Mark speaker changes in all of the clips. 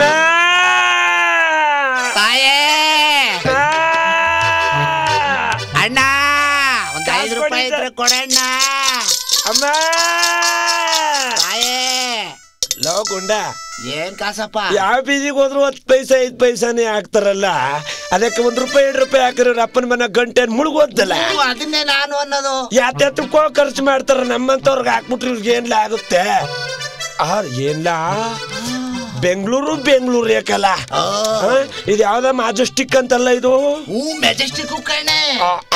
Speaker 1: ಅಮ್ಮ
Speaker 2: ತಾಯೇ ಅಣ್ಣ ಒಂದ್ 5 ರೂಪಾಯಿ ಇದ್ರೆ ಕೊಡಣ್ಣ.
Speaker 1: ಅಮ್ಮ
Speaker 2: ತಾಯೇ
Speaker 1: ಲೋ ಗುಂಡ,
Speaker 2: ಏನ್ ಕಾಸಪ್ಪ?
Speaker 1: ಯಾವ ಬೀದಿಗೆ ಹೋದ್ರು 10 ಪೈಸೆ 5 ಪೈಸಾನೇ ಹಾಕ್ತಾರಲ್ಲ, ಅದಕ್ಕೆ 1 ರೂಪಾಯಿ 2 ರೂಪಾಯಿ ಹಾಕಿರೋ ಅಪ್ಪನ ಮನ ಗಂಟೆ ಮುಳುಗೋದಲ್ಲ.
Speaker 2: ಅದನ್ನೇ ನಾನು ಅನ್ನೋದು.
Speaker 1: ಯಾತ್ಕೋ ಖರ್ಚು ಮಾಡ್ತಾರ, ನಮ್ಮಂತವ್ರಿಗೆ ಹಾಕ್ಬಿಟ್ರಿ ಇವ್ರಿಗೆ ಏನ್ಲ ಆಗುತ್ತೆ? ಏನ್ಲ ಬೆಂಗಳೂರು ಯಾಕಲ್ಲ, ಇದು ಯಾವ್ದ ಮ್ಯಾಜೆಸ್ಟಿಕ್ ಅಂತಲ್ಲ ಇದು?
Speaker 2: ಮೆಜೆಸ್ಟಿಕ್ ಕಣೆ.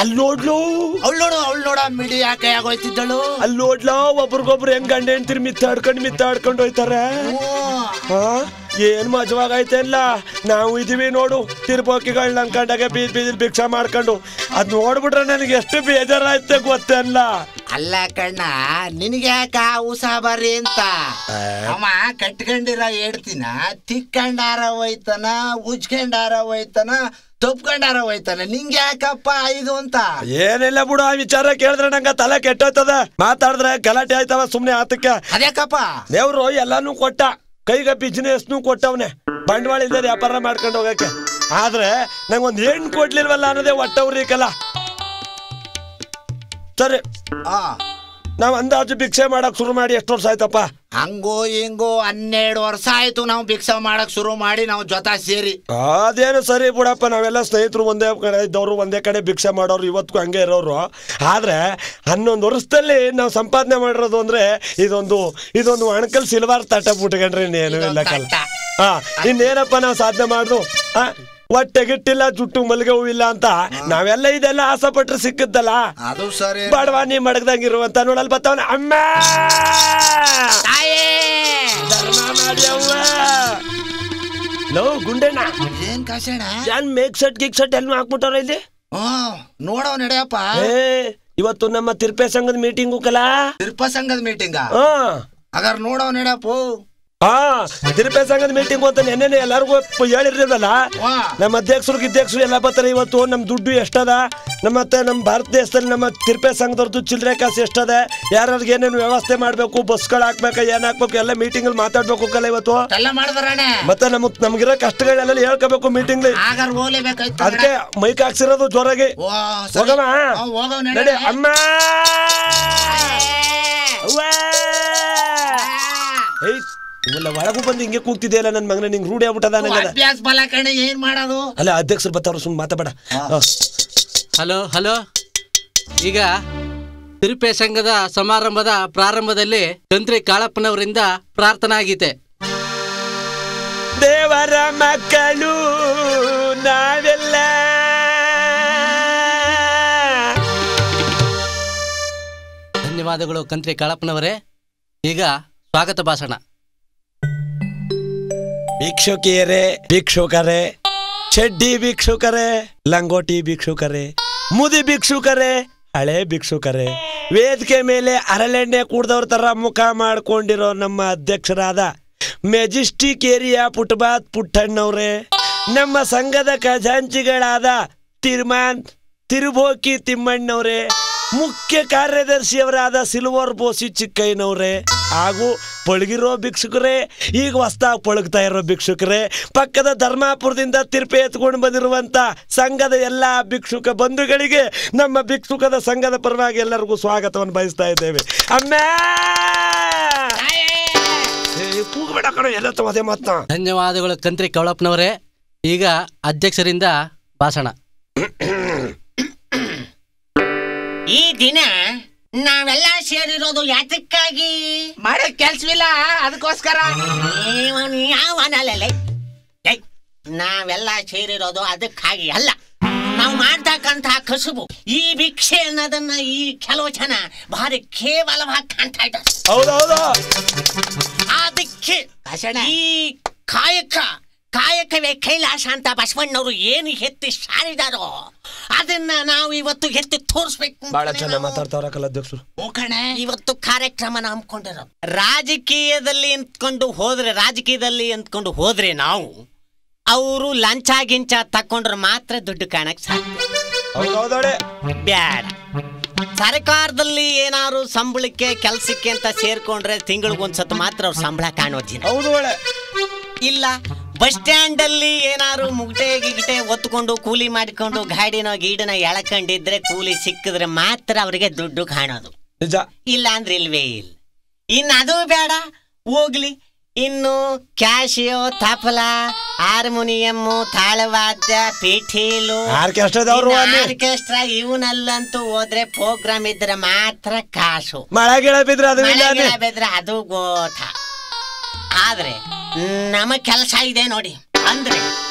Speaker 1: ಅಲ್ಲಿ ನೋಡ್ಲು,
Speaker 2: ಅವಳು ನೋಡ ಮಿಡಿ ಯಾಕೆ ಆಗೋಯ್ತಿದ್ದಳು. ಅಲ್ಲಿ
Speaker 1: ನೋಡ್ಲೋ ಒಬ್ರಿಗೊಬ್ರು ಹೆಂಗ್ ಗಂಡ ಹೆಂಡ್ತಿರ್ ಮಿತ್ತಾಡ್ಕೊಂಡು ಹೋಯ್ತಾರೆ. ಏನ್ ಮಜವಾಗೈತೆ ಅಲ್ಲ. ನಾವು ಇದೀವಿ ನೋಡು ತಿರ್ಬೋಕಿಗಳನ್ನ ಅನ್ಕೊಂಡಾಗ ಬೀದಿಲಿ ಭಿಕ್ಷಾ ಮಾಡ್ಕೊಂಡು ಅದ್ ನೋಡ್ಬಿಟ್ರೆ ನನಗೆ ಎಷ್ಟು ಬೇಜಾರಾಯ್ತೆ ಗೊತ್ತಲ್ಲ.
Speaker 2: ಅಲ್ಲ ಕಣ್ಣ, ನಿನಗೆ ಯಾಕ ಉಸಾಬರಿ ಅಂತ ಅಮ್ಮ ಕಟ್ಕೊಂಡಿರ ಹೇಳ್ತೀನ, ತಿಕ್ಕೊಂಡಾರ ಹೋಯ್ತಾನ, ಉಜ್ಕೊಂಡಾರ ಹೋಯ್ತಾನ, ತಪ್ಕೊಂಡಾರ ಹೋಯ್ತಾನ, ನಿಂಗೆ ಯಾಕಪ್ಪ ಇದು ಅಂತ?
Speaker 1: ಏನಿಲ್ಲ ಬಿಡು, ಆ ವಿಚಾರ ಕೇಳಿದ್ರೆ ನಂಗ ತಲೆ ಕೆಟ್ಟೋಯ್ತದ, ಮಾತಾಡಿದ್ರೆ ಗಲಾಟೆ ಆಯ್ತವ ಸುಮ್ನೆ ಆತಕ್ಕ.
Speaker 2: ಅದ್ಯಾಕಪ್ಪ?
Speaker 1: ದೇವ್ರು ಎಲ್ಲಾನು ಕೊಟ್ಟ, ಕೈಗ ಬಿಸ್ನೆಸ್ನು ಕೊಟ್ಟವನೆ, ಬಂಡವಾಳ ಇಲ್ಲದೆ ವ್ಯಾಪಾರ ಮಾಡ್ಕೊಂಡು ಹೋಗಕ್ಕೆ. ಆದ್ರೆ ನಂಗೊಂದ್ ಹೆಣ್ಣು ಕೊಡ್ಲಿಲ್ವಲ್ಲ ಅನ್ನೋದೇ ಒಟ್ಟವ್ರಿಕಲ್ಲ. ಸರಿ, ನಾವ್ ಅಂದಾಜು ಭಿಕ್ಷೆ ಮಾಡಕ್ ಶುರು ಮಾಡಿ ಎಷ್ಟು ವರ್ಷ ಆಯ್ತಪ್ಪ?
Speaker 2: ಹಂಗೋ ಹಿಂಗೋ 12 ವರ್ಷ ಆಯ್ತು ನಾವು ಭಿಕ್ಷೆ ಮಾಡಕ್ ಶುರು ಮಾಡಿ, ನಾವು ಜೊತೆ ಸೇರಿ.
Speaker 1: ಅದೇನು ಸರಿ ಬಿಡಪ್ಪ, ನಾವೆಲ್ಲ ಸ್ನೇಹಿತರು ಒಂದೇ ಕಡೆ ಇದ್ದವ್ರು, ಒಂದೇ ಕಡೆ ಭಿಕ್ಷೆ ಮಾಡೋರು, ಇವತ್ತಿಗೂ ಹಂಗೆ ಇರೋರು. ಆದ್ರೆ 11 ವರ್ಷದಲ್ಲಿ ನಾವು ಸಂಪಾದನೆ ಮಾಡಿರೋದು ಅಂದ್ರೆ ಇದೊಂದು ಅಣಕಲ್ ಸಿಲ್ವಾರ್ ತಟ್ಟ ಬಿಟ್ಕೊಂಡ್ರೆ ಇನ್ನೇನು ಇಲ್ಲ ಕಲ್ಲ. ಇನ್ನೇನಪ್ಪ ನಾವು ಸಾಧನೆ ಮಾಡುದು? ಹೊಟ್ಟೆಗಿಟ್ಟಿಲ್ಲ, ಜುಟ್ಟು ಮಲ್ಲಿಗೆ ಹೂವಿಲ್ಲ ಅಂತ ನಾವೆಲ್ಲ ಇದೆಲ್ಲ ಆಸೆ ಪಟ್ರೆ ಸಿಕ್ಕದ್ದಲ್ಲ.
Speaker 2: ಅದು ಸರಿ.
Speaker 1: ಬಡವಾ ನೀ ಮಡಗ್ದಂಗಿರುವಂತ ನೋಡಲ್ ಬತ್ತವನ ಅಮ್ಮ ಧರ್ಮ ಮಾಡಿ ಅವ್ವ. ಲೋ ಗುಂಡಣ್ಣ,
Speaker 2: ಏನ್ ಕಾಸಣ?
Speaker 1: ಏನ್ ಮೇಕ್ ಸೆಟ್ ಎಲ್ಲ ಹಾಕ್ಬಿಟ್ಟಾರ ಇಲ್ಲಿ?
Speaker 2: ನೋಡೋ ನಡೆಯಪ್ಪ.
Speaker 1: ಇವತ್ತು ನಮ್ಮ ತಿರ್ಪೆ ಸಂಘದ ಮೀಟಿಂಗು ಕಲ.
Speaker 2: ತಿರ್ಪ ಸಂಘದ ಮೀಟಿಂಗ್? ಹಾಗಾದ್ರೆ ನೋಡೋ ನಡೆಯಪ್ಪ.
Speaker 1: ತಿರುಪೆ ಸಂಘದ ಮೀಟಿಂಗ್ ಅಂತ ನೆನ್ನೆ ಎಲ್ಲರಿಗೂ ಹೇಳಿರ್ಲಿಲ್ಲ. ನಮ್ಮ ಅಧ್ಯಕ್ಷರು ಎಲ್ಲ ಬರ್ತಾರೆ. ಇವತ್ತು ನಮ್ ದುಡ್ಡು ಎಷ್ಟದ, ನಮ್ಮ ಭಾರತ ದೇಶದಲ್ಲಿ ನಮ್ಮ ತಿರುಪೆ ಸಂಘದವ್ರದ್ದು ಚಿಲ್ಲರೆ ಕಾಸು ಎಷ್ಟದ, ಯಾರಿಗೆ ಏನೇನು ವ್ಯವಸ್ಥೆ ಮಾಡ್ಬೇಕು, ಬಸ್ಗಳು ಹಾಕ್ಬೇಕು, ಏನ್ ಹಾಕ್ಬೇಕು ಎಲ್ಲ ಮೀಟಿಂಗ್ ಅಲ್ಲಿ ಮಾತಾಡ್ಬೇಕು ಕಲ್ಲ ಇವತ್ತು. ಮತ್ತೆ ನಮ್ಗಿರೋ ಕಷ್ಟಗಳೆಲ್ಲ ಹೇಳ್ಕೋಬೇಕು ಮೀಟಿಂಗ್. ಅದಕ್ಕೆ ಮೈಕ್ ಹಾಕ್ಸಿರೋದು ಜೋರಾಗಿ. ಹೋಗಮ್ಮ ನಡಿ ಅಮ್ಮ. ಒಳಗೂ ಬಂದು ಹಿಂಗೆ ಕೂಗ್ತಿದೆಯಲ್ಲ ನನ್ನ ಮಗನ, ನಿಂಗೆ ರೂಢಿ ಆಗ್ಬಿಟ್ಟದ.
Speaker 2: ಏನ್ ಮಾಡೋದು?
Speaker 1: ಅಲ್ಲ ಅಧ್ಯಕ್ಷರು ಬರ್ತಾವ್ರು, ಸುಮ್ಮನೆ ಮಾತಾಡ.
Speaker 3: ಹಲೋ, ಈಗ ತಿರುಪೆ ಸಂಘದ ಸಮಾರಂಭದ ಪ್ರಾರಂಭದಲ್ಲಿ ತಂತ್ರಿ ಕಾಳಪ್ಪನವರಿಂದ ಪ್ರಾರ್ಥನಾ ಗೀತೆ.
Speaker 1: ದೇವರ ಮಕ್ಕಳು ನಾವೆಲ್ಲ,
Speaker 3: ಧನ್ಯವಾದಗಳು ಕಂತ್ರಿ ಕಾಳಪ್ಪನವರೇ. ಈಗ ಸ್ವಾಗತ ಭಾಷಣ.
Speaker 1: ಭಿಕ್ಷುಕರೇ, ಚಡ್ಡಿ ಭಿಕ್ಷುಕರೇ, ಲಂಗೋಟಿ ಭಿಕ್ಷುಕರೇ, ಮುದಿ ಭಿಕ್ಷುಕರೇ, ಹಳೆ ಭಿಕ್ಷುಕರೇ, ವೇದಿಕೆ ಮೇಲೆ ಹರಳೆಣ್ಣೆ ಕುಡ್ದವ್ರ ತರ ಮುಖ ಮಾಡ್ಕೊಂಡಿರೋ ನಮ್ಮ ಅಧ್ಯಕ್ಷರಾದ ಮೆಜೆಸ್ಟಿಕ್ ಏರಿಯಾ ಪುಟ್ಬಾತ್ ಪುಟ್ಟಣ್ಣವ್ರೆ, ನಮ್ಮ ಸಂಘದ ಖಜಾಂಚಿಗಳಾದ ತಿರುಬೋಕಿ ತಿಮ್ಮಣ್ಣವ್ರೆ, ಮುಖ್ಯ ಕಾರ್ಯದರ್ಶಿಯವರಾದ ಸಿಲ್ವರ್ ಬೋಸಿ ಚಿಕ್ಕಯ್ಯನವ್ರೆ, ಹಾಗೂ ಪಳಗಿರೋ ಭಿಕ್ಷುಕರೇ, ಈಗ ಹೊಸ್ದಾಗಿ ಪಳಗ್ತಾ ಇರೋ ಭಿಕ್ಷುಕರೇ, ಪಕ್ಕದ ಧರ್ಮಾಪುರದಿಂದ ತಿರುಪೆ ಎತ್ಕೊಂಡು ಬಂದಿರುವಂತ ಸಂಘದ ಎಲ್ಲಾ ಭಿಕ್ಷುಕ ಬಂಧುಗಳಿಗೆ ನಮ್ಮ ಭಿಕ್ಷುಕದ ಸಂಘದ ಪರವಾಗಿ ಎಲ್ಲರಿಗೂ ಸ್ವಾಗತವನ್ನು ಬಯಸ್ತಾ ಇದ್ದೇವೆ.
Speaker 3: ಧನ್ಯವಾದಗಳು ಕಂತ್ರಿ ಕಾಳಪ್ಪನವರೇ. ಈಗ ಅಧ್ಯಕ್ಷರಿಂದ ಭಾಷಣ.
Speaker 2: ಈ ದಿನ ನಾವೆಲ್ಲ ಸೇರಿರೋದು ಯಾತಕ್ಕಾಗಿ? ಮಾಡಕ್ ಕೆಲ್ಸವಿಲ್ಲ, ಅದಕ್ಕೋಸ್ಕರ. ನಾವೆಲ್ಲ ಸೇರಿರೋದು ಅದಕ್ಕಾಗಿ ಅಲ್ಲ. ನಾವು ಮಾಡ್ತಕ್ಕಂತ ಕಸುಬು ಈ ಭಿಕ್ಷೆ ಅನ್ನೋದನ್ನ ಈ ಕೆಲವು ಜನ ಭಾರಿ ಕೇವಲವಾಗಿ ಕಾಣ್ತಾ ಇದ್ದಾರೆ. ಅದಕ್ಕೆ ಈ ಕಾಯಕವೇ ಕೈಲಾಸ ಅಂತ ಬಸವಣ್ಣವರು ಏನು ಎತ್ತಿ ಸಾರಿದಾರೋ ಅದನ್ನ ನಾವು ಇವತ್ತು ಎತ್ತಿ ತೋರಿಸ್ಬೇಕು.
Speaker 1: ಬಹಳ ಚೆನ್ನಾಗಿ ಮಾತಾಡ್ತಾವ್ರಲ್ಲ ಅಧ್ಯಕ್ಷರು.
Speaker 2: ಇವತ್ತು ಕಾರ್ಯಕ್ರಮ ಹಮ್ಮಿಕೊಂಡಿರೋ ರಾಜಕೀಯದಲ್ಲಿ ಅಂದ್ಕೊಂಡು ಹೋದ್ರೆ ನಾವು ಅವರು ಲಂಚ ಗಿಂಚ ತಕೊಂಡ್ರೆ ಮಾತ್ರ ದುಡ್ಡು ಕಾಣಕ್ ಸಾಧ್ಯ. ಬ್ಯಾಡ, ಸರ್ಕಾರದಲ್ಲಿ ಏನಾದ್ರು ಸಂಬಳಕ್ಕೆ ಕೆಲ್ಸಕ್ಕೆ ಅಂತ ಸೇರ್ಕೊಂಡ್ರೆ ತಿಂಗಳಿಗೊಂದ್ಸತ್ ಮಾತ್ರ ಅವ್ರ ಸಂಬಳ ಕಾಣೋದಿನ. ಇಲ್ಲ ಬಸ್ ಸ್ಟ್ಯಾಂಡ್ ಅಲ್ಲಿ ಏನಾದ್ರು ಮುಗ್ಟೆ ಗಿಗಟೆ ಒತ್ಕೊಂಡು ಕೂಲಿ ಮಾಡಿಕೊಂಡು ಗಾಡಿನ ಗೀಡನ ಎಳಕೊಂಡಿದ್ರೆ ಕೂಲಿ ಸಿಕ್ಕಿದ್ರೆ ಮಾತ್ರ ಅವ್ರಿಗೆ ದುಡ್ಡು ಕಾಣೋದು.
Speaker 1: ನಿಜ.
Speaker 2: ಇಲ್ಲ ಅಂದ್ರೆ ಇಲ್ವೇ ಇಲ್ಲ. ಇನ್ನು ಅದು ಬೇಡ ಹೋಗ್ಲಿ, ಇನ್ನು ಕ್ಯಾಶಿಯೋ, ತಪಲ, ಹಾರ್ಮೋನಿಯಮ್ಮು, ತಾಳವಾದ್ಯ, ಪೀಠೀಲು, ಆರ್ಕೆಸ್ಟ್ರಾ ಇವನಲ್ಲಂತೂ ಹೋದ್ರೆ ಪ್ರೋಗ್ರಾಮ್ ಇದ್ರೆ ಮಾತ್ರ ಕಾಸು.
Speaker 1: ಮಳೆ ಬಿದ್ರೆ
Speaker 2: ಅದು ಗೋತ. ಆದ್ರೆ ನಮ್ಮ ಕೆಲಸ ಇದೆ ನೋಡಿ, ಅಂದ್ರೆ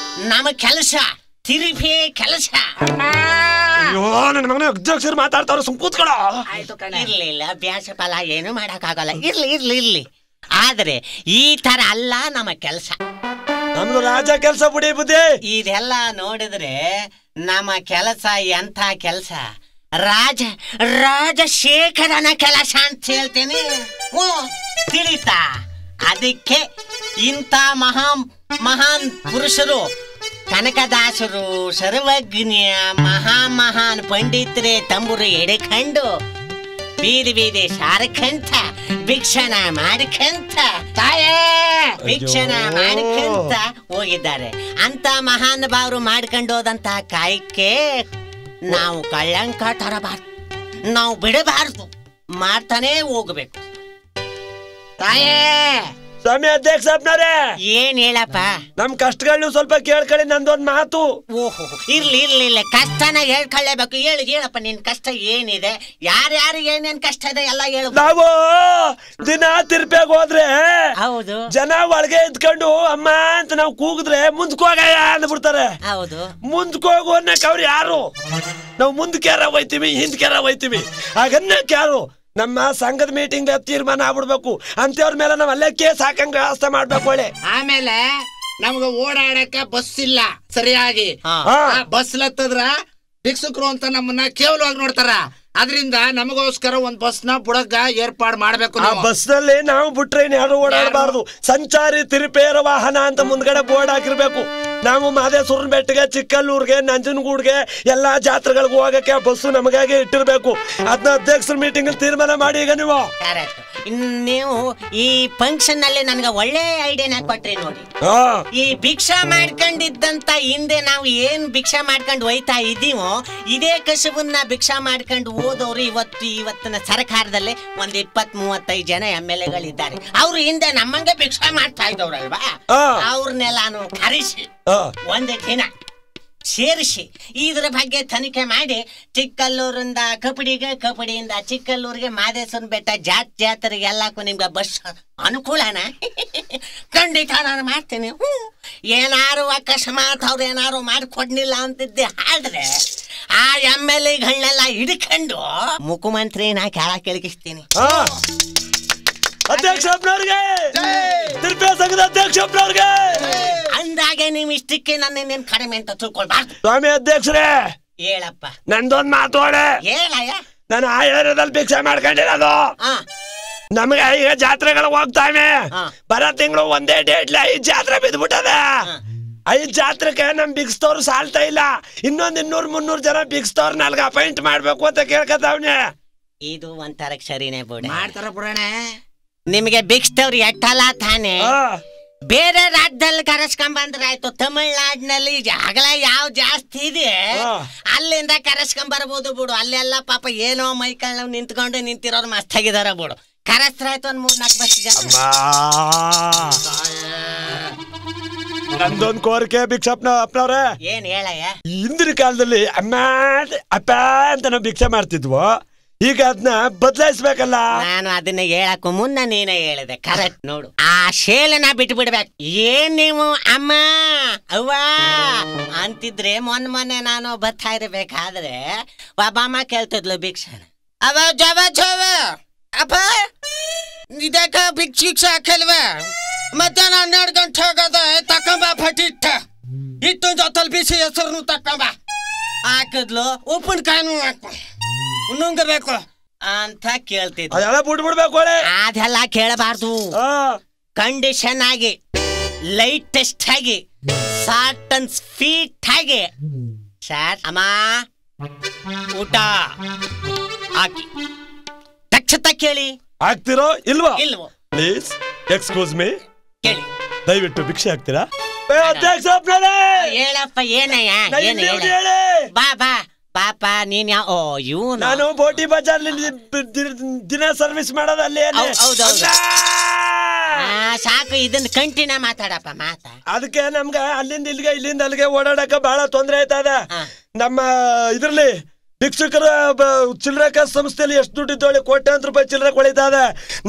Speaker 2: ನಮ್ಮ ಕೆಲಸ ತಿರುಪಿ ಕೆಲಸ.
Speaker 1: ಅಧ್ಯಕ್ಷರು ಮಾತಾಡ್ತಾರ ಸುಮ್ಕೂತ್ಕೊಳ.
Speaker 2: ಇರ್ಲಿಲ್ಲ ಅಭ್ಯಾಸ ಫಲ ಏನು ಮಾಡಕ್ಕಾಗಲ್ಲ. ಇರ್ಲಿ. ಆದ್ರೆ ಈ ತರ ಅಲ್ಲ ನಮ್ಮ ಕೆಲಸ.
Speaker 1: ನಮ್ದು ರಾಜ ಕೆಲಸ ಬಿಡಿ ಬುದ್ಧಿ.
Speaker 2: ಇದೆಲ್ಲ ನೋಡಿದ್ರೆ ನಮ್ಮ ಕೆಲಸ ಎಂಥ ಕೆಲಸ, ರಾಜಶೇಖರನ ಕೆಲಸ ಅಂತ ಹೇಳ್ತೇನೆ. ತಿಳಿತಾ? ಅದಕ್ಕೆ ಇಂಥ ಮಹಾನ್ ಪುರುಷರು, ಕನಕದಾಸರು, ಸರ್ವಜ್ಞ, ಮಹಾನ್ ಪಂಡಿತರೇ ತಂಬುರು ಎಡೆಕಂಡು ಬೀದಿ ಸಾರಕಂತ ಭಿಕ್ಷಣ ಮಾಡಿಕಂತ ಭಿಕ್ಷಣ ಮಾಡಿಕಂತ ಹೋಗಿದ್ದಾರೆ. ಅಂತ ಮಹಾನ್ ಭಾವರು ಮಾಡ್ಕೊಂಡು ಹೋದಂತಹ ಕಾಯಕ್ಕೆ ನಾವು ಕಳ್ಳಂಕ ತರಬಾರ್ದು, ನಾವು ಬಿಡಬಾರ್ದು, ಮಾಡ್ತಾನೆ ಹೋಗ್ಬೇಕು. ತಾಯೇ
Speaker 1: ಸ್ವಾಮಿ ಅಧ್ಯಕ್ಷ ಅಪ್ನಾರೇ,
Speaker 2: ಏನ್ ಹೇಳಪ್ಪ?
Speaker 1: ನಮ್ ಕಷ್ಟಗಳು ಸ್ವಲ್ಪ ಕೇಳ್ಕೊಳ್ಳಿ. ನಂದೊಂದ್ ಮಾತು.
Speaker 2: ಓಹೋ, ಇರ್ಲಿ ಕಷ್ಟನ ಹೇಳ್ಕೊಳ್ಳೇಬೇಕು. ಹೇಳಪ್ಪ, ನಿನ್ ಕಷ್ಟ ಏನಿದೆ, ಯಾರ್ಯಾರಿಗೆ ಏನೇನ್ ಕಷ್ಟ ಇದೆ ಎಲ್ಲ ಹೇಳು.
Speaker 1: ನಾವು ದಿನ ತಿರ್ಪಾಗ ಹೋದ್ರೆ
Speaker 2: ಹೌದು,
Speaker 1: ಜನ ಒಳಗೆ ಇದ್ಕೊಂಡು ಅಮ್ಮ ಅಂತ ನಾವು ಕೂಗಿದ್ರೆ ಮುಂದ್ಕೋಗಯ್ಯ ಅಂದ್ಬಿಡ್ತಾರೆ.
Speaker 2: ಹೌದು,
Speaker 1: ಮುಂದ್ಕೋಗು ಅನ್ನಕ್ ಅವ್ರು ಯಾರು? ನಾವು ಮುಂದಕ್ಯಾರ ಹೋಯ್ತೀವಿ, ಹಿಂದ್ಕ್ಯಾರ ಹೋಯ್ತೀವಿ. ಆಗನ್ನಕ್ ಯಾರು? ನಮ್ಮ ಸಂಘದ ಮೀಟಿಂಗ್ ತೀರ್ಮಾನ ಆಗ್ಬಿಡ್ಬೇಕು. ಅಂತವ್ರ ಮೇಲೆ ನಾವ್ ಅಲ್ಲೇ ಕೇಸ್ ಹಾಕಂಗ್ ವ್ಯವಸ್ಥೆ ಮಾಡ್ಬೇಕು. ಒಳ್ಳೆ
Speaker 4: ಆಮೇಲೆ ನಮ್ಗ ಓಡಾಡಕ ಬಸ್ ಇಲ್ಲ ಸರಿಯಾಗಿ. ಬಸ್ ಲತ್ತದ್ರ ಭಿಕ್ಷುಕರು ಅಂತ ನಮ್ಮನ್ನ ಕೇವಲವಾಗಿ ನೋಡ್ತಾರ. ಅದರಿಂದ ನಮಗೋಸ್ಕರ ಒಂದ್ ಬಸ್ ನ ಬುಡಕ ಏರ್ಪಾಡು ಮಾಡ್ಬೇಕು.
Speaker 1: ಆ ಬಸ್ ನಲ್ಲಿ ನಾವು ಬಿಟ್ರೆ ಯಾರು ಓಡಾಡಬಾರ್ದು. ಸಂಚಾರಿ ತಿರುಪೇರ ವಾಹನ ಅಂತ ಮುಂದ್ಗಡೆ ಬೋರ್ಡ್ ಹಾಕಿರ್ಬೇಕು. ನಾವು ಮಾದೇಶ್ವರನ ಬೆಟ್ಟಗೆ, ಚಿಕ್ಕಲ್ಲೂರ್ಗೆ, ನಂಜನಗೂಡ್ಗೆ ಎಲ್ಲಾ ಜಾತ್ರೆಗಳಿಗೆ ಹೋಗಕ್ಕೆ ಆ ಬಸ್ಸು ನಮಗಾಗಿ ಇಟ್ಟಿರ್ಬೇಕು. ಅದನ್ನ ಅಧ್ಯಕ್ಷರ ಮೀಟಿಂಗ್ ಅಲ್ಲಿ ತೀರ್ಮಾನ ಮಾಡಿ. ಈಗ
Speaker 2: ನೀವು ಈ ಫಂಕ್ಷನ್ ನಲ್ಲಿ ನನ್ಗೆ ಒಳ್ಳೆ ಐಡಿಯಾನ ಕೊಟ್ರಿ ನೋಡಿ. ಈ ಭಿಕ್ಷಾ ಮಾಡ್ಕೊಂಡಿದ್ದಂತ ಹಿಂದೆ ನಾವು ಏನ್ ಭಿಕ್ಷಾ ಮಾಡ್ಕೊಂಡು ಹೋಯ್ತಾ ಇದೀವೋ, ಇದೇ ಕಸುಬನ್ನ ಭಿಕ್ಷಾ ಮಾಡ್ಕೊಂಡು ಹೋದವ್ರು ಇವತ್ತಿನ ಸರ್ಕಾರದಲ್ಲಿ ಒಂದ್ 20-35 ಜನ MLA ಗಳಿದ್ದಾರೆ. ಅವ್ರು ಹಿಂದೆ ನಮ್ಮಂಗೆ ಭಿಕ್ಷಾ ಮಾಡ್ತಾ ಇದ್ದವ್ರಲ್ವಾ, ಅವ್ರನ್ನೆಲ್ಲಾನು ಕರೆಸಿ ಒಂದೇ ದಿನ ಸೇರಿಸಿ ಇದ್ರ ಬಗ್ಗೆ ತನಿಖೆ ಮಾಡಿ ಚಿಕ್ಕಲ್ಲೂರಿಂದ ಕಪಡಿಯಿಂದ ಚಿಕ್ಕಲ್ಲೂರಿಗೆ ಮಾದೇಶ್ವರನ ಬೆಟ್ಟ ಜಾತ್ರೆಗೆ ಎಲ್ಲಕ್ಕೂ ನಿಮ್ಗೆ ಬಸ್ ಅನುಕೂಲನ ಖಂಡಿತ ನಾನು ಮಾಡ್ತೀನಿ. ಏನಾರು ಅಕಸ್ಮಾತ್ ಅವ್ರು ಏನಾರು ಮಾಡಿಕೊಡ್ಲಿಲ್ಲ ಅಂತಿದ್ದೆ ಆದ್ರೆ ಆ MLA ಹಿಡ್ಕೊಂಡು ಮುಖ್ಯಮಂತ್ರಿ ನಾ ಕೆಳಗಿಸ್ತೀನಿ.
Speaker 1: ಅಧ್ಯಕ್ಷ ತಿರುಪತಿ ಸಂಘದ ಅಧ್ಯಕ್ಷ
Speaker 2: ಅಂದಾಗೆ ನೀವು ಇಷ್ಟಕ್ಕೆ ನನ್ನ ಕಡಿಮೆ ಅಂತ ತಿಳ್ಕೊಳ್ಬಾರ್ದು.
Speaker 1: ಸ್ವಾಮಿ ಅಧ್ಯಕ್ಷರೇ,
Speaker 2: ಹೇಳಪ್ಪ.
Speaker 1: ನಂದೊಂದ್ ಮಾತೋಡೆ.
Speaker 2: ಹೇಳಯ್ಯ.
Speaker 1: ನಾನು ಆ ಏರಿಯಾದಲ್ಲಿ ಭಿಕ್ಷೆ ಮಾಡ್ಕೊಂಡಿರೋದು. ನಮ್ಗೆ ಈಗ ಜಾತ್ರೆಗಳಿಗೆ ಹೋಗ್ತಾವೆ. ಬರೋ ತಿಂಗಳು ಒಂದೇ ಡೇಟ್ಲಿ 5 ಜಾತ್ರೆ ಬಿದ್ಬಿಟ್ಟದ. 5 ಜಾತ್ರೆಗೆ ನಮ್ ಬಿಗ್ಸ್ತವ್ರು ಸಾಲ್ತಾ ಇಲ್ಲ. ಇನ್ನೊಂದ್ 200-300 ಜನ ಬಿಗ್ಸ್ತವ್ರ ನಲ್ಗ ಅಪಾಯಿಂಟ್ ಮಾಡ್ಬೇಕು ಅಂತ ಕೇಳ್ಕತಾವ್ನೆ.
Speaker 2: ಇದು ಒಂಥರ ಸರಿನೇ ಬಿಡ
Speaker 4: ಮಾಡ್ತಾರ ಬಿಡೋಣ.
Speaker 2: ನಿಮಗೆ ಬಿಗ್ಸ್ತವ್ರು ಎಟ್ಟಲ್ಲ ತಾನೆ, ಬೇರೆ ರಾಜ್ಯದಲ್ಲಿ ಕರೆಸ್ಕೊಂಡ್ಬಂದ್ರಾಯ್ತು. ತಮಿಳ್ನಾಡಿನಲ್ಲಿ ಅಗಲ ಯಾವ ಜಾಸ್ತಿ ಇದೆ ಅಲ್ಲಿಂದ ಕರೆಸ್ಕೊಂಡ್ಬರ್ಬೋದು ಬಿಡು. ಅಲ್ಲೆಲ್ಲ ಪಾಪ ಏನೋ ಮೈಕಳ್ಳ ನಿಂತಿರೋರು ಮಸ್ತಾಗಿದಾರ ಬಿಡು. ಕರೆಸ್ರಾಯ್ತು ಒಂದ್ 3-4 ಬಸ್ ಜನ.
Speaker 1: ನಂದೊಂದ್ ಕೋರಿಕೆ ಭಿಕ್ಷಪ್ನ ಅಪ್ಪನವ್ರೆ.
Speaker 2: ಏನ್ ಹೇಳಯ್ಯ?
Speaker 1: ಹಿಂದಿನ ಕಾಲದಲ್ಲಿ ಅಮ್ಮ ಅಪ್ಪ ಅಂತ ನಾವು ಭಿಕ್ಷೆ ಮಾಡ್ತಿದ್ವು. ಈಗ ಅದನ್ನ ಬದಲಾಯಿಸ್ಬೇಕಲ್ಲ.
Speaker 2: ನಾನು ಅದನ್ನ ಹೇಳಕ್ಕೂ ಮುನ್ನ ನೀನೇ ಹೇಳಿದೆ, ಕರೆಕ್ಟ್ ನೋಡು. ಆ ಶೇಲನ ಬಿಟ್ಬಿಡ್ಬೇಕು. ಏನ್ ನೀವು ಅಮ್ಮ ಅವ್ವ ಅಂತಿದ್ರೆ ಮೊನ್ನೆ ನಾನು ಬರ್ತಾ ಇರ್ಬೇಕಾದ್ರೆ ಒಬ್ಬಮ್ಮ ಕೇಳ್ತಿದ್ಲು ಭಿಕ್ಷಣ. ಅವ ಜವ ಅಪ್ಪ ಇದಕ್ಕ ಭಿಕ್ಷೆ ಹಾಕಲ್ವ? ಮಧ್ಯಾಹ್ನ 12 ಗಂಟೆ ಹೋಗೋದ ತಕೊಂಬ ಪಟ್ಟಿಟ್ಟ ಇಟ್ಟು ಜೊತಲ್ ಬಿಸಿ ಹೆಸರು ತಕೊಂಬ ಹಾಕಿದ್ಲು. ಉಪ್ಪಿನಕಾಯಿನೂ ಹಾಕು ನುಂಗಬೇಕು ಅಂತ ಕೇಳ್ತಿದ್ದೆ. ಅದೆಲ್ಲ ಕೇಳಬಾರ್ದು. ಕಂಡೀಷನ್ ಆಗಿ, ಲೈಟೆಸ್ಟ್ ಆಗಿ, ಶಾರ್ಟ್ ಅಂಡ್ ಸ್ವೀಟ್ ಆಗಿ, ಸರ್ ಅಮ್ಮ ಊಟ ಹಾಕಿ ತಕ್ಷಣ ಕೇಳಿ.
Speaker 1: ಹಾಕ್ತಿರೋ ಇಲ್ವೋ?
Speaker 2: ಇಲ್ವೋ?
Speaker 1: ಪ್ಲೀಸ್ ಎಕ್ಸ್ಕ್ಯೂಸ್ ಮೀ,
Speaker 2: ಕೇಳಿ.
Speaker 1: ದಯವಿಟ್ಟು ಭಿಕ್ಷೆ ಹಾಕ್ತೀರಾ?
Speaker 2: ಹೇಳಪ್ಪ ಏನಯ್ಯ ಏನು ಹೇಳ ಬಾ ಬಾ ಪಾಪ ನೀನ್ ಯಾವ ಇವನು
Speaker 1: ನಾನು ಬೋಟಿ ಬಜಾರ್ ದಿನ ಸರ್ವಿಸ್ ಮಾಡೋದು ಅಲ್ಲಿ.
Speaker 2: ಹೌದೌದು ಸಾಕು ಇದನ್ನ ಕಂಟಿನ್ಯೂ ಮಾತಾಡಪ್ಪ ಮಾತಾ.
Speaker 1: ಅದಕ್ಕೆ ನಮ್ಗ ಅಲ್ಲಿಂದ ಇಲ್ಲಿಗೆ ಇಲ್ಲಿಂದ ಅಲ್ಲಿಗೆ ಓಡಾಡಕ ಬಹಳ ತೊಂದ್ರೆ ಆಯ್ತದ. ನಮ್ಮ ಇದ್ರಲ್ಲಿ ಭಿಕ್ಷುಕರ ಚಿಲ್ಲರೆ ಕಾಸು ಸಂಸ್ಥೆಯಲ್ಲಿ ಎಷ್ಟು ದುಡ್ಡು ಇದ್ದೋಳಿ ಕೋಟ್ಯಾಂತರ ರೂಪಾಯಿ ಚಿಲ್ಲರೆ ಕೊಳಿತದ.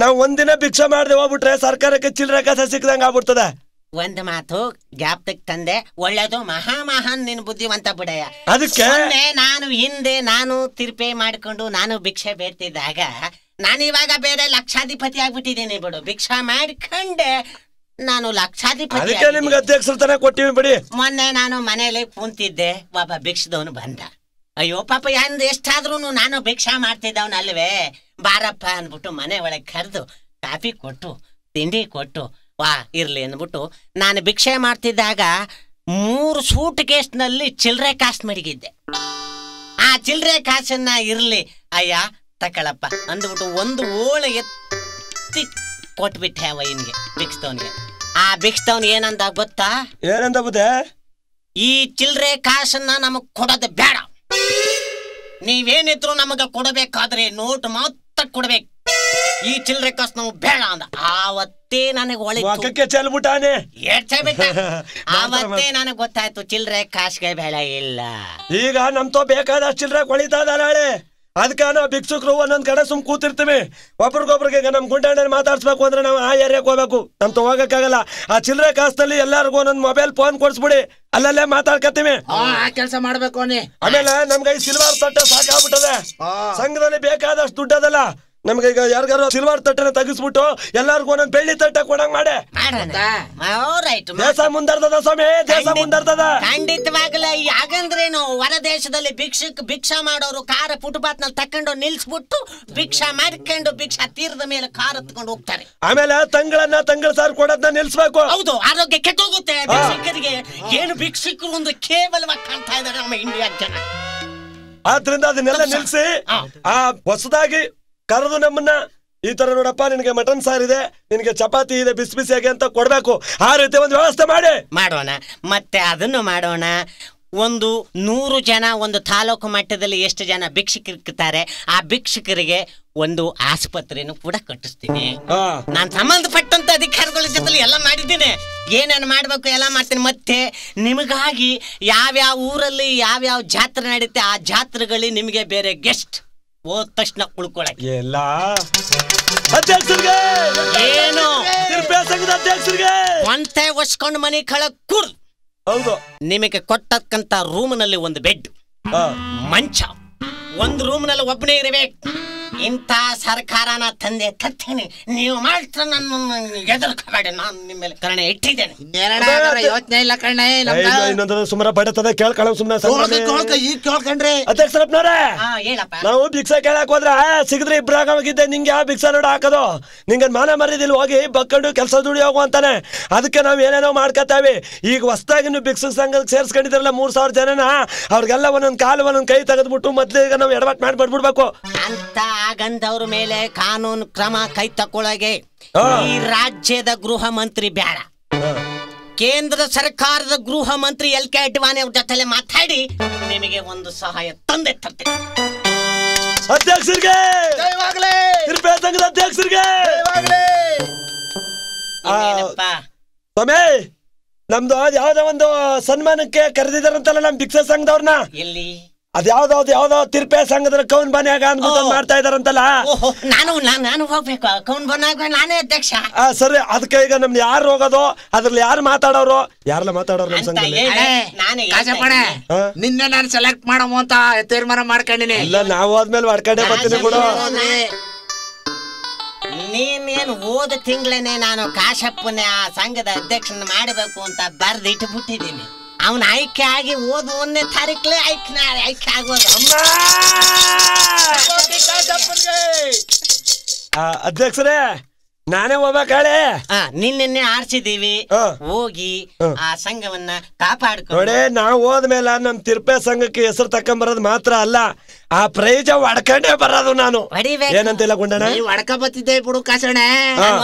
Speaker 1: ನಾವು ಒಂದಿನ ಭಿಕ್ಷೆ ಮಾಡದೆ ಹೋಗ್ಬಿಟ್ರೆ ಸರ್ಕಾರಕ್ಕೆ ಚಿಲ್ಲರೆ ಕಾಸ ಸಿಕ್ಕದಂಗ ಆಗ್ಬಿಡ್ತದ.
Speaker 2: ಒಂದ್ ಮಾತು ಜ್ಞಾಪಕಕ್ಕೆ ತಂದೆ, ಒಳ್ಳೇದು ಮಹಾನ್ ನಿನ್ ಬುದ್ಧಿವಂತ ಬಿಡಯ್ಯ.
Speaker 1: ಅದಕ್ಕೆ
Speaker 2: ನಾನು ತಿರ್ಪೆ ಮಾಡ್ಕೊಂಡು ನಾನು ಭಿಕ್ಷೆ ಬೇಡ್ತಿದ್ದಾಗ ನಾನು ಇವಾಗ ಬೇರೆ ಲಕ್ಷಾಧಿಪತಿ ಆಗ್ಬಿಟ್ಟಿದ್ದೀನಿ ಬಿಡು. ಭಿಕ್ಷಾ ಮಾಡ್ಕೊಂಡೆ ನಾನು ಲಕ್ಷಾಧಿಪತಿ.
Speaker 1: ನಿಮ್ಗೆ ಅಧ್ಯಕ್ಷರ ತನ ಕೊಟ್ಟಿವಿ ಬಿಡಿ.
Speaker 2: ಮೊನ್ನೆ ನಾನು ಮನೇಲಿ ಕುಂತಿದ್ದೆ, ಒಬ್ಬ ಭಿಕ್ಷದವನು ಬಂದ. ಅಯ್ಯೋ ಪಾಪ ಎಷ್ಟಾದ್ರೂ ನಾನು ಭಿಕ್ಷಾ ಮಾಡ್ತಿದ್ದವನು ಅಲ್ವೇ, ಬಾರಪ್ಪ ಅಂದ್ಬಿಟ್ಟು ಮನೆ ಒಳಗೆ ಕರೆದು ಕಾಫಿ ಕೊಟ್ಟು ತಿಂಡಿ ಕೊಟ್ಟು ವಾ ಇರ್ಲಿ ಅಂದ್ಬಿಟ್ಟು ನಾನು ಭಿಕ್ಷೆ ಮಾಡ್ತಿದ್ದಾಗ 3 ಸೂಟ್ ಕೇಸ್ನಲ್ಲಿ ಚಿಲ್ಲರೆ ಕಾಸು ಮಡಗಿದ್ದೆ. ಆ ಚಿಲ್ಲರೆ ಕಾಸನ್ನ ಇರ್ಲಿ ಅಯ್ಯ ತಕೊಳಪ್ಪ ಅಂದ್ಬಿಟ್ಟು ಒಂದು ಓಳೆ ಎತ್ತಿ ಕೊಟ್ಬಿಟ್ಟೆ ವೈನ್ಗೆ ಭಿಕ್ಷದವನಿಗೆ. ಆ ಭಿಕ್ಷದವನ್ ಏನಂದ ಗೊತ್ತಾ?
Speaker 1: ಏನಂದ ಬುದ್ಧೆ?
Speaker 2: ಈ ಚಿಲ್ಲರೆ ಕಾಸನ್ನ ನಮಗ್ ಕೊಡೋದು ಬೇಡ, ನೀವೇನಿದ್ರು ನಮಗ ಕೊಡಬೇಕಾದ್ರೆ ನೋಟ್ ಮಾತ್ರ ಕೊಡ್ಬೇಕು, ಈ ಚಿಲ್ಲರೆ ಕಾಸು ನಮಗ್ ಬೇಡ ಅಂದ. ಆವತ್ತೇ ನನಗೆ ಆವತ್ತೇ ನನಗ್ ಗೊತ್ತಾಯ್ತು ಚಿಲ್ಲರೆ ಕಾಸಿಗೆ ಬೆಲೆ ಇಲ್ಲ.
Speaker 1: ಈಗ ನಮ್ತೋ ಬೇಕಾದಷ್ಟು ಚಿಲ್ಲರೆ ಕೊಳಿತದ ನಾಳೆ. ಅದಕ್ಕೆ ನಾವು ಭಿಕ್ಷುಕರು ಒಂದೊಂದ್ ಕಡೆ ಸುಮ್ ಕೂತಿರ್ತೀವಿ. ಒಬ್ರಿಗೊಬ್ರಿಗೆ ಈಗ ನಮ್ ಗುಂಡಾಣೆ ಮಾತಾಡ್ಸ್ಬೇಕು ಅಂದ್ರೆ ನಾವು ಆ ಏರಿಯಾಕ್ ಹೋಗ್ಬೇಕು, ನಮ್ ಹೋಗಕ್ಕಾಗಲ್ಲ. ಆ ಚಿಲ್ಲರೆ ಕಾಸಲ್ಲಿ ಎಲ್ಲಾರ್ಗು ಒಂದೊಂದ್ ಮೊಬೈಲ್ ಫೋನ್ ಕೊಡ್ಸ್ಬಿಡಿ, ಅಲ್ಲಲ್ಲೇ ಮಾತಾಡ್ಕತ್ತೀವಿ.
Speaker 4: ಕೆಲಸ ಮಾಡ್ಬೇಕು.
Speaker 1: ಆಮೇಲೆ ನಮ್ಗೆ ಈ ಸಿಲ್ವರ್ ತಟ್ಟೆ ಸಾಕಾಗ್ಬಿಟ್ಟದೆ. ಸಂಘದಲ್ಲಿ ಬೇಕಾದಷ್ಟು ದುಡ್ಡದಲ್ಲ ನಮ್ಗೆ. ಈಗ ಯಾರಿಗಾರು ಸಿಲ್ವರ್ ತಟ್ಟೆನ ತೆಗಿಸ್ಬಿಟ್ಟು ಎಲ್ಲಾರ್ಗು ಒಂದೊಂದ್ ಬೆಳ್ಳಿ ತಟ್ಟೆ ಕೊಡಂಗ್ ಮಾಡಿ. ದೇಶ ಮುಂದರ್ತದ ಸ್ವಾಮಿ, ದೇಶ ಮುಂದರ್ತದ.
Speaker 2: ಖಂಡಿತವಾಗಲ್ಲ. ಯಾಕಂದ್ರೇನು ಹೊರ ದೇಶದಲ್ಲಿ ಭಿಕ್ಷಾ ಮಾಡೋರು ಕಾರ ಫುಟ್ಪಾತ್ ನಲ್ಲಿ ತಕೊಂಡು ನಿಲ್ಸ್ಬಿಟ್ಟು ಭಿಕ್ಷಾ ಮಾಡ್ಕೊಂಡು ಭಿಕ್ಷಾ ತೀರದ ಮೇಲೆ ಕಾರ್ ಹತ್ಕೊಂಡು ಹೋಗ್ತಾರೆ.
Speaker 1: ಆಮೇಲೆ ತಂಗಳ ಸಾರು ಕೊಡೋದನ್ನ ನಿಲ್ಸ್ಬೇಕು.
Speaker 2: ಹೌದು, ಆರೋಗ್ಯ ಕೆಟ್ಟೋಗುತ್ತೆ ಭಿಕ್ಷುಕರಿಗೆ. ಏನು ಭಿಕ್ಷುಕರು ಒಂದು ಕೇವಲವಾಗಿ ಕಾಣ್ತಾ ಇದ್ದಾರೆ ನಮ್ಮ ಇಂಡಿಯಾ ಜನ.
Speaker 1: ಆದ್ರಿಂದ ಅದನ್ನೆಲ್ಲ ನಿಲ್ಸಿ ಆ ಹೊಸದಾಗಿ ಕರೆದು ನಮ್ಮನ್ನ ಈ ತರ ನೋಡಪ್ಪ ನಿನಗೆ ಮಟನ್ ಸಾರ್ ಇದೆ, ನಿನಗೆ ಚಪಾತಿ ಇದೆ, ಬಿಸಿ ಬಿಸಿಯಾಗಿ ಅಂತ ಕೊಡ್ಬೇಕು. ಆ ರೀತಿ ಒಂದು ವ್ಯವಸ್ಥೆ ಮಾಡೋಣ.
Speaker 2: ಮತ್ತೆ ಅದನ್ನು ಮಾಡೋಣ. 100 ಜನ ಒಂದು ತಾಲೂಕು ಮಟ್ಟದಲ್ಲಿ ಎಷ್ಟು ಜನ ಭಿಕ್ಷುಕರಿರ್ತಾರೆ, ಆ ಭಿಕ್ಷುಕರಿಗೆ ಒಂದು ಆಸ್ಪತ್ರೆಯನ್ನು ಕೂಡ ಕಟ್ಟಿಸ್ತೀನಿ. ನಾನು ಸಂಬಂಧಪಟ್ಟಂತ ಅಧಿಕಾರಿಗಳ ಜೊತೆ ಎಲ್ಲ ಮಾಡಿದ್ದೀನಿ. ಏನೇನು ಮಾಡ್ಬೇಕು ಎಲ್ಲ ಮಾಡ್ತೀನಿ. ಮತ್ತೆ ನಿಮಗಾಗಿ ಯಾವ್ಯಾವ ಊರಲ್ಲಿ ಯಾವ್ಯಾವ ಜಾತ್ರೆ ನಡೀತೆ ಆ ಜಾತ್ರೆಗಳಲ್ಲಿ ನಿಮಗೆ ಬೇರೆ ಗೆಸ್ಟ್ ಹೋದ ತಕ್ಷಣ ಉಳ್ಕೊಳಕ್ಕೆ
Speaker 1: ಎಲ್ಲ ಅಧ್ಯಕ್ಷರಿಗೆ
Speaker 2: ಏನು
Speaker 1: ಸಂಘದ ಅಧ್ಯಕ್ಷರಿಗೆ
Speaker 2: ಒಂತೆ ಒಸ್ಕೊಂಡು ಮನೆ ಕಳಕ್ ಕುಡ್.
Speaker 1: ಹೌದು,
Speaker 2: ನಿಮಗೆ ಕೊಟ್ಟಕ್ಕಂತ ರೂಮ್ನಲ್ಲಿ ಒಂದು ಬೆಡ್, ಮಂಚ, ಒಂದು ರೂಮ್ನಲ್ಲಿ ಒಬ್ಬನೇ ಇರಬೇಕು. ಇಂಥ ಸರ್ಕಾರನ ತಂದೆ ತತ್ತೀನಿ, ನೀವು ಮಾಡ್ತಾ ನನ್ನ ಎದುರ್ಕೋಬೇಡಿ, ನಾನು ನಿಮ್ಮ ಮೇಲೆ ಕರುಣೆ ಇಟ್ಟಿದ್ದೇನೆ.
Speaker 4: ಯೋಚನೆ ಇಲ್ಲ ಕಣ್ಣೆ.
Speaker 1: ಸುಮಾರು ಬಡತದ ಕೇಳ್ಕೊಳ್ಳ
Speaker 4: ಕೇಳ್ಕೊಂಡ್ರೆ
Speaker 1: ಅಧ್ಯಕ್ಷರಪ್ಪನವ್ರೆ,
Speaker 2: ಹೇಳಪ್ಪ.
Speaker 1: ನಾವು ಭಿಕ್ಷಾ ಕೇಳಕ್ ಹೋದ್ರ ಸಿಗದ್ರೆ ಇಬ್ರಾಗಿದ್ದೆ, ನಿಂಗೆ ಯಾವ ಭಿಕ್ಷಾ ನೋಡ ಹಾಕೋದು, ನಿಂಗೆ ಮಾನ ಮರ್ಯಾದಿಲ್ಲಿ ಹೋಗಿ ಬಕ್ಕೊಂಡು ಕೆಲಸ ದುಡಿ ಹೋಗು ಅಂತಾನೆ. ಅದಕ್ಕೆ ನಾವ್ ಏನೇನೋ ಮಾಡ್ಕೊತಾವಿ. ಈಗ ಹೊಸದಾಗಿ ನೀವು ಭಿಕ್ಷುಕ ಸಂಘಕ್ಕೆ ಸೇರ್ಸ್ಕೊಂಡಿದ್ರಲ್ಲ 3000 ಜನನ, ಅವ್ರಿಗೆಲ್ಲ ಒಂದೊಂದ್ ಕಾಲು ಒಂದೊಂದ್ ಕೈ ತೆಗೆದ್ಬಿಟ್ಟು ಮೊದ್ಲೀಗ ನಾವು ಎಡವಟ್ ಮಾಡ್ಬಿಡ್ಬೇಕು
Speaker 2: ಅಂತ. ಆಗಂದವ್ರ ಮೇಲೆ ಕಾನೂನು ಕ್ರಮ ಕೈ ತಕ್ಕೊಳ್ಳೋಗೆ ಈ ರಾಜ್ಯದ ಗೃಹ ಮಂತ್ರಿ ಬೇಡ, ಕೇಂದ್ರ ಸರ್ಕಾರದ ಗೃಹ ಮಂತ್ರಿ LK ಅಡ್ವಾಣಿ ಅವ್ರ ಜೊತೆ ಮಾತಾಡಿ ನಿಮಗೆ ಒಂದು ಸಹಾಯ ತಂದೆ ತರ್ತೇನೆ.
Speaker 1: ಅಧ್ಯಕ್ಷರಿಗೆ ಸಂಘದ ಅಧ್ಯಕ್ಷರಿಗೆ ಸ್ವಾಮಿ, ನಮ್ದು ಯಾವ್ದೋ ಒಂದು ಸನ್ಮಾನಕ್ಕೆ ಕರೆದಿದಾರಂತಲ್ಲ ನಮ್ ಭಿಕ್ಷಾ ಸಂಘದವ್ರನ್ನ.
Speaker 2: ಎಲ್ಲಿ?
Speaker 1: ಯಾವ್ದೋ ತಿರ್ಪೆ ಸಂಘದ ಕೌನ್ ಬನ್ಯಾಗ ಅನ್ಬಿಟ್ಟು ಮಾಡ್ತಾ ಇದಾರಂತಲ್ಲ.
Speaker 2: ನಾನು ಹೋಗ್ಬೇಕು ಕೌನ್ ಬನ್ಯಾಗ, ನಾನೇ ಅಧ್ಯಕ್ಷ.
Speaker 1: ಸರಿ, ಅದಕ್ಕೆ ಈಗ ನಮ್ದು ಯಾರು ಹೋಗೋದು, ಅದ್ರಲ್ಲಿ ಯಾರು ಮಾತಾಡೋರು, ಯಾರೆಲ್ಲ ಮಾತಾಡೋರು ನಮ್ಮ ಸಂಘದಲ್ಲಿ?
Speaker 4: ನಿನ್ನೆ ನಾನು ಸೆಲೆಕ್ಟ್ ಮಾಡಮು ಅಂತ ತೀರ್ಮಾನ ಮಾಡ್ಕೊಂಡಿನಿ.
Speaker 1: ಇಲ್ಲ, ನಾವು ಆದ್ಮೇಲೆ ಮಾಡ್ಕೊಂಡೇ ಬರ್ತೀನಿ ಕೂಡ.
Speaker 2: ನೀನೇನು ಹೋದ ತಿಂಗಳೇನೆ ನಾನು ಕಾಶಪ್ಪನ ಆ ಸಂಘದ ಅಧ್ಯಕ್ಷನ ಮಾಡಬೇಕು ಅಂತ ಬರ್ದಿಟ್ಬಿಟ್ಟಿದ್ದೀನಿ. ಅವನ ಆಯ್ಕೆ ಆಗಿ ಓದ್ 1ನೇ ತಾರೀಕಲ್ಲೇ ಆಯ್ಕೆ ಆಗೋದು.
Speaker 1: ಅಧ್ಯಕ್ಷರೇ, ನಾನೇ ಹೋಗ್ಬೇಕಾಳೆ.
Speaker 2: ನಿನ್ನೆ ಆರ್ಸಿದೀವಿ, ಹೋಗಿ ಆ ಸಂಘವನ್ನ ಕಾಪಾಡ್ಕೊಂಡು
Speaker 1: ನೋಡಿ. ನಾವು ಹೋದ್ಮೇಲೆ ನಮ್ ತಿರ್ಪೆ ಸಂಘಕ್ಕೆ ಹೆಸರು ತಕೊಂಬರೋದು ಮಾತ್ರ ಅಲ್ಲ, ಆ ಪ್ರೈಜ ಹೊಡ್ಕೊಂಡೇ ಬರೋದು. ನಾನು ಏನಂತಿಲ್ಲ ಗುಂಡಣ್ಣ,
Speaker 4: ಹೊಡ್ಕ ಬತ್ತಿದ್ದೆ ಬಿಡು ಕಾಸಣ್ಣ.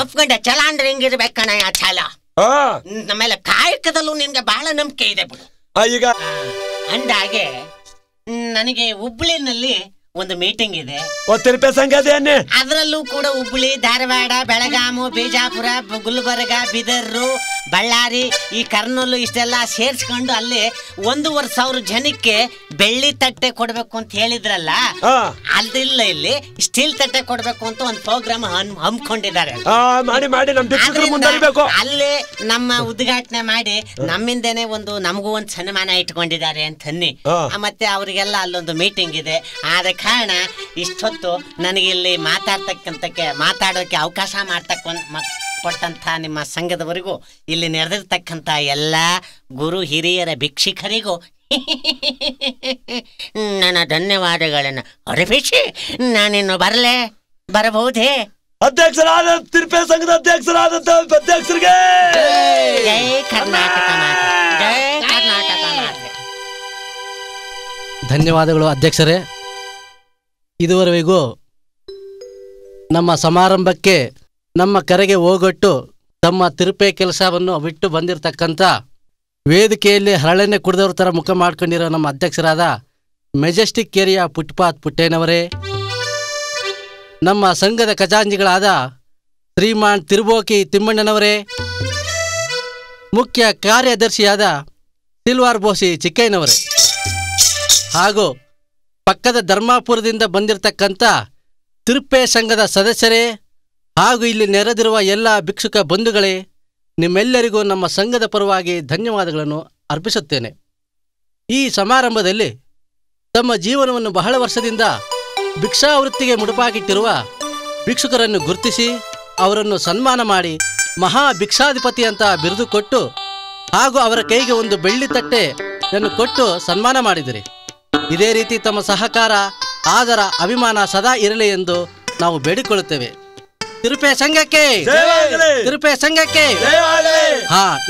Speaker 2: ಒಪ್ಕೊಂಡೆ. ಚಲ ಅಂದ್ರೆ ಹೆಂಗಿರ್ಬೇಕಣ್ಣ ಆ ಚಾಲ. ನಮ್ಮೆಲ್ಲ ಕಾಯಕದಲ್ಲೂ ನಿನ್ಗೆ ಬಹಳ ನಂಬಿಕೆ ಇದೆ ಬಿಡು.
Speaker 1: ಈಗ
Speaker 2: ಅಂದಾಗೆ ನನಗೆ ಹುಬ್ಳಿನಲ್ಲಿ ಒಂದು ಮೀಟಿಂಗ್ ಇದೆ.
Speaker 1: ತಿರುಪೆ ಸಂಘ
Speaker 2: ಅದರಲ್ಲೂ ಕೂಡ ಹುಬ್ಳಿ, ಧಾರವಾಡ, ಬೆಳಗಾಮು, ಬಿಜಾಪುರ, ಗುಲ್ಬರ್ಗ, ಬೀದರ್, ಬಳ್ಳಾರಿ, ಈ ಕರ್ನೂಲು ಇಷ್ಟೆಲ್ಲ ಸೇರ್ಸ್ಕೊಂಡು ಅಲ್ಲಿ 1,500 ಜನಕ್ಕೆ ಬೆಳ್ಳಿ ತಟ್ಟೆ ಕೊಡ್ಬೇಕು ಅಂತ ಹೇಳಿದ್ರಲ್ಲ, ಅದಿಲ್ಲ ಇಲ್ಲಿ ಸ್ಟೀಲ್ ತಟ್ಟೆ ಕೊಡ್ಬೇಕು ಅಂತ ಒಂದು ಪ್ರೋಗ್ರಾಮ್ ಹಮ್ಮಿಕೊಂಡಿದ್ದಾರೆ. ಅಲ್ಲೇ ನಮ್ಮ ಉದ್ಘಾಟನೆ ಮಾಡಿ ನಮ್ಮಿಂದೇನೆ ನಮಗೂ ಒಂದು ಸನ್ಮಾನ ಇಟ್ಕೊಂಡಿದ್ದಾರೆ ಅಂತ ಅನ್ನಿ. ಮತ್ತೆ ಅವರಿಗೆಲ್ಲ ಅಲ್ಲೊಂದು ಮೀಟಿಂಗ್ ಇದೆ. ಆದ ಕಾರಣ ಇಷ್ಟೊತ್ತು ನನಗೆ ಇಲ್ಲಿ ಮಾತಾಡೋಕೆ ಅವಕಾಶ ಕೊಟ್ಟಂತ ನಿಮ್ಮ ಸಂಘದವರೆಗೂ, ಇಲ್ಲಿ ನಡೆದಿರ್ತಕ್ಕಂಥ ಎಲ್ಲ ಗುರು ಹಿರಿಯರ ಭಿಕ್ಷುಕರಿಗೂ ನನ್ನ ಧನ್ಯವಾದಗಳನ್ನು ಅರ್ಪಿಸಿ ನಾನಿನ್ನು ಬರಬಹುದೇ?
Speaker 1: ಅಧ್ಯಕ್ಷರಾದ ತಿರುಪೆ ಸಂಘದ ಅಧ್ಯಕ್ಷರಾದಂತ ಅಧ್ಯಕ್ಷರಿಗೆ
Speaker 2: ಜೈ ಕರ್ನಾಟಕ ಮಾತೆ, ಜೈ ಕರ್ನಾಟಕ ಮಾತೆ.
Speaker 3: ಧನ್ಯವಾದಗಳು ಅಧ್ಯಕ್ಷರೇ. ಇದುವರೆಗೂ ನಮ್ಮ ಸಮಾರಂಭಕ್ಕೆ ನಮ್ಮ ಕರೆಗೆ ಹೋಗೊಟ್ಟು ತಮ್ಮ ತಿರುಪೆ ಕೆಲಸವನ್ನು ಬಿಟ್ಟು ಬಂದಿರತಕ್ಕಂಥ, ವೇದಿಕೆಯಲ್ಲಿ ಹರಳೆಣ್ಣೆ ಕುಡಿದವ್ರ ಥರ ಮುಖ ಮಾಡ್ಕೊಂಡಿರೋ ನಮ್ಮ ಅಧ್ಯಕ್ಷರಾದ ಮೆಜೆಸ್ಟಿಕ್ ಏರಿಯಾ ಫುಟ್ಪಾತ್ ಪುಟ್ಟೇನವರೇ, ನಮ್ಮ ಸಂಘದ ಖಜಾಂಚಿಗಳಾದ ಶ್ರೀಮಾನ್ ತಿರುಬೋಕಿ ತಿಮ್ಮಣ್ಣನವರೇ, ಮುಖ್ಯ ಕಾರ್ಯದರ್ಶಿಯಾದ ಸಿಲ್ವಾರ್ ಬೋಸಿ ಚಿಕ್ಕಯ್ಯನವರೇ, ಹಾಗೂ ಪಕ್ಕದ ಧರ್ಮಾಪುರದಿಂದ ಬಂದಿರತಕ್ಕಂಥ ತಿರುಪೆ ಸಂಘದ ಸದಸ್ಯರೇ, ಹಾಗೂ ಇಲ್ಲಿ ನೆರೆದಿರುವ ಎಲ್ಲ ಭಿಕ್ಷುಕ ಬಂಧುಗಳೇ, ನಿಮ್ಮೆಲ್ಲರಿಗೂ ನಮ್ಮ ಸಂಘದ ಪರವಾಗಿ ಧನ್ಯವಾದಗಳನ್ನು ಅರ್ಪಿಸುತ್ತೇನೆ. ಈ ಸಮಾರಂಭದಲ್ಲಿ ತಮ್ಮ ಜೀವನವನ್ನು ಬಹಳ ವರ್ಷದಿಂದ ಭಿಕ್ಷಾವೃತ್ತಿಗೆ ಮುಡುಪಾಗಿಟ್ಟಿರುವ ಭಿಕ್ಷುಕರನ್ನು ಗುರುತಿಸಿ ಅವರನ್ನು ಸನ್ಮಾನ ಮಾಡಿ ಮಹಾ ಭಿಕ್ಷಾಧಿಪತಿ ಅಂತ ಬಿರುದು ಕೊಟ್ಟು, ಹಾಗೂ ಅವರ ಕೈಗೆ ಒಂದು ಬೆಳ್ಳಿ ತಟ್ಟೆಯನ್ನು ಕೊಟ್ಟು ಸನ್ಮಾನ ಮಾಡಿದಿರಿ. ಇದೇ ರೀತಿ ತಮ್ಮ ಸಹಕಾರ, ಆದರ, ಅಭಿಮಾನ ಸದಾ ಇರಲಿ ಎಂದು ನಾವು ಬೇಡಿಕೊಳ್ಳುತ್ತೇವೆ. ತಿರುಪೆ ಸಂಘಕ್ಕೆ, ತಿರುಪೆ ಸಂಘಕ್ಕೆ.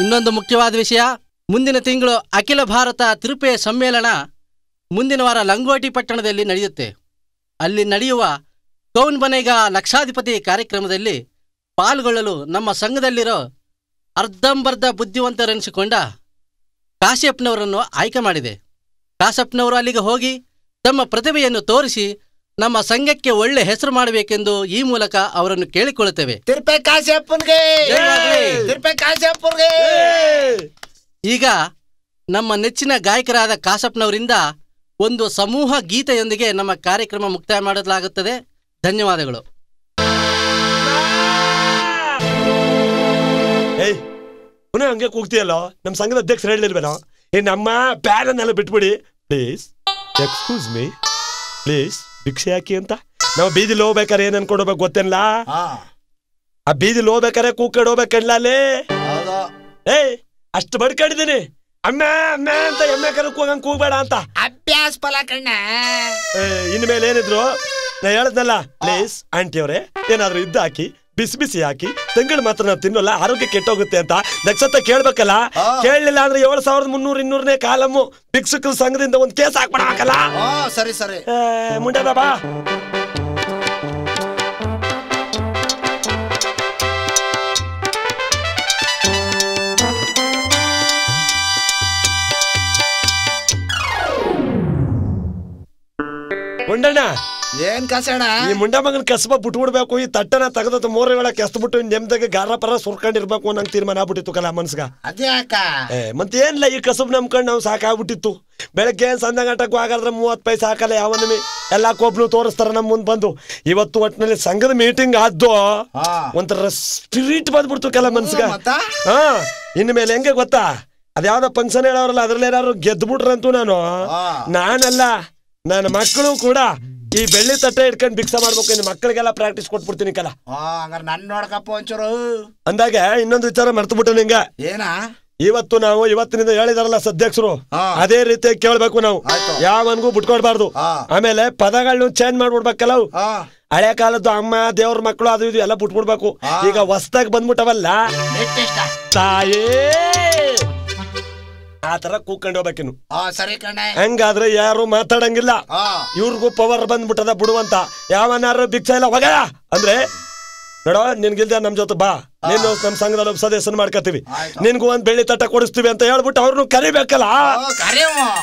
Speaker 3: ಇನ್ನೊಂದು ಮುಖ್ಯವಾದ ವಿಷಯ, ಮುಂದಿನ ತಿಂಗಳು ಅಖಿಲ ಭಾರತ ತಿರುಪೆ ಸಮ್ಮೇಳನ ಮುಂದಿನ ವಾರ ಲಂಗೋಟಿ ಪಟ್ಟಣದಲ್ಲಿ ನಡೆಯುತ್ತೆ. ಅಲ್ಲಿ ನಡೆಯುವ ಕೌನ್ ಬನೇಗಾ ಲಕ್ಷಾಧಿಪತಿ ಕಾರ್ಯಕ್ರಮದಲ್ಲಿ ಪಾಲ್ಗೊಳ್ಳಲು ನಮ್ಮ ಸಂಘದಲ್ಲಿರೋ ಅರ್ಧಂಬರ್ಧ ಬುದ್ಧಿವಂತರೆನಿಸಿಕೊಂಡ ಕಾಶ್ಯಪ್ನವರನ್ನು ಆಯ್ಕೆ ಮಾಡಿದೆ. ಕಾಶ್ಯಪ್ನವರು ಅಲ್ಲಿಗೆ ಹೋಗಿ ತಮ್ಮ ಪ್ರತಿಭೆಯನ್ನು ತೋರಿಸಿ ನಮ್ಮ ಸಂಘಕ್ಕೆ ಒಳ್ಳೆ ಹೆಸರು ಮಾಡಬೇಕೆಂದು ಈ ಮೂಲಕ ಅವರನ್ನು ಕೇಳಿಕೊಳ್ಳುತ್ತೇವೆ. ಈಗ ನಮ್ಮ ನೆಚ್ಚಿನ ಗಾಯಕರಾದ ಕಾಶ್ಯಪ್ನವರಿಂದ ಒಂದು ಸಮೂಹ ಗೀತೆಯೊಂದಿಗೆ ನಮ್ಮ ಕಾರ್ಯಕ್ರಮ ಮುಕ್ತಾಯ ಮಾಡಲಾಗುತ್ತದೆ. ಧನ್ಯವಾದಗಳು.
Speaker 1: ಪುನಃ ಹಂಗೆ ಕೂಗ್ತೀಯಲ್ಲ, ನಮ್ಮ ಸಂಘದ ಅಧ್ಯಕ್ಷರು ಹೇಳಿರ್ಬೇನೋ, ನಮ್ಮ ಪ್ಯಾರನ್ನೆಲ್ಲ ಬಿಟ್ಬಿಡಿ ಪ್ಲೀಸ್, ಎಕ್ಸ್ಕ್ಯೂಸ್ ಮೀ ಪ್ಲೀಸ್, ಭಿಕ್ಷೆ ಹಾಕಿ ಅಂತ. ನಾವು ಬೀದಿಲಿ ಹೋಗ್ಬೇಕಾರೆ ಏನ್ ಅನ್ಕೊಂಡೋಗ್ಬೇಕು ಗೊತ್ತೇನಲ್ಲ, ಆ ಬೀದಿಲಿ ಹೋಗ್ಬೇಕಾರೆ ಕೂಕಡ್ ಹೋಗ್ಬೇಕಲ್ಲ ಅಲ್ಲಿ. ಅಷ್ಟು ಬಡ್ಕೊಂಡಿದ್ದೀನಿ, ಅಮ್ಮ ಅಮ್ಮ ಅಂತ ಎಮ್ಮೆ ಕರಕ್ ಹೋಗಂಗ್ ಕೂಗ್ಬೇಡ ಅಂತ
Speaker 4: ಅಭ್ಯಾಸ ಫಲ ಕಣ್ಣ.
Speaker 1: ಇನ್ಮೇಲೆ ಏನಿದ್ರು ನಾ ಹೇಳದ್ನಲ್ಲ, ಪ್ಲೀಸ್ ಆಂಟಿ ಅವರೇ ಏನಾದ್ರು ಇದ್ದು ಹಾಕಿ, ಬಿಸಿ ಬಿಸಿ ಹಾಕಿ, ತಂಗಳು ಮಾತ್ರ ನಾವು ತಿನ್ನೋಲ್ಲ, ಆರೋಗ್ಯ ಕೆಟ್ಟೋಗುತ್ತೆ ಅಂತ ನಕ್ಸತ್ತ ಕೇಳ್ಬೇಕಲ್ಲ. ಕೇಳಲಿಲ್ಲ ಅಂದ್ರೆ 7300 ಕಾಲಮ್ಮು ಭಿಕ್ಷುಕರ ಸಂಘದಿಂದ ಒಂದು ಕೇಸ್ ಹಾಕ್ಬಿಡಬೇಕಲ್ಲ.
Speaker 4: ಸರಿ ಸರಿ
Speaker 1: ಮುಂಡೆ ಬಾ. ಮುಂಡಣ್ಣ
Speaker 4: ಏನ್ ಕಸಣ,
Speaker 1: ಈ ಮುಂಡ ಮಗನ್ ಕಸಬ ಬಿಟ್ಬಿಡ್ಬೇಕು, ಈ ತಟ್ಟನ ತೆಗೆದ ಮೋರೆಗಳ ಕೆಸ್ಬಿಟ್ಟು ನೆಮ್ಮದಿಗೆ ಗಾರ ಪರ ಸುರ್ಕೊಂಡಿರ್ಬೇಕು ನಂಗೆ ತೀರ್ಮಾನ ಆಗ್ಬಿಟ್ಟಿತ್ತು ಕಲ ಮನ್ಸ್ಗ.
Speaker 4: ಅದ್ಯಾಕ
Speaker 1: ಮತ್ತೆ ಏನಿಲ್ಲ, ಈ ಕಸಬ್ ನಂಬ್ಕೊಂಡು ನಾವು ಸಾಕಾಗ್ಬಿಟ್ಟಿತ್ತು. ಬೆಳಗ್ಗೆ ಸಂಜೆ ಗಂಟಕ್ಕೂ ಹಾಗಾದ್ರೆ 30 ಪೈಸೆ ಹಾಕಲ್ಲ ಯಾವ ನಮಿ, ಎಲ್ಲಾ ಕೋಪ್ನು ತೋರಿಸ್ತಾರ ನಮ್ ಮುಂದ್ ಬಂದು. ಇವತ್ತು ಒಟ್ಟಿನಲ್ಲಿ ಸಂಘದ ಮೀಟಿಂಗ್ ಆದ್ದು ಒಂಥರ ಸ್ಪಿರಿಟ್ ಬಂದ್ಬಿಡ್ತು ಕೆಲ ಮನ್ಸ್ಗ. ಇನ್ಮೇಲೆ ಹೆಂಗೆ ಗೊತ್ತಾ, ಅದ್ಯಾವ್ದೋ ಫಂಕ್ಷನ್ ಹೇಳೋರಲ್ಲ ಅದ್ರಲ್ಲಿ ಏನಾದ್ರು ಗೆದ್ಬಿಟ್ರಂತೂ ನಾನಲ್ಲ ನನ್ನ ಮಕ್ಕಳು ಕೂಡ ಈ ಬೆಳ್ಳಿ ತಟ್ಟೆ ಇಟ್ಕೊಂಡು ಭಿಕ್ಷೆ ಮಾಡ್ಬೇಕು. ಇನ್ನು ಮಕ್ಕಳಿಗೆಲ್ಲ ಪ್ರಾಕ್ಟೀಸ್ ಕೊಟ್ಬಿಡ್ತೀನಿ ಕಲ.
Speaker 4: ನನ್ ನೋಡ್ಕಪ್ಪ ಒಂಚೂರು
Speaker 1: ಅಂದಾಗ ಇನ್ನೊಂದು ವಿಚಾರ ಮರ್ತು ಬಿಟ್ಟು ನಿಂಗ.
Speaker 4: ಏನ
Speaker 1: ಇವತ್ತು ನಾವು ಇವತ್ತಿನಿಂದ ಹೇಳಿದಾರಲ್ಲ ಅಧ್ಯಕ್ಷರು, ಅದೇ ರೀತಿ ಕೇಳ್ಬೇಕು ನಾವು, ಯಾವನ್ಗೂ ಬಿಟ್ಕೊಡ್ಬಾರ್ದು. ಆಮೇಲೆ ಪದಗಳನ್ನ ಚೇಂಜ್ ಮಾಡ್ಬಿಡ್ಬೇಕಲ್ಲ. ಹಳೆ ಕಾಲದ್ದು ಅಮ್ಮ ದೇವ್ರ ಮಕ್ಕಳು ಅದು ಇದು ಎಲ್ಲ ಬಿಟ್ಬಿಡ್ಬೇಕು. ಈಗ ಹೊಸ್ದಾಗಿ ಬಂದ್ಬಿಟ್ಟವಲ್ಲ ತಾಯೇ ಆ ತರ ಕೂಕೊಂಡು ಹೋಗ್ಬೇಕಿನ್ನು. ಹಂಗಾದ್ರೆ ಯಾರು ಮಾತಾಡಂಗಿಲ್ಲ, ಇವ್ರಿಗೂ ಪವರ್ ಬಂದ್ಬಿಟ್ಟದ ಬಿಡುವಂತ. ಯಾವನಾರು ಭಿಕ್ಷೆ ಇಲ್ಲ ಹೋಗ ಅಂದ್ರೆ ನೋಡೋ ನಿನ್ಗಿಲ್ದ ನಮ್ ಜೊತೆ ಬಾ, ನೀನು ನಮ್ ಸಂಘದಲ್ಲಿ ಸದಸ್ಯನ ಮಾಡ್ಕೋತೀವಿ, ನಿನ್ಗೂ ಒಂದ್ ಬೆಳ್ಳಿ ತಟ್ಟ ಕೊಡಿಸ್ತೀವಿ ಅಂತ ಹೇಳ್ಬಿಟ್ಟು ಅವ್ರನ್ನು ಕರಿಬೇಕಲ್ಲ.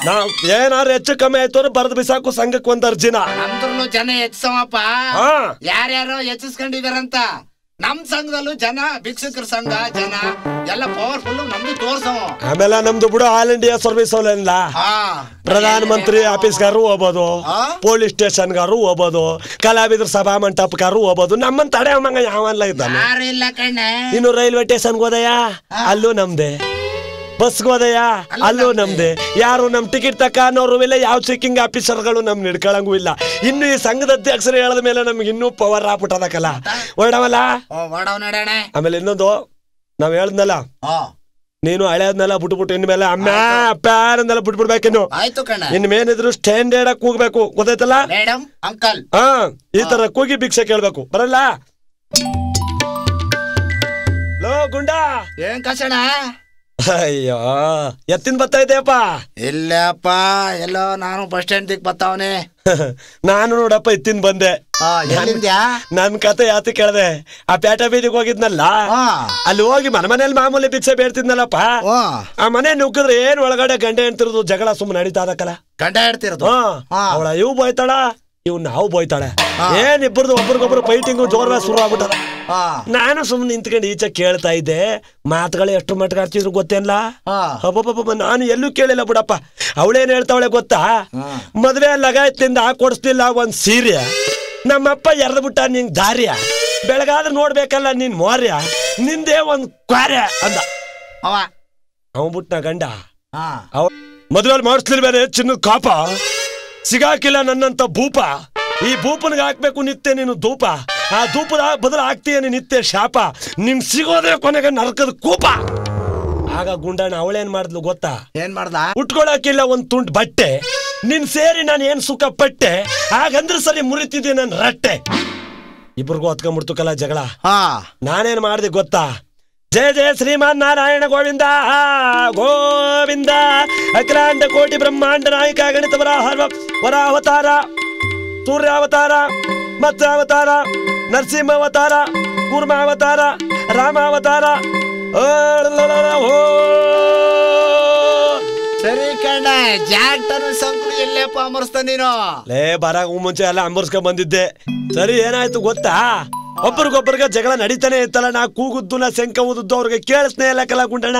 Speaker 1: ನಾವ್ ಏನಾರು ಹೆಚ್ಚು ಕಮ್ಮಿ ಆಯ್ತು ಅಂದ್ರೆ ಬರೆದು ಬಿಸಾಕು ಸಂಘಕ್ಕೆ ಒಂದ್ ಅರ್ಜಿನ.
Speaker 4: ನಮ್ದ್ರಲ್ಲೂ ಜನ ಹೆಚ್ಚವಪ್ಪ, ಯಾರ್ಯಾರೋ ಹೆಚ್ಚಿಸ್ಕೊಂಡಿದಾರಂತ. ನಮ್ ಸಂಘದಲ್ಲೂ ಜನ, ಭಿಕ್ಷುಕರ ಸಂಘ ಜನ ಎಲ್ಲ ಪವರ್ಫುಲ್ ನಮ್ದು ತೋರ್ಸವ.
Speaker 1: ಆಮೇಲೆ ನಮ್ದು ಬಿಡು ಆಲ್ ಇಂಡಿಯಾ ಸರ್ವಿಸ್ ಅವಲ್ಲ, ಪ್ರಧಾನ ಮಂತ್ರಿ ಆಫೀಸ್ಗಾರು ಹೋಗ್ಬೋದು, ಪೊಲೀಸ್ ಸ್ಟೇಷನ್ಗಾರು ಹೋಗ್ಬೋದು, ಕಲಾವಿದ್ರ ಸಭಾ ಮಂಟಪಗಾರು ಹೋಗ್ಬೋದು. ನಮ್ಮನ್ ತಡೆ ಅಮ್ಮಂಗ ಯಾವಲ್ಲ ಇದ್ದಾನೆ. ಇನ್ನು ರೈಲ್ವೆ ಸ್ಟೇಷನ್ಗೆ ಹೋದಯ್ಯ ಅಲ್ಲೂ ನಮ್ದೆ, ಬಸ್ಗೆ ಹೋದಯ್ಯ ಅಲ್ಲೂ ನಮ್ದೆ. ಯಾರು ನಮ್ ಟಿಕೆಟ್ ತಕ್ಕನೋರು ಇಲ್ಲ, ಯಾವ ಚೆಕಿಂಗ್ ಆಫೀಸರ್ಗಳು ನಮ್ ಹಿಡ್ಕೊಳಂಗೂ ಇಲ್ಲ. ಇನ್ನು ಈ ಸಂಘದ ಅಧ್ಯಕ್ಷರು ಹೇಳದ ಮೇಲೆ ನಮ್ಗೆ ಇನ್ನೂ ಪವರ್ ಆಗ್ಬಿಟ್ಟದಕ್ಕಲ್ಲ, ಹೊರಡವಲ್ಲ. ಆಮೇಲೆ ಇನ್ನೊಂದು ನಾವ್ ಹೇಳ್ದಲ್ಲ, ನೀನು ಹಳೆಯದ್ನೆಲ್ಲ ಬಿಟ್ಬಿಟ್ಟು ಇನ್ಮೇಲೆ ಅಮ್ಮ ಅಪ್ಪ ಅನ್ನೆಲ್ಲ ಬಿಟ್ಬಿಡ್ಬೇಕಿನ್ನು. ಇನ್ಮೇನಿದ್ರು ಸ್ಟ್ಯಾಂಡರ್ಡ್ ಆಗಿ ಕೂಗ್ಬೇಕು, ಗೊತ್ತಾಯ್ತಲ್ಲ
Speaker 4: ಅಂಕಲ್?
Speaker 1: ಈ ತರ ಕೂಗಿ ಭಿಕ್ಷೆ ಕೇಳ್ಬೇಕು, ಬರಲ್ಲ? ಲೋ ಗುಂಡ,
Speaker 4: ಏನ್ ಕಸಣ?
Speaker 1: ಅಯ್ಯೋ ಎತ್ತಿನ ಬರ್ತಾ ಇದೆಯಪ್ಪ.
Speaker 4: ಇಲ್ಲಪ್ಪ, ಎಲ್ಲೋ ನಾನು ಬಸ್ ಸ್ಟ್ಯಾಂಡ್ ದಿಕ್ ಬರ್ತಾವನೆ.
Speaker 1: ನಾನು ನೋಡಪ್ಪ ಎತ್ತಿನ ಬಂದೆ. ನನ್ ಕತೆ ಯಾತಿ ಕೇಳ್ದೆ, ಆ ಪೇಟ ಬೀದಿಗೆ ಹೋಗಿದ್ನಲ್ಲ, ಅಲ್ಲಿ ಹೋಗಿ ಮನೇಲಿ ಮಾಮೂಲಿ ಭಿಕ್ಷೆ ಬೇಡ್ತಿದ್ನಲ್ಲಪ್ಪ. ಆ ಮನೆ ನುಗ್ಗಿದ್ರೆ ಏನ್ ಒಳಗಡೆ ಗಂಡ ಹೆಣ್ತಿರೋದು ಜಗಳ ಸುಮ್ಮನೆ ನಡೀತಾ ಅದಕ್ಕಲ್ಲ.
Speaker 4: ಗಂಡ ಹೇಳ್ತಿರೋದು
Speaker 1: ಅವಳ ಇವ್ ಬೋಯ್ತಾಳ, ಇವ್ ನಾವು ಬೋಯ್ತಾಳೆ. ಏನ್ ಇಬ್ಬರದು ಒಬ್ರಿಗೊಬ್ರು ಫೈಟಿಂಗು ಜೋರ್ವ ಶುರು ಆಗ್ಬಿಟ್ಟದ. ನಾನು ಸುಮ್ನೆ ನಿಂತ್ಕೊಂಡು ಈಚೆ ಕೇಳ್ತಾ ಇದ್ದೆ, ಮಾತುಗಳು ಎಷ್ಟು ಮಟ್ಟ ಆಡ್ತಿದ್ರು ಗೊತ್ತೇನಲ್ಲ. ಅಬ್ಬಬ್ಬ ನಾನು ಎಲ್ಲೂ ಕೇಳಿಲ್ಲ ಬಿಡಪ್ಪ. ಅವಳೇನ್ ಹೇಳ್ತಾವಳೆ ಗೊತ್ತಾ, ಮದ್ವೆ ಲಗಾಯತ್ತಿಂದ ಕೊಡಿಸ್ತಿಲ್ಲ ಒಂದ್ ಸೀರೆ, ನಮ್ಮಪ್ಪ ಎರ್ದ್ ಬಿಟ್ಟ ನಿಂಗ್ ದಾರ್ಯ, ಬೆಳಗಾದ್ರೆ ನೋಡ್ಬೇಕಲ್ಲ ನೀನ್ ಮೋರ್ಯ, ನಿಂದೇ ಒಂದ್ ಕ್ವಾರ್ಯ ಅಂದ. ಅವ ಬಿಟ್ನ ಗಂಡ. ಮದ್ವೆಲ್ ಮಾಡಿಸ್ಲಿಲ್ವೇನೆ ಚಿನ್ನದ ಕಾಪ, ಸಿಗಾಕಿಲ್ಲ ನನ್ನಂತ ಭೂಪ, ಈ ಭೂಪನ್ಗೆ ಹಾಕ್ಬೇಕು ನಿತ್ಯ ನೀನು ಧೂಪ, ಆ ಧೂಪದ ಬದಲು ಹಾಕ್ತೀಯ ನಿತ್ಯ ಶಾಪ, ನಿನ್ ಸಿಗೋದೇ ಕೊನೆಗೆ ನರಕದ ಕೂಪ. ಆಗ ಗುಂಡಣ್ಣ ಅವಳೇನ್ ಮಾಡಿದ್ಲು ಗೊತ್ತಾ,
Speaker 4: ಏನ್ ಮಾಡ್ದ?
Speaker 1: ಉಟ್ಕೊಳಕಿಲ್ಲ ಒಂದ್ ತುಂಡ್ ಬಟ್ಟೆ, ನಿನ್ ಸೇರಿ ನಾನು ಏನ್ ಸುಖ ಪಟ್ಟೆ, ಹಾಗಂದ್ರೆ ಸರಿ ಮುರಿತಿದ್ದೆ ನನ್ ರಟ್ಟೆ. ಇಬ್ರಿಗೂ ಹೊತ್ಕೊಂಡ್ಬಿಡ್ತುಕಲ್ಲ ಜಗಳ. ನಾನೇನ್ ಮಾಡ್ದೆ ಗೊತ್ತಾ, ಜಯ ಜಯ ಶ್ರೀಮಾನ್ ನಾರಾಯಣ ಗೋವಿಂದ ಗೋವಿಂದ, ಅಖಿಲಾಂಡ ಕೋಟಿ ಬ್ರಹ್ಮಾಂಡ ನಾಯಕ ಗಣಿತ ವರಾವತಾರ, ಸೂರ್ಯಾವತಾರ, ಮತ್ಸ್ಯಾವತಾರ, ನರಸಿಂಹಾವತಾರ, ಕೂರ್ಮಾವತಾರ, ರಾಮಾವತಾರ.
Speaker 4: ಸರಿ ಕಣ್ಣ, ಜಾಕ್ಟನು ಸಂಕುಲು ಎಲ್ಲಪ್ಪ ಅಮರ್ಸ್ತ ನೀನು?
Speaker 1: ಲೇ ಬರಾಗ ಮುಂಚೆ ಎಲ್ಲ ಅಂಬರ್ಸ್ಕೊಂಡ್ ಬಂದಿದ್ದೆ. ಸರಿ ಏನಾಯ್ತು ಗೊತ್ತಾ, ಒಬ್ಬರಿಗೊಬ್ಬರಿಗೆ ಜಗಳ ನಡೀತಾನೆ ಇತ್ತಲ್ಲ, ನಾ ಕೂಗುದ್ದು ನಾ ಶಂಕ ಊದುದ್ದು ಅವ್ರಿಗೆ ಕೇಳಿಸ್ನೇ ಇಲ್ಲ ಕಲ ಗುಂಡಣ್ಣ.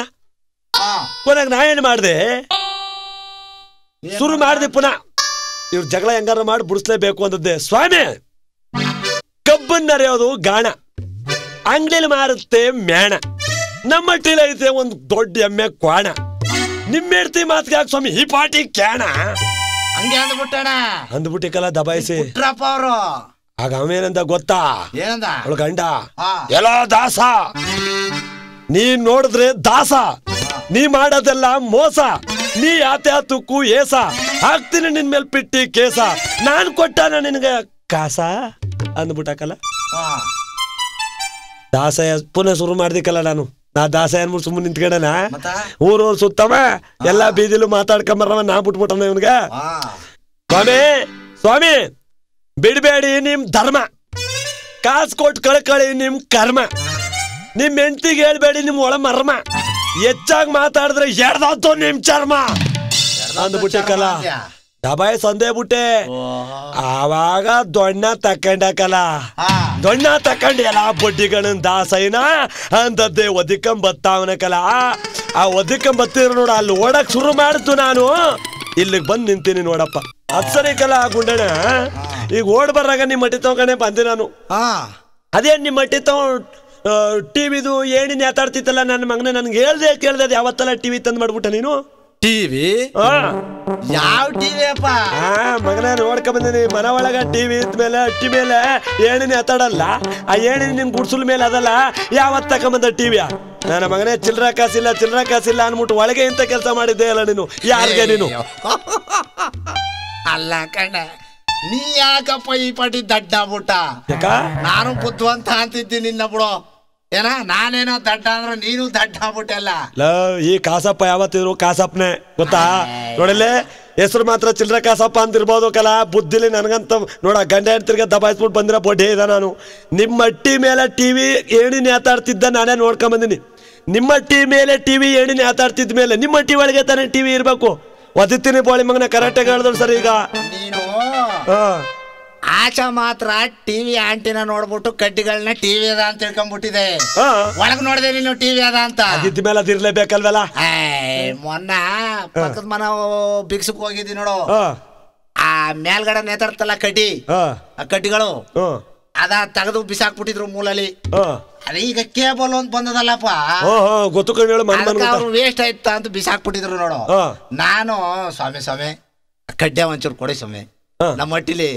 Speaker 1: ಕೊನೆಗೆ ನಾ ಏನ್ ಮಾಡ್ದೆ, ಶುರು ಮಾಡ್ದೆ ಪುನಃ, ಇವ್ರ ಜಗಳ ಹೆಂಗಾರ ಮಾಡಿ ಬಿಡಿಸ್ಲೇಬೇಕು ಅಂದದ್ದೆ. ಸ್ವಾಮಿ, ಕಬ್ಬನ್ನರೆಯೋದು ಗಾಣ, ಅಂಗಡಿಲಿ ಮಾರುತ್ತೆ ಮೇಣ, ನಮ್ಮ ಟಿಲ ಐತೆ ಒಂದು ದೊಡ್ಡ ಎಮ್ಮೆ ಕ್ವಾಣ, ನಿಮ್ಮೆಡ್ತಿ ಮಾತ್ಗೆ ಯಾಕೆ ಸ್ವಾಮಿ ಈ ಪಾಟಿ ಕ್ಯಾಣ
Speaker 4: ಹಂಗೆ ಅಂದ್ಬಿಟ್ಟಣ
Speaker 1: ಅಂದ್ಬಿಟ್ಟಿಕಲ್ಲ ದಬಾಯಿಸಿ.
Speaker 4: ಅವರು
Speaker 1: ಆಗ ಅವೇನಂದ ಗೊತ್ತಾ,
Speaker 4: ಏನಂದ
Speaker 1: ಅವಳ ಗಂಡ, ಎಲ್ಲ ದಾಸ, ನೀನ್ ನೋಡಿದ್ರೆ ದಾಸ, ನೀ ಮಾಡೋದೆಲ್ಲ ಮೋಸ, ನೀ ಯಾತ್ಯಾತಕ್ಕೂ ಏಸ, ಹಾಕ್ತೀನಿ ನಿನ್ ಮೇಲ್ ಪಿಟ್ಟಿ ಕೇಸ, ನಾನ್ ಕೊಟ್ಟಾನ ನಿನ್ಗೆ ಕಾಸ ಅಂದ್ಬಿಟ್ಟಕಲ್ಲ. ದಾಸಯ ಪುನಃ ಶುರು ಮಾಡ್ದಿಕ್ಕಲ್ಲ ನಾನು. ನಾ ದಾಸಯ ಅನ್ಬಿಟ್ಟು ಸುಮ್ಮನೆ ನಿಂತ್ಕೊಂಡನ, ಊರೂರು ಸುತ್ತವ ಎಲ್ಲಾ ಬೀದಿಲು ಮಾತಾಡ್ಕೊಂಬರವ, ನಾ ಬಿಟ್ಬಿಟ್ಟನ ಇವನ್ಗ. ಸ್ವಾಮಿ ಸ್ವಾಮಿ ಬಿಡ್ಬೇಡಿ ನಿಮ್ ಧರ್ಮ, ಕಾಸು ಕೊಟ್ಟು ಕಳ್ಕಳಿ ನಿಮ್ ಕರ್ಮ, ನಿಮ್ ಹೆಂಡ್ತಿಗೆ ಹೇಳ್ಬೇಡಿ ನಿಮ್ ಒಳ ಮರ್ಮ, ಹೆಚ್ಚಾಗಿ ಮಾತಾಡಿದ್ರೆ ಎಡ್ದಾತು ನಿಮ್ ಚರ್ಮ ಅಂದ್ಬಿಟ್ಟಿಕಲ್ಲ. ದಬಾಯಿ ಸಂದೇ ಬಿಟ್ಟೆ. ಆವಾಗ ದೊಣ್ಣ ತಕೊಂಡಕಲ್ಲ, ದೊಣ್ಣ ತಕೊಂಡ್ ಎಲ್ಲ ಬಡ್ಡಿಗಳನ್ನ ದಾಸೈನ ಅಂತದ್ದೇ ಒದಿಕಂಬತ್ತಾವನಕಲ್ಲ. ಆ ಒದಿಕಂಬತ್ತಿದ್ರು ನೋಡ, ಅಲ್ಲಿ ಓಡಕ್ ಶುರು ಮಾಡಿದ್ದು ನಾನು, ಇಲ್ಲಿಗೆ ಬಂದ್ ನಿಂತೀನಿ ನೋಡಪ್ಪ. ಅದ್ ಸರಿ ಕಲ್ಲ ಗುಂಡಣ್ಣ, ಈಗ ಓಡ್ ಬರ್ರಾಗ ನಿಮ್ ಮಟ್ಟಿ ತಗೊಂಡೆ ಬಂದೆ ನಾನು. ಅದೇನ್ ನಿಮ್ ಮಟ್ಟಿ ತಗೊಂಡ್ ಟಿವಿದು ಏಣಿನ ಯಾತಾಡ್ತಿತ್ತಲ್ಲ ನನ್ನ ಮಗನ, ನನ್ಗೆ ಹೇಳ್ದೆ ಕೇಳ್ದೆ ಯಾವತ್ತಲ್ಲ ಟಿವಿ ತಂದ್ ಮಾಡ್ಬಿಟ್ಟ ನೀನು.
Speaker 4: ಟಿವಿ? ಯಾವ ಟಿವಿ ಅಪ್ಪ?
Speaker 1: ಮಗನ ನೋಡ್ಕೊಂಡ್ ಬಂದಿನಿ, ಮನ ಒಳಗ ಟಿವಿ ಇದ್ಮೇಲೆ ಅಟ್ಟಿ ಮೇಲೆ ಏಣಿನ ಎತ್ತಾಡಲ್ಲ, ಆ ಏಣಿನ ನಿನ್ ಗುಡ್ಸುಲ್ ಮೇಲೆ ಅದಲ್ಲ, ಯಾವತ್ ತಕೊಂಬಂದ ಟಿವಿಯ ನನ್ನ ಮಗನೇ. ಚಿಲ್ರ ಕಾಸಿಲ್ಲ ಅನ್ಬಿಟ್ಟು ಒಳಗೆ ಇಂತ ಕೆಲಸ ಮಾಡಿದ್ದೆ ಅಲ್ಲ ನೀನು, ಯಾರಿಗೆ ನೀನು?
Speaker 4: ಅಲ್ಲ ಕಣ್ಣ, ನೀ ಯಾಕಪ್ಪ ಈ ಪಾಟಿ ದಡ್ಡ ಬಿಟ್ಟ? ನಾನು ಬುದ್ಧಿವಂತ ಅಂತಿದ್ದೀನಿ ನಿನ್ನ ಬಿಡು. ಏನ ನಾನೇನೋ ದಡ್ಡ ಅಂದ್ರೆ ನೀನು ದಡ್ಡ ಆಗ್ಬಿಟ್ಟಲ್ಲ.
Speaker 1: ಈ ಕಾಸಪ್ಪ ಯಾವತ್ತಿದ್ರು ಕಾಸಪ್ಪನೆ ಗೊತ್ತಾ? ನೋಡಲ್ಲೇ ಹೆಸರು ಮಾತ್ರ ಚಿಲ್ಲರೆ ಕಾಸಪ್ಪ ಅಂತಿರ್ಬೋದು ಕಲ ಬುದ್ಧಿಲಿ ನನಗಂತ ನೋಡ ಗಂಡ ಹೆಂಡ್ತಿರ್ಗೆ ದಬಾಯಿಸ್ಬಿಟ್ಟು ಬಂದಿರೋ ಬೊಡ್ಡೆ ಇದ ನಾನು ನಿಮ್ಮ ಅಟ್ಟಿ ಮೇಲೆ ಟಿವಿ ಏಣಿ ನೇತಾಡ್ತಿದ್ದ ನಾನೇ ನೋಡ್ಕೊಂಬಂದಿನಿ ನಿಮ್ಮ ಅಟ್ಟಿ ಮೇಲೆ ಟಿವಿ ಏಣಿ ನೇತಾಡ್ತಿದ್ದ ಮೇಲೆ ನಿಮ್ಮ ಅಟ್ಟಿ ಒಳಗೆ ತಾನೇ ಟಿವಿ ಇರ್ಬೇಕು ಒದಿತೀನಿ ಬೋಳಿ ಮಗನ ಕರೆಕ್ಟಾಗಿ ಹೇಳಿದ್ರು ಸರ್ ಈಗ
Speaker 4: ನೀನು ಆಚೆ ಮಾತ್ರ ಟಿವಿ ಆಂಟಿನ ನೋಡ್ಬಿಟ್ಟು ಕಡ್ಡಿಗಳನ್ನ ಟಿವಿ ಅದ ಅಂತ ತಿಳ್ಕೊಂಡ್ಬಿಟ್ಟಿದೆ ಒಳಗ್ ನೋಡಿದೆ ನೀನು ಟಿವಿ ಅದ ಅಂತ
Speaker 1: ಅದಿದ್ದ ಮೇಲೆ ಅದಿರ್ಲೇಬೇಕಲ್ವಲ್ಲ
Speaker 4: ಮೊನ್ನ ಪಕ್ಕದ ಮನ ಬಿಕ್ಸಕ್ ಹೋಗಿದ್ದಿ ನೋಡು ಆ ಮೇಲ್ಗಡೆ ನೇತಾಡ್ತಲ್ಲ ಕಡ್ಡಿ ಆ ಕಡ್ಡಿಗಳು ಅದ ತೆಗೆದು ಬಿಸಾಕ್ಬಿಟ್ಟಿದ್ರು ಮೂಲಲ್ಲಿ ಅದೇ ಈಗ ಕೇಬಲ್ ಅಂತ ಬಂದದಲ್ಲಪ್ಪ
Speaker 1: ಗೊತ್ತು
Speaker 4: ವೇಸ್ಟ್ ಆಯ್ತ ಅಂತ ಬಿಸಾಕ್ಬಿಟ್ಟಿದ್ರು ನೋಡು ನಾನು ಸ್ವಾಮಿ ಕಡ್ಡೆ ಒಂಚೂರು ಕೊಡಿ ಸ್ವಾಮಿ ನಮ್ಮ ಮಟ್ಟಿಲಿ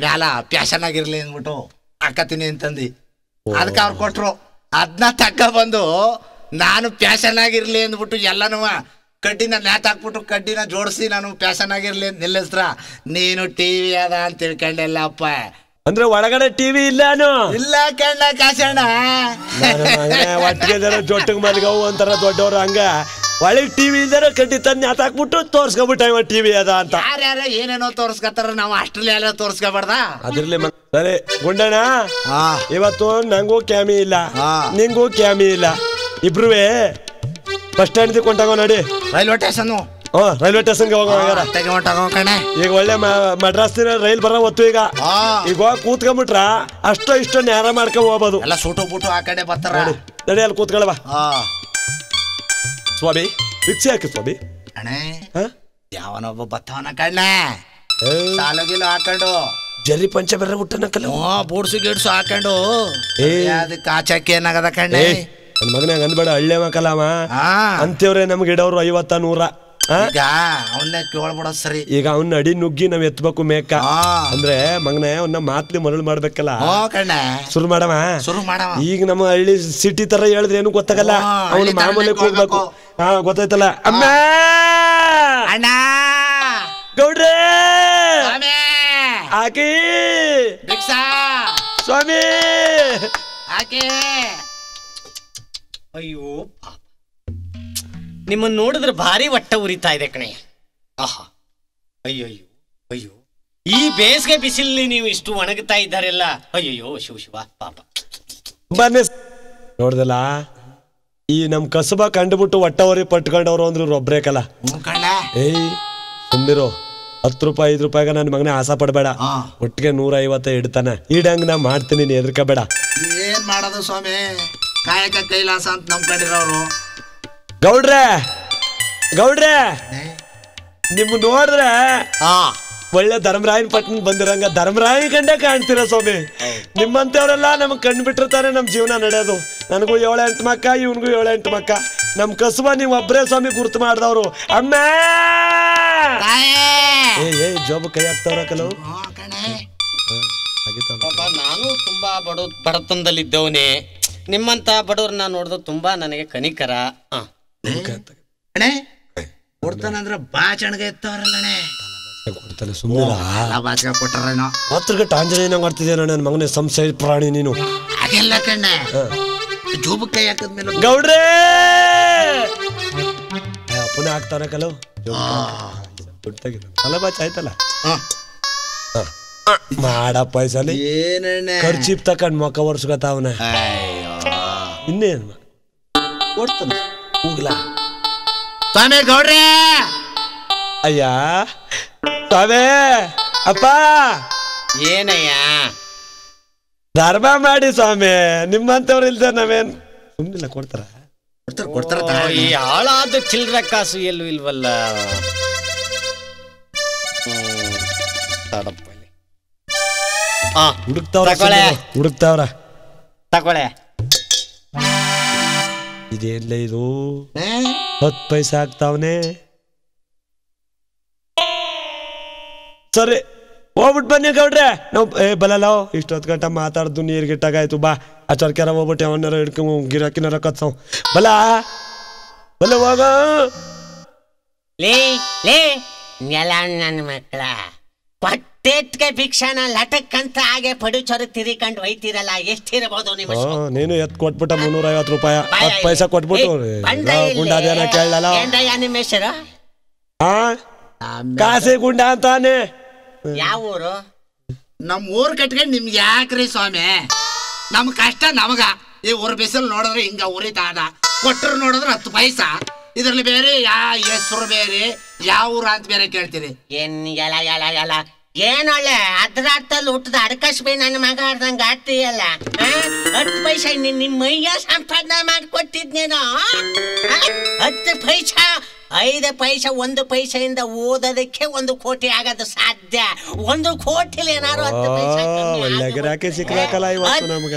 Speaker 4: ಮ್ಯಾಲ ಪ್ಯಾಶನ್ ಆಗಿರ್ಲಿ ಅಂದ್ಬಿಟ್ಟು ಹಾಕತೀನಿ ಅಂತಂದಿ ಅದಕ್ಕೆ ಅವ್ರು ಕೊಟ್ರು ಅದನ್ನ ತಕ್ಕ ಬಂದು ನಾನು ಪ್ಯಾಶನ್ ಆಗಿರ್ಲಿ ಅಂದ್ಬಿಟ್ಟು ಎಲ್ಲನೂ ಕಡ್ಡಿನ ನೇತಾಕ್ಬಿಟ್ಟು ಕಡ್ಡಿನ ಜೋಡಿಸಿ ನಾನು ಪ್ಯಾಶನ್ ಆಗಿರ್ಲಿ ಅಂತ ನಿಲ್ಲಿಸ್ರ ನೀನು ಟಿವಿ ಅದ ಅಂತ ತಿಳ್ಕೊಂಡೆಲ್ಲಪ್ಪ
Speaker 1: ಅಂದ್ರೆ ಒಳಗಡೆ ಟಿವಿ ಇಲ್ಲ
Speaker 4: ಕಣ್ಣ ಕಾಸಣ್ಣ
Speaker 1: ಒಟ್ಟಿಗೆ ಜೊಟ್ಟಿಗೆ ಮಲ್ಗವು ಅಂತಾರ ದೊಡ್ಡವರು ಹಂಗ ಒಳಗೆ ಟಿವಿ ಇಲ್ದಾರ ಕಡ್ಡಿ ತಂದು ಹಾಕ್ಬಿಟ್ಟು ತೋರ್ಸ್ಕೊಬಿಟ್ಟ ಟಿವಿ ಅದ ಅಂತ
Speaker 4: ಯಾರ್ಯಾರ ಏನೇನೋ ತೋರ್ಸ್ಕೊತಾರ ನಾವು ಆಸ್ಟ್ರೇಲಿಯಾ ತೋರ್ಸ್ಕೊಬಾರ್ದ
Speaker 1: ಅದ್ರಲ್ಲಿ ಸರಿ ಗುಂಡಣ್ಣ ಇವತ್ತು ನಂಗೂ ಕ್ಯಾಮಿ ಇಲ್ಲ ನಿಂಗೂ ಕ್ಯಾಮಿ ಇಲ್ಲ ಇಬ್ರುವೆ ಬಸ್ ಸ್ಟ್ಯಾಂಡ್ ಕೊಂಟಾಗೋ ನೋಡಿ
Speaker 4: ರೈಲ್ವೆ ಸ್ಟೇಷನ್
Speaker 1: ರೈಲ್ವೆ ಸ್ಟೇಷನ್ಗೆ ಹೋಗೋಣ ಈಗ ಒಳ್ಳೆ ಮಡ್ರಾಸ್ ರೈಲ್ ಬರೋ ಹೊತ್ತು ಈಗ ಹೋಗಿ ಕೂತ್ಕೊಂಡ್ಬಿಟ್ರ ಅಷ್ಟೋ ಇಷ್ಟೋ ನ್ಯಾರ ಮಾಡ್ಕೊಂಡ್ ಹೋಗ್ಬೋದು
Speaker 4: ಎಲ್ಲ ಸೂಟು ಬೂಟು ಆ ಕಡೆ ಬರ್ತಾರ
Speaker 1: ನಡಿ ಅಲ್ಲಿ ಕೂತ್ಕೊಳ್ಳವ ಸ್ವಾಮಿ ರಿಕ್ಷೆ ಹಾಕಿ ಸ್ವಾಮಿ
Speaker 4: ಅಣ್ಣೆ ಯಾವನೊಬ್ಬ ಬತ್ತವನ ಕಣ್ಣ ಸಾಲಗಿಲು ಹಾಕೊಂಡು
Speaker 1: ಜರಿ ಪಂಚ ಬೇರೆ ಬಿಟ್ಟನಕ್ಕಲ್ಲ
Speaker 4: ಬೂಡ್ಸು ಗಿಡ್ಸು ಹಾಕೊಂಡು ಅದಕ್ಕೆ ಆಚಕ್ಕೆ ಏನಾಗದ ಕಣ್ಣ
Speaker 1: ನನ್ ಮಗನಾಗ ಅಂದ್ಬೇಡ ಹಳ್ಳೆ ಮಕ್ಕಲ್ಲವ ಅಂತೇವ್ರೆ ನಮ್ಗೆ ಇಡೋರು 50-100
Speaker 4: ಅವನ್ನೇ ಕೇಳ್ಬಿಡ ಸರಿ
Speaker 1: ಈಗ ಅವನ್ನ ಅಡಿ ನುಗ್ಗಿ ನಾವ್ ಎತ್ಬೇಕು ಮೇಕ ಅಂದ್ರೆ ಮಗನೇ ಅವನ್ನ ಮಾತ್ಲಿ ಮರಳು ಮಾಡ್ಬೇಕಲ್ಲ ಶುರು ಮಾಡವ ಈಗ ನಮ್ಮ ಹಳ್ಳಿ ಸಿಟಿ ತರ ಹೇಳಿದ್ರೆ ಏನು ಗೊತ್ತಾಗಲ್ಲ ಅವನು ಮಾಮೂಲಿ ಹೋಗ್ಬೇಕು ಗೊತ್ತಾಯ್ತಲ್ಲ ಅಮ್ಮ
Speaker 4: ಅಣ್ಣ
Speaker 1: ಗೌಡ್ರೆ ಆಕಿ ಸ್ವಾಮಿ
Speaker 2: ಆಕೆ ಅಯ್ಯೋ ನಿಮ್ಮನ್ನು ನೋಡಿದ್ರೆ ಭಾರಿ ಒಟ್ಟ ಉರಿತಾ ಇದೆ ಕಣೆ ಆಹಾ ಅಯ್ಯೋ ಅಯ್ಯೋ ಈ ಬೇಸಿಗೆ ಬಿಸಿಲಲ್ಲಿ ನೀವು ಇಷ್ಟು ಒಣಗುತ್ತಾ ಇದ್ದಾರೆಲ್ಲ ಅಯ್ಯೋ ಶಿವ ಪಾಪ
Speaker 1: ಬನ್ನಿ ನೋಡ್ದಲ್ಲ ಈ ನಮ್ ಕಸಬ ಕಂಡುಬಿಟ್ಟು ಒಟ್ಟವರಿ ಪಟ್ಕೊಂಡವ್ರು ಅಂದ್ರು ಒಬ್ರೇ ಕಲ ಏಯ್ ಸುಮ್ಮಿರೋ 10 ರೂಪಾಯಿ 5 ರೂಪಾಯಿಗ ನನ್ ಮಗನೇ ಆಸೆ ಪಡ್ಬೇಡ ಒಟ್ಟಿಗೆ 150 ಇಡ್ತಾನ ಇಡಂಗ್ ನಾ ಮಾಡ್ತೀನಿ ನೀ ಹೆದರ್ಕಬೇಡ
Speaker 4: ಏನ್ ಮಾಡೋದು ಸ್ವಾಮಿ ಕಾಯಕ ಕೈಲಾಸ ಅಂತ ನಂಬ್ಕೊಂಡಿರೋರು
Speaker 1: ಗೌಡ್ರೆ ನಿಮ್ ನೋಡಿದ್ರೆ ಒಳ್ಳೆ ಧರ್ಮರಾಯನ್ ಪಟ್ಟಣ ಬಂದಿರಂಗ ಧರ್ಮರಾಯನ್ ಕಂಡೇ ಕಾಣ್ತೀರ ಸ್ವಾಮಿ ನಿಮ್ಮಂತವ್ರೆಲ್ಲ ನಮಗ್ ಕಂಡ್ಬಿಟ್ಟಿರ್ತಾರೆ ನಮ್ ಜೀವನ ನಡೆಯೋದು ನನಗೂ 7-8 ಮಕ್ಕ ಇವನ್ಗೂ 7-8 ಮಕ್ಕ ನಮ್ ಕಸುಬ ನೀವ್ ಒಬ್ರೇ ಸ್ವಾಮಿ ಗುರ್ತು ಮಾಡ್ದವ್ರು ಅಮ್ಮ ಏ ಜೋಬ್ ಕೈ ಹಾಕ್ತವ್ರ ಕೆಲವು
Speaker 2: ನಾನು ತುಂಬಾ ಬಡತನದಲ್ಲಿದ್ದವನೇ ನಿಮ್ಮಂತ ಬಡವ್ರನ್ನ ನೋಡಿದ್ರು ತುಂಬಾ ನನಗೆ ಕನಿಕರ
Speaker 4: ಕೊಡ್ತಾನಂದ್ರ ಬಾಚಣಗೆ ಎತ್ತವ್ರಲ್ಲಣೆ
Speaker 1: ಕೊಟ್ಟಾರೇನೋ ಟಾಂಜನೇನ ಮಾಡ್ತಿದ್ದೆ ನನ್ನ ಮಗನೇ ಸಂಶಯ ಪ್ರಾಣಿ ನೀನು
Speaker 4: ಹಾಗೆಲ್ಲ ಕಣ್ಣ ಜೋಬು ಕೈ ಹಾಕದ್ಮೇಲೆ
Speaker 1: ಗೌಡ್ರೆ ಪುನಃ ಹಾಕ್ತಾರ ಕೆಲವು ತಲೆ ಬಾಚ್ ಆಯ್ತಲ್ಲ ಮಾಡಪ್ಪ ಸಲಿ ಖರ್ಚಿಪ್ ತಕೊಂಡ್ ಮೊಕ್ಕ ವರ್ಷಗತಾವನ ಇನ್ನೇನ್ ಕೊಡ್ತಾನ ಹೋಗ್ಲ
Speaker 4: ಸ್ವಾಮಿ ಗೌಡ್ರೆ
Speaker 1: ಅಯ್ಯ ಸ್ವಾಮಿ ಅಪ್ಪ
Speaker 2: ಏನಯ್ಯ
Speaker 1: ಧರ್ಮ ಮಾಡಿ ಸ್ವಾಮಿ ನಿಮ್ಮಂತವ್ರು ಇಲ್ದ ನಾವೇನ್ ಸುಮ್ಮಿಲ್ಲ ಕೊಡ್ತಾರ
Speaker 2: ಈ ಹಾಳಾದ ಚಿಲ್ರ ಕಾಸು ಎಲ್ಲೂ ಇಲ್ವಲ್ಲ
Speaker 1: ಹುಡುಕ್ತಾವ್ರ
Speaker 2: ತಗೊಳೆ
Speaker 1: ಇದೆಲ್ಲ ಇದು 10 ಪೈಸೆ ಆಗ್ತಾವನೆ ಸರಿ ಹೋಗ್ಬಿಟ್ಟು ಬನ್ನಿ ಗೌಡ್ರೆ ನಾವು ಬಲ್ಲಲ್ಲ ಇಷ್ಟೊತ್ತು ಗಂಟೆ ಮಾತಾಡ್ದು ನೀರ್ ಗಿಟ್ಟಾಗಾಯ್ತು ಬಾ ಆ ಚರ್ಕ್ಯಾರ ಹೋಗ್ಬಿಟ್ಟು ಅವನಾರ ಹಿಡ್ಕೊಂಡ್ ಗಿರಾಕಿನಾರ ಕತ್ಸವ್ ಬಲ್ಲ ಹೋಗ
Speaker 2: ಲೇ ನನ್ನ ಮಕ್ಕಳ ಪಟ್ಟೆಟ್ಗೆ ಭಿಕ್ಷಾನ ಲಟಕ್ಕಂತ ಹಾಗೆ ಪಡುಚೊರು ತಿರಿಕೊಂಡು ಒಯ್ತಿರಲ್ಲ ಎಷ್ಟಿರಬಹುದು ನಿಮ್ಮ
Speaker 1: ನೀನು ಎತ್ ಕೊಟ್ಬಿಟ್ಟ 350 ರೂಪಾಯಿ 10 ಪೈಸೆ ಕೊಟ್ಬಿಟ್ಟು ಗುಂಡಾದೇನ ಕೇಳಲ್ಲ
Speaker 2: ನಿಮ್ಮ ಹೆಸರು
Speaker 1: ಕಾಸೇಗುಂಡ ಅಂತಾನೆ.
Speaker 2: ಯಾವ ಊರು?
Speaker 4: ನಮ್ ಊರ್ ಕಟ್ಕೊಂಡ್ ನಿಮ್ಗೆ ಯಾಕ್ರಿ ಸ್ವಾಮಿ? ನಮ್ ಕಷ್ಟ ನಮಗ. ಈ ಊರ್ ಬಿಸಿಲು ನೋಡಿದ್ರೆ ಹಿಂಗ ಉರಿತಾದ, ಕೊಟ್ಟರು ನೋಡಿದ್ರೆ 10 ಪೈಸಾ. ಇದ್ರಲ್ಲಿ ಬೇರೆ ಹೆಸರು ಬೇರೆ, ಯಾವ ಊರ ಅಂತ ಬೇರೆ ಕೇಳ್ತೀರಿ.
Speaker 2: ಏನೊಳ್ಳೆ ಅದ್ರಾಟಲ್ಲಿ ಹುಟ್ಟದ ಅಡಕಸ್ಬಿ ನನ್ನ ಮಗ ಆಡ್ದಂಗ ಆಡ್ತೀಯಲ್ಲ. 10 ಪೈಸಾ ನಿಮ್ಮ ಮೈಯ ಸಂಪಾದನೆ ಮಾಡಿಕೊಟ್ಟಿದ್ನೇನೋ. 10 ಪೈಸಾ, 5 ಪೈಸಾ, 1 ಪೈಸೆಯಿಂದ ಓದೋದಕ್ಕೆ 1 ಕೋಟಿ ಆಗೋದು ಸಾಧ್ಯ. 1 ಕೋಟಿಲಿ ಏನಾರು 10 ಪೈಸಾ
Speaker 1: ಸಿಕ್ಕಲ್ಲ ಇವತ್ತು ನಮ್ಗ.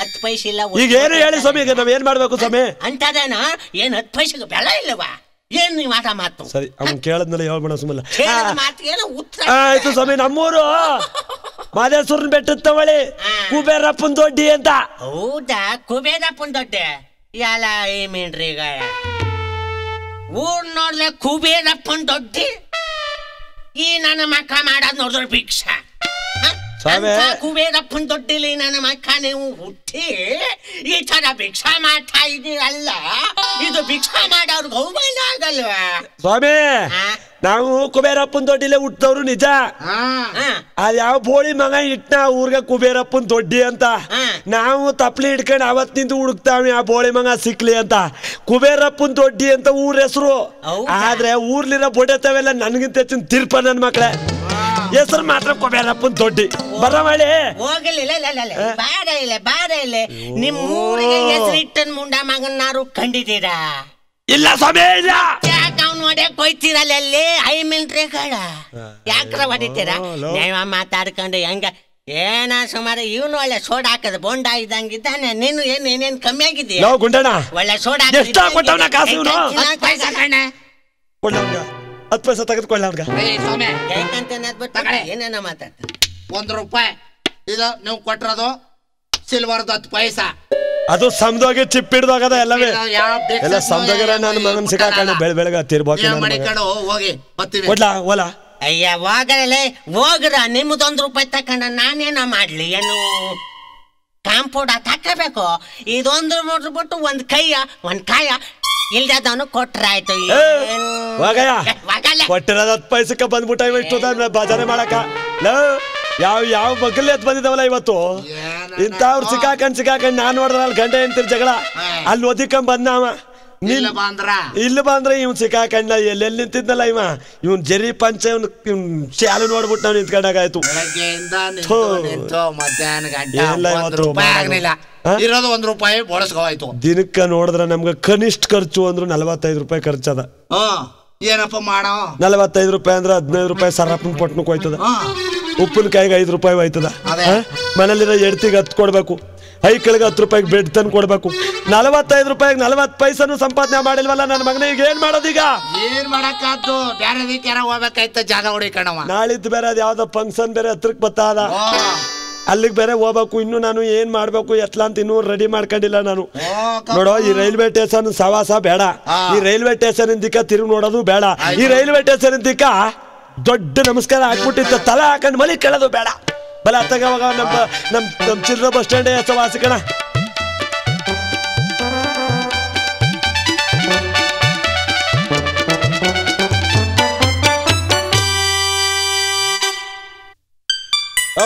Speaker 2: 10 ಪೈಸೆ ಇಲ್ಲ.
Speaker 1: ಈಗ ಏನು ಹೇಳಿ ಸ್ವಾಮಿ, ಈಗ ನಾವ್ ಏನ್ ಮಾಡ್ಬೇಕು ಸ್ವಾಮಿ?
Speaker 2: ಅಂತದೇನ? ಏನ್ 10 ಪೈಸೆಗೆ ಬೆಲೆ ಇಲ್ಲವಾ? ಏನ್ ನೀವ್ ಆಟ ಮಾತು?
Speaker 1: ಸರಿ, ಅವ್ನ್ ಕೇಳದ್ಮೇಲೆ ಹೇಳ್ಬೇಡ ಸುಮ್ಮನೆ.
Speaker 2: ಮಾತಿಗೆಲ್ಲ ಉತ್ತರ
Speaker 1: ಆಯ್ತು ಸ್ವಾಮಿ. ನಮ್ಮೂರು ಮಾದೇಶ್ವರನ್ ಬೆಟ್ಟದ ತವಳಿ ಕುಬೇರಪ್ಪನ್ ದೊಡ್ಡಿ ಅಂತ.
Speaker 2: ಹೌದಾ? ಕುಬೇರಪ್ಪನ್ ದೊಡ್ಡಿ ಎಲ್ಲ ಈ ಮೀನ್ರಿಗ ಊರ್ ನೋಡ್ಲೆ ಕುಬೇರಪ್ಪನ್ ದೊಡ್ಡಿ. ಈ ನನ್ನ ಮಕ್ಕ ಮಾಡೋದ್ ನೋಡಿದ್ರೆ ಭಿಕ್ಷಾ. ಕುಬೇರಪ್ಪನ್ ದೊಡ್ಡಿಲಿ ನನ್ನ ಮಕ್ಕ ನೀವು ಹುಟ್ಟಿ ಈ ತರ ಭಿಕ್ಷಾ ಮಾಡ್ತಾ ಇದೀರಲ್ಲ, ಇದು ಭಿಕ್ಷಾ ಮಾಡೋರ್ಗೆ ಅವಮಾನ ಆಗಲ್ವಾ
Speaker 1: ಸ್ವಾಮಿ? ನಾವು ಕುಬೇರಪ್ಪನ್ ದೊಡ್ಡಿಲೇ ಹುಟ್ಟದವ್ರು ನಿಜ. ಅದ್ ಯಾವ ಬೋಳಿ ಮಗ ಇಟ್ಟ ಊರ್ಗ ಕುಬೇರಪ್ಪನ್ ದೊಡ್ಡಿ ಅಂತ. ನಾವು ತಪ್ಲಿ ಹಿಡ್ಕೊಂಡು ಅವತ್ತಿನಿಂದ ಹುಡುಕ್ತಾವಿ ಆ ಬೋಳಿ ಮಗ ಸಿಕ್ಲಿ ಅಂತ. ಕುಬೇರಪ್ಪನ್ ದೊಡ್ಡಿ ಅಂತ ಊರ್ ಹೆಸರು. ಆದ್ರೆ ಊರ್ಲಿರೋ ಬೊಡೆತವೆಲ್ಲ ನನ್ಗಿಂತ ಹೆಚ್ಚಿನ ತಿರ್ಪ ನನ್ ಮಕ್ಳೆ. ಹೆಸರು ಮಾತ್ರ ಕುಬೇರಪ್ಪನ್ ದೊಡ್ಡಿ. ಬರಮಾಡಿ
Speaker 2: ಹೋಗಲಿಲ್ಲ. ಬಾರ ಇಲ್ಲ ನಿಮ್ ಊರಿಗೆ ಹೆಸರಿಟ್ಟನ್ ಮುಂಡ ಮಗನ್ನಾರು ಕಂಡಿದ್ದೀರಾ?
Speaker 1: ಇಲ್ಲ ಸ್ವಾಮಿ, ಇಲ್ಲ.
Speaker 2: ಯಾಕೆ ಅವ್ನು ಹೊಡ್ಯಕ್ ಹೋಯ್ತಿರಲ್ಲ ಅಲ್ಲಿ? ಮಿಲ್ಟ್ರಿಗಳ ಯಾಕ್ರ ಹೊಡಿತೀರಾ? ನೀವ ಮಾತಾಡ್ಕೊಂಡು ಹೆಂಗ ಏನ ಸುಮಾರು ಇವನು ಒಳ್ಳೆ ಸೋಡಾ ಹಾಕದ ಬೋಂಡ ಇದ್ದಂಗಿದ್ದಾನೆ. ನೀನು ಏನೇನ್ ಕಮ್ಮಿ ಆಗಿದೀಯ?
Speaker 1: ಗುಂಡಣ್ಣ
Speaker 2: ಒಳ್ಳೆ ಸೋಡಾ
Speaker 1: 10 ಪೈಸೆ ತೆಗೆದುಕೊಳ್ಳ ಅವ್ಗ.
Speaker 2: ಏನೇನ ಮಾತಾಡ್ತ?
Speaker 4: 1 ರೂಪಾಯಿ ಇದು ನೀವು ಕೊಟ್ಟಿರೋದು ಸಿಲ್ವರ್ದು 10 ಪೈಸಾ.
Speaker 1: ಅದು ಸಮದೋಗಿ ಚಿಪ್ ಹಿಡ್ದೋಗದ ಎಲ್ಲವೇ ಎಲ್ಲ ಸಮದೋಗಿರ ನನ್ನ ಮಗನ್ ಸಿಕ್ಕಾಕೊಂಡು ಬೆಳಗ್ಗೆ ತಿರ್ಬೋದು.
Speaker 4: ಹೋಗಿ ಬರ್ತೀವಿ.
Speaker 1: ಕೊಡ್ಲಾ ಓಲಾ?
Speaker 2: ಅಯ್ಯ ಹೋಗಲೇ ಹೋಗ್ರ. ನಿಮ್ದು 1 ರೂಪಾಯಿ ತಕೊಂಡ ನಾನೇನ ಮಾಡ್ಲಿ? ಏನು ಕಾಂಪೌಂಡ್ ತಕಬೇಕು? ಇದೊಂದು ಬಿಟ್ಟು ಒಂದ್ ಕಾಯ ಇಲ್ದವನು ಕೊಟ್ರಾಯ್ತು.
Speaker 1: ಕೊಟ್ಟಿರೋದು 10 ಪೈಸಕ್ಕೆ ಬಂದ್ಬಿಟ್ಟ. ಇಷ್ಟು ಬಾಜಾನೆ ಮಾಡಕ ಯಾವ ಬಗ್ಗಲ್ಲಿ ಎತ್ ಬಂದಿದ್ದಾವಲ್ಲ ಇವತ್ತು. ಇಂಥವ್ರು ಸಿಕ್ಕಾಕೊಂಡ್ ನಾನ್ ನೋಡಿದ್ರ ಅಲ್ಲಿ ಗಂಟೆ ಎಂತಿರ್ ಜಗಳ ಅಲ್ಲಿ ಒದಿಕೊಂಡ್ ಬಂದವ. ಇಲ್ಲಿ ಬಂದ್ರೆ ಇವ್ನ್ ಸಿಕ್ಕಾಕೊಂಡ ಎಲ್ಲೆಲ್ಲಿ ನಿಂತಿದ್ನಲ್ಲ ಇವನ್ ಜರಿ ಪಂಚ ಇವ್ನ್ ಶಾಲು ನೋಡ್ಬಿಟ್ಟು ನಾವ್ ನಿಂತ್ಕೊಂಡಾಗಾಯ್ತು.
Speaker 4: ಇರೋದು 1 ರೂಪಾಯಿ ಬೋಳಸ್ಕೋಯ್ತು.
Speaker 1: ದಿನಕ್ಕ ನೋಡಿದ್ರ ನಮ್ಗ ಕನಿಷ್ಠ ಖರ್ಚು ಅಂದ್ರು 45 ರೂಪಾಯಿ ಖರ್ಚದ.
Speaker 4: ಏನಪ್ಪ ಮಾಡೋ?
Speaker 1: 45 ರೂಪಾಯಿ ಅಂದ್ರೆ 15 ರೂಪಾಯಿ ಸರಪ್ಪನ ಪಟ್ನಕ್ ಹೋಯ್ತದ. ಉಪ್ಪಿನಕಾಯಿಗೆ 5 ರೂಪಾಯಿ ಹೋಯ್ತದ. ಮನೇಲಿರೋ ಎಡ್ತಿಗೆ 10 ಕೊಡ್ಬೇಕು. ಐಕಳಿಗೆ 10 ರೂಪಾಯಿಗೆ ಬೆಡ್ ತಂದು ಕೊಡ್ಬೇಕು. 45 ರೂಪಾಯಿಗೆ 40 ಪೈಸನು ಸಂಪಾದನೆ ಮಾಡಿಲ್ವಲ್ಲ ನನ್ನ ಮಗನ. ಈಗ ಏನ್ ಮಾಡೋದೀಗ?
Speaker 4: ಏನ್ ಮಾಡಕ್ಕಾದ್ದು? ಬೇರೆ ರೀತಿಯಾರ ಹೋಗ್ಬೇಕಾಯ್ತ ಜಾಗ ಹುಡುಕಣವ.
Speaker 1: ನಾಳಿದ್ದು ಬೇರೆ ಅದ್ ಯಾವ್ದೋ ಫಂಕ್ಷನ್ ಬೇರೆ ಹತ್ರಕ್ ಬತ್ತಾದ, ಅಲ್ಲಿಗೆ ಬೇರೆ ಹೋಗ್ಬೇಕು. ಇನ್ನು ನಾನು ಏನ್ ಮಾಡ್ಬೇಕು ಎತ್ಲಾ ಅಂತ ಇನ್ನೂ ರೆಡಿ ಮಾಡ್ಕೊಂಡಿಲ್ಲ ನಾನು. ನೋಡೋ, ಈ ರೈಲ್ವೆ ಸ್ಟೇಷನ್ ಸವಾಸ ಬೇಡ. ಈ ರೈಲ್ವೆ ಸ್ಟೇಷನ್ ಇಂದಿಕ್ಕ ತಿರುಗಿ ನೋಡೋದು ಬೇಡ. ಈ ರೈಲ್ವೆ ಸ್ಟೇಷನ್ ಇಂದಿಕ್ಕ ದೊಡ್ಡ ನಮಸ್ಕಾರ ಹಾಕ್ಬಿಟ್ಟಿತ್ತ ತಲೆ ಹಾಕೊಂಡು ಮಲಿ ಕೇಳೋದು ಬೇಡ. ಬಲ ತಗವಾಗ ನಮ್ ಚಿಲ್ಲರ ಬಸ್ ಸ್ಟ್ಯಾಂಡ್ ಸವಾಸಿ ಕಣ.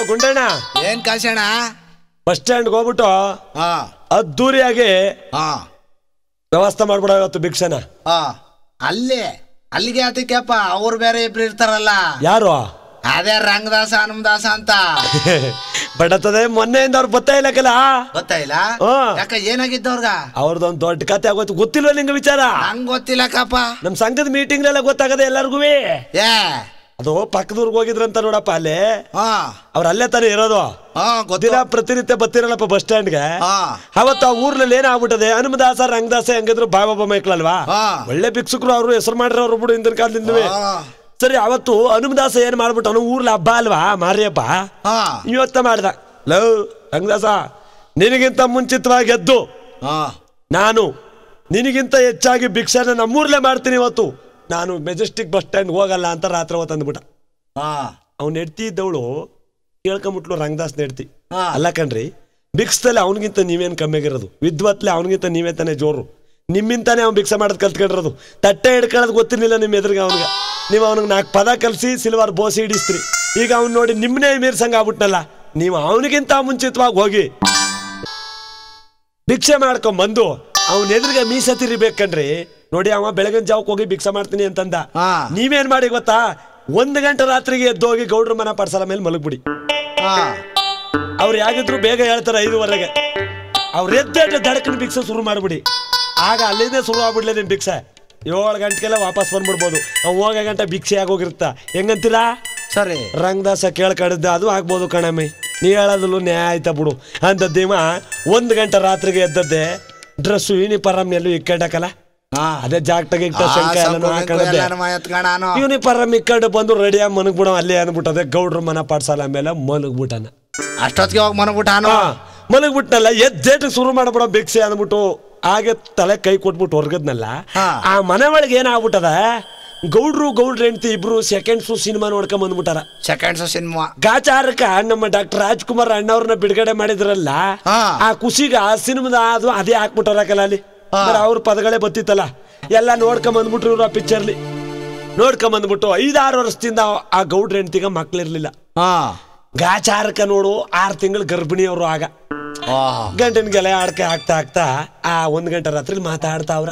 Speaker 1: ಗುಂಡಣ್ಣ
Speaker 4: ಏನ್ ಕಾಸಣ?
Speaker 1: ಬಸ್ ಸ್ಟ್ಯಾಂಡ್ ಹೋಗ್ಬಿಟ್ಟು ಅದ್ದೂರಿಯಾಗಿ ವ್ಯವಸ್ಥೆ ಮಾಡ್ಬಿಡ ಇವತ್ತು ಭಿಕ್ಷನ.
Speaker 4: ಅಲ್ಲಿಗೆ ಅದಕ್ಕೆಪ್ಪ ಅವ್ರು ಬೇರೆ ಇಬ್ರು ಇರ್ತಾರಲ್ಲ.
Speaker 1: ಯಾರು?
Speaker 4: ಅದೇ ರಂಗದಾಸ ಹನುಮದಾಸ ಅಂತ.
Speaker 1: ಬಡತದೆ ಮೊನ್ನೆಯಿಂದ ಅವ್ರು ಗೊತ್ತಾ ಇಲ್ಲಕಲ್ಲ.
Speaker 4: ಗೊತ್ತಾ ಇಲ್ಲ? ಯಾಕ ಏನಾಗಿದ್ದವ್ರಗ?
Speaker 1: ಅವ್ರದೊಂದ್ ದೊಡ್ಡ ಕತೆ ಆಗೋಯ್ತು. ಗೊತ್ತಿಲ್ವ ನಿಂಗ ವಿಚಾರ?
Speaker 4: ನಂಗ್ ಗೊತ್ತಿಲ್ಲಕಪ್ಪ.
Speaker 1: ನಮ್ ಸಂಘದ ಮೀಟಿಂಗ್ ಎಲ್ಲ ಗೊತ್ತಾಗದೆ ಎಲ್ಲರಿಗೂ. ಅದು ಪಕ್ಕದೂರ್ಗ್ ಹೋಗಿದ್ರಂತ ನೋಡಪ್ಪ. ಅಲ್ಲಿ ಅವ್ರ ಅಲ್ಲೇ ತಾನೇ ಇರೋದು. ದಿನ ಪ್ರತಿನಿತ್ಯ ಬರ್ತಿರಲ್ಲಪ್ಪ ಬಸ್ ಸ್ಟ್ಯಾಂಡ್ಗೆ. ಅವತ್ತು ಆ ಊರ್ನಲ್ಲಿ ಏನಾಗ್ಬಿಟ್ಟದೆ, ಹನುಮದಾಸ ರಂಗದಾಸ ಹೆಂಗಿದ್ರು ಬಾಬಾ ಮೈಕ್ಳಲ್ವಾ, ಒಳ್ಳೆ ಭಿಕ್ಷುಕರು. ಅವ್ರು ಹೆಸರು ಮಾಡಿರೋರು ಬಿಡು ಹಿಂದಿನ ಕಾಲದಿಂದವೇ. ಸರಿ, ಅವತ್ತು ಹನುಮದಾಸ ಏನ್ ಮಾಡ್ಬಿಟ್ಟು ಅವನು ಊರ್ಲ ಹಬ್ಬ ಅಲ್ವಾ ಮಾರಿ ಹಬ್ಬ, ಇವತ್ತ ಮಾಡ್ದ. ಲವ್ ರಂಗದಾಸ, ನಿನಗಿಂತ ಮುಂಚಿತವಾಗಿ ಎದ್ದು ನಾನು ನಿನಗಿಂತ ಹೆಚ್ಚಾಗಿ ಭಿಕ್ಷಾನ ನಮ್ಮೂರ್ಲೆ ಮಾಡ್ತೀನಿ. ಇವತ್ತು ನಾನು ಮೆಜೆಸ್ಟಿಕ್ ಬಸ್ ಸ್ಟ್ಯಾಂಡ್ ಹೋಗಲ್ಲ ಅಂತ ರಾತ್ರಿ ಹೊತ್ತು ಅಂದ್ಬಿಟ್ಟ. ಅವ್ನು ನೆಡ್ತಿ ಇದ್ದವಳು ಕೇಳ್ಕೊಂಬಿಟ್ಲು, ರಂಗದಾಸ್ ನೆಡ್ತಿ. ಅಲ್ಲ ಕಣ್ರಿ, ಭಿಕ್ಷದಲ್ಲಿ ಅವನಿಗಿಂತ ನೀವೇನು ಕಮ್ಮಿ ಆಗಿರೋದು, ವಿದ್ವತ್ಲೆ ಅವನಿಗಿಂತ ನೀವೇ ತಾನೇ ಜೋರು. ನಿಮ್ಮಿಂತಾನೆ ಅವ್ನು ಭಿಕ್ಷೆ ಮಾಡೋದು ಕಲ್ತ್ಕೊಂಡಿರೋದು. ತಟ್ಟೆ ಹಿಡ್ಕೊಳ್ಳೋದು ಗೊತ್ತಿರ್ಲಿಲ್ಲ ನಿಮ್ಮ ಎದುರಿಗೆ ಅವನಿಗೆ. ನೀವು ಅವನಿಗೆ 4 ಪದ ಕಲಿಸಿ ಸಿಲ್ವರ್ ಬೋಸಿ ಹಿಡಿಸ್ತೀರಿ. ಈಗ ಅವ್ನು ನೋಡಿ ನಿಮ್ಮನ್ನೇ ಮೀರ್ಸಂಗ ಆಗ್ಬಿಟ್ನಲ್ಲ, ನೀವು ಅವನಿಗಿಂತ ಮುಂಚಿತವಾಗಿ ಹೋಗಿ ಭಿಕ್ಷೆ ಮಾಡ್ಕೊಂಬಂದು ಅವನ ಎದುರಿಗೆ ಮೀಸ ತಿರಿಬೇಕಂಡ್ರಿ. ನೋಡಿ ಅವ ಬೆಳಗಿನ ಜಾವಕ್ಕೆ ಹೋಗಿ ಭಿಕ್ಷೆ ಮಾಡ್ತೀನಿ ಅಂತಂದ. ನೀವೇನ್ ಮಾಡಿ ಗೊತ್ತಾ, 1 ಗಂಟೆ ರಾತ್ರಿಗೆ ಎದ್ದೋಗಿ ಗೌಡ್ರ ಮನ ಪಡ್ಸಲ ಮೇಲೆ ಮಲಗ್ಬಿಡಿ. ಅವ್ರು ಯಾಗಿದ್ರು ಬೇಗ ಹೇಳ್ತಾರೆ 5:15ಗೆ. ಅವ್ರು ಎದ್ದೇಟ ದಡಕನ ಭಿಕ್ಷೆ ಶುರು ಮಾಡ್ಬಿಡಿ. ಆಗ ಅಲ್ಲಿಂದ ಶುರು ಆಗ್ಬಿಡ್ಲಿ ನಿಮ್ ಭಿಕ್ಷೆ. 7 ಗಂಟೆಗೆಲ್ಲ ವಾಪಸ್ ಬಂದ್ಬಿಡ್ಬೋದು. ಅವ್ನು ಹೋಗೋ ಗಂಟೆ ಭಿಕ್ಷೆ ಆಗೋಗಿರುತ್ತ. ಹೆಂಗಂತೀರಾ?
Speaker 4: ಸರಿ,
Speaker 1: ರಂಗದಾಸ ಕೇಳ್ಕಡಿದ್ದೆ ಅದು ಆಗ್ಬೋದು ಕಣಮ್ಮಿ. ನೀ ಹೇಳೋದಲ್ಲೂ ನ್ಯಾಯ ಆಯ್ತಾ ಬಿಡು ಅಂತದ್ದೇವ. 1 ಗಂಟೆ ರಾತ್ರಿಗೆ ಎದ್ದದ್ದೆ ಡ್ರೆಸ್ಸು ಯೂನಿಫಾರಮ್ ಎಲ್ಲೂ ಇಕ್ಕಂಡಕಲ್ಲ, ಅದೇ ಜಾಗ್ಟಾಗ ಯೂನಿಫಾರಮ್ ಇಕ್ಕಂಡು ಬಂದು ರೆಡಿಯಾಗಿ ಮನಗ್ಬಿಡ ಅಲ್ಲೇ ಅನ್ಬಿಟ್ಟದೆ. ಗೌಡ್ರ ಮನ ಪಾಠಶಾಲ ಮೇಲೆ ಮಲಗ್ಬಿಟ್ಟನ.
Speaker 4: ಅಷ್ಟೊತ್ತಿಗೆ ಹೋಗಿ
Speaker 1: ಮಲಗ್ಬಿಟ್ನಲ್ಲ, ಎದ್ದೇಟ ಶುರು ಮಾಡ್ಬಿಡ ಭಿಕ್ಷೆ ಅಂದ್ಬಿಟ್ಟು. ಹಾಗೆ ತಲೆ ಕೈ ಕೊಟ್ಬಿಟ್ಟು ಹೊರ್ಗದ್ನಲ್ಲ, ಆ ಮನೆ ಒಳಗೆ ಏನಾಗ್ಬಿಟ್ಟದ, ಗೌಡ್ರು ಹೆಂಡತಿ ಇಬ್ರು ಸೆಕೆಂಡ್ಸು ಸಿನಿಮಾ ನೋಡ್ಕೊಂಡ್ ಬಂದ್ಬಿಟ್ಟಾರ.
Speaker 4: ಸೆಕೆಂಡ್ಸ್ ಸಿನಿಮಾ
Speaker 1: ಗಾಚಾರಕ್ಕ ನಮ್ಮ ಡಾಕ್ಟರ್ ರಾಜ್ಕುಮಾರ್ ಅಣ್ಣವ್ರನ್ನ ಬಿಡುಗಡೆ ಮಾಡಿದ್ರಲ್ಲ, ಆ ಖುಷಿಗ ಆ ಸಿನಿಮಾದ ಅದು ಅದೇ ಹಾಕ್ಬಿಟ್ಟಾರಕಲ್ಲ ಅಲ್ಲಿ. ಅವ್ರ ಪದಗಳೇ ಬತ್ತಿತ್ತಲ್ಲ, ಎಲ್ಲ ನೋಡ್ಕೊಂಡ್ ಬಂದ್ಬಿಟ್ರು ಇವ್ರು. ಆ ಪಿಕ್ಚರ್ಲಿ ನೋಡ್ಕೊಂಡ್ ಬಂದ್ಬಿಟ್ಟು 5-6 ವರ್ಷದಿಂದ ಆ ಗೌಡ್ರ ಹೆಂಡತಿಗ ಮಕ್ಳಿರ್ಲಿಲ್ಲ. ಗಾಚಾರಕ್ಕ ನೋಡು 6 ತಿಂಗಳು ಗರ್ಭಿಣಿ ಅವರು. ಆಗ ಗಂಟನ್ಗೆಲೆ ಆಡ್ಕೆ ಆಗ್ತಾ ಆ 1 ಗಂಟೆ ರಾತ್ರಿ ಮಾತಾಡ್ತಾವ್ರ.